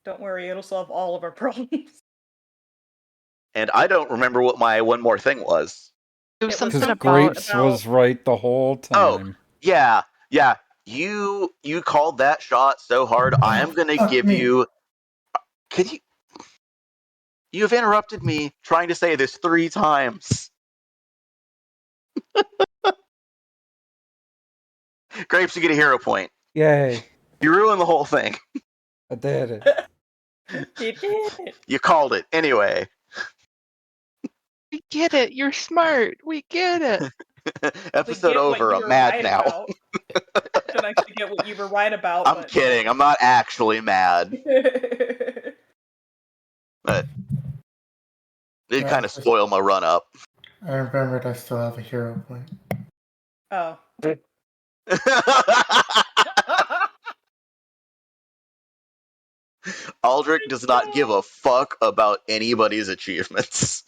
Don't worry, it'll solve all of our problems. And I don't remember what my one more thing was. It was It was something Because about Grapes was right the whole time. Yeah. You called that shot so hard. I am gonna Fuck give me. you. Could you? You have interrupted me trying to say this 3 times. Grapes, you get a hero point. Yay. You ruined the whole thing. I did it. You did. You called it. Anyway. We get it. You're smart. We get it. Episode over. I'm mad now. Didn't actually get what you were right about. I'm kidding. I'm not actually mad. But it kind of spoiled my run up. I remembered I still have a hero point. Oh. Aldrich does not give a fuck about anybody's achievements.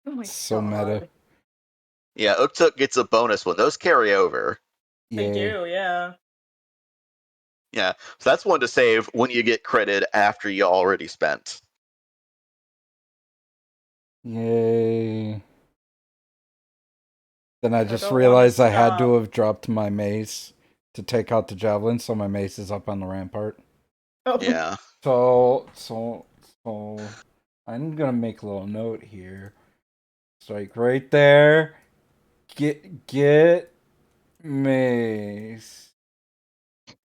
Oh my So God. meta. Yeah, Uktuk gets a bonus one. Those carry over. They Yay. do, yeah. Yeah, so that's one to save when you get credit after you already spent. Yay. Then I just don't realized wanna I had to stop. have dropped my mace to take out the javelin, so my mace is up on the rampart. Oh. Yeah. So I'm gonna make a little note here. Strike right there. Get mace.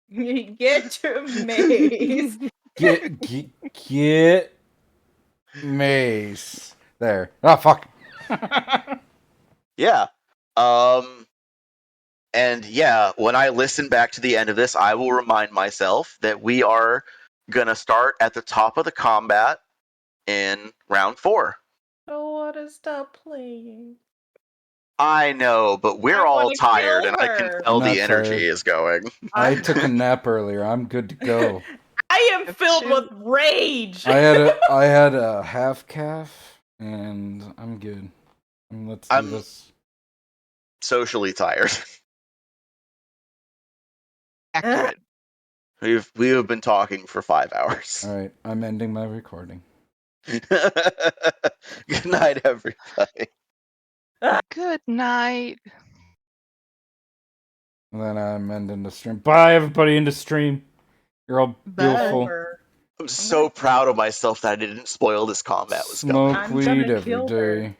Get your mace. Get mace. There. Oh fuck. Yeah. And yeah, when I listen back to the end of this, I will remind myself that we are gonna start at the top of the combat in round 4. I wanna stop playing. I know, but we're I all wanna tired, kill and I can her. tell I'm not the energy tired. is going. I took a nap earlier. I'm good to go. I am Have filled to- with rage. I had a half calf, and I'm good. Let's do I'm- this. Socially tired. Accurate. We have been talking for 5 hours. All right, I'm ending my recording. Good night, everybody. Good night. And then I'm ending the stream. Bye, everybody in the stream. You're all Bye. beautiful. Over. I'm so proud of myself that I didn't spoil this combat was going. Smoke I'm weed gonna every kill her. day.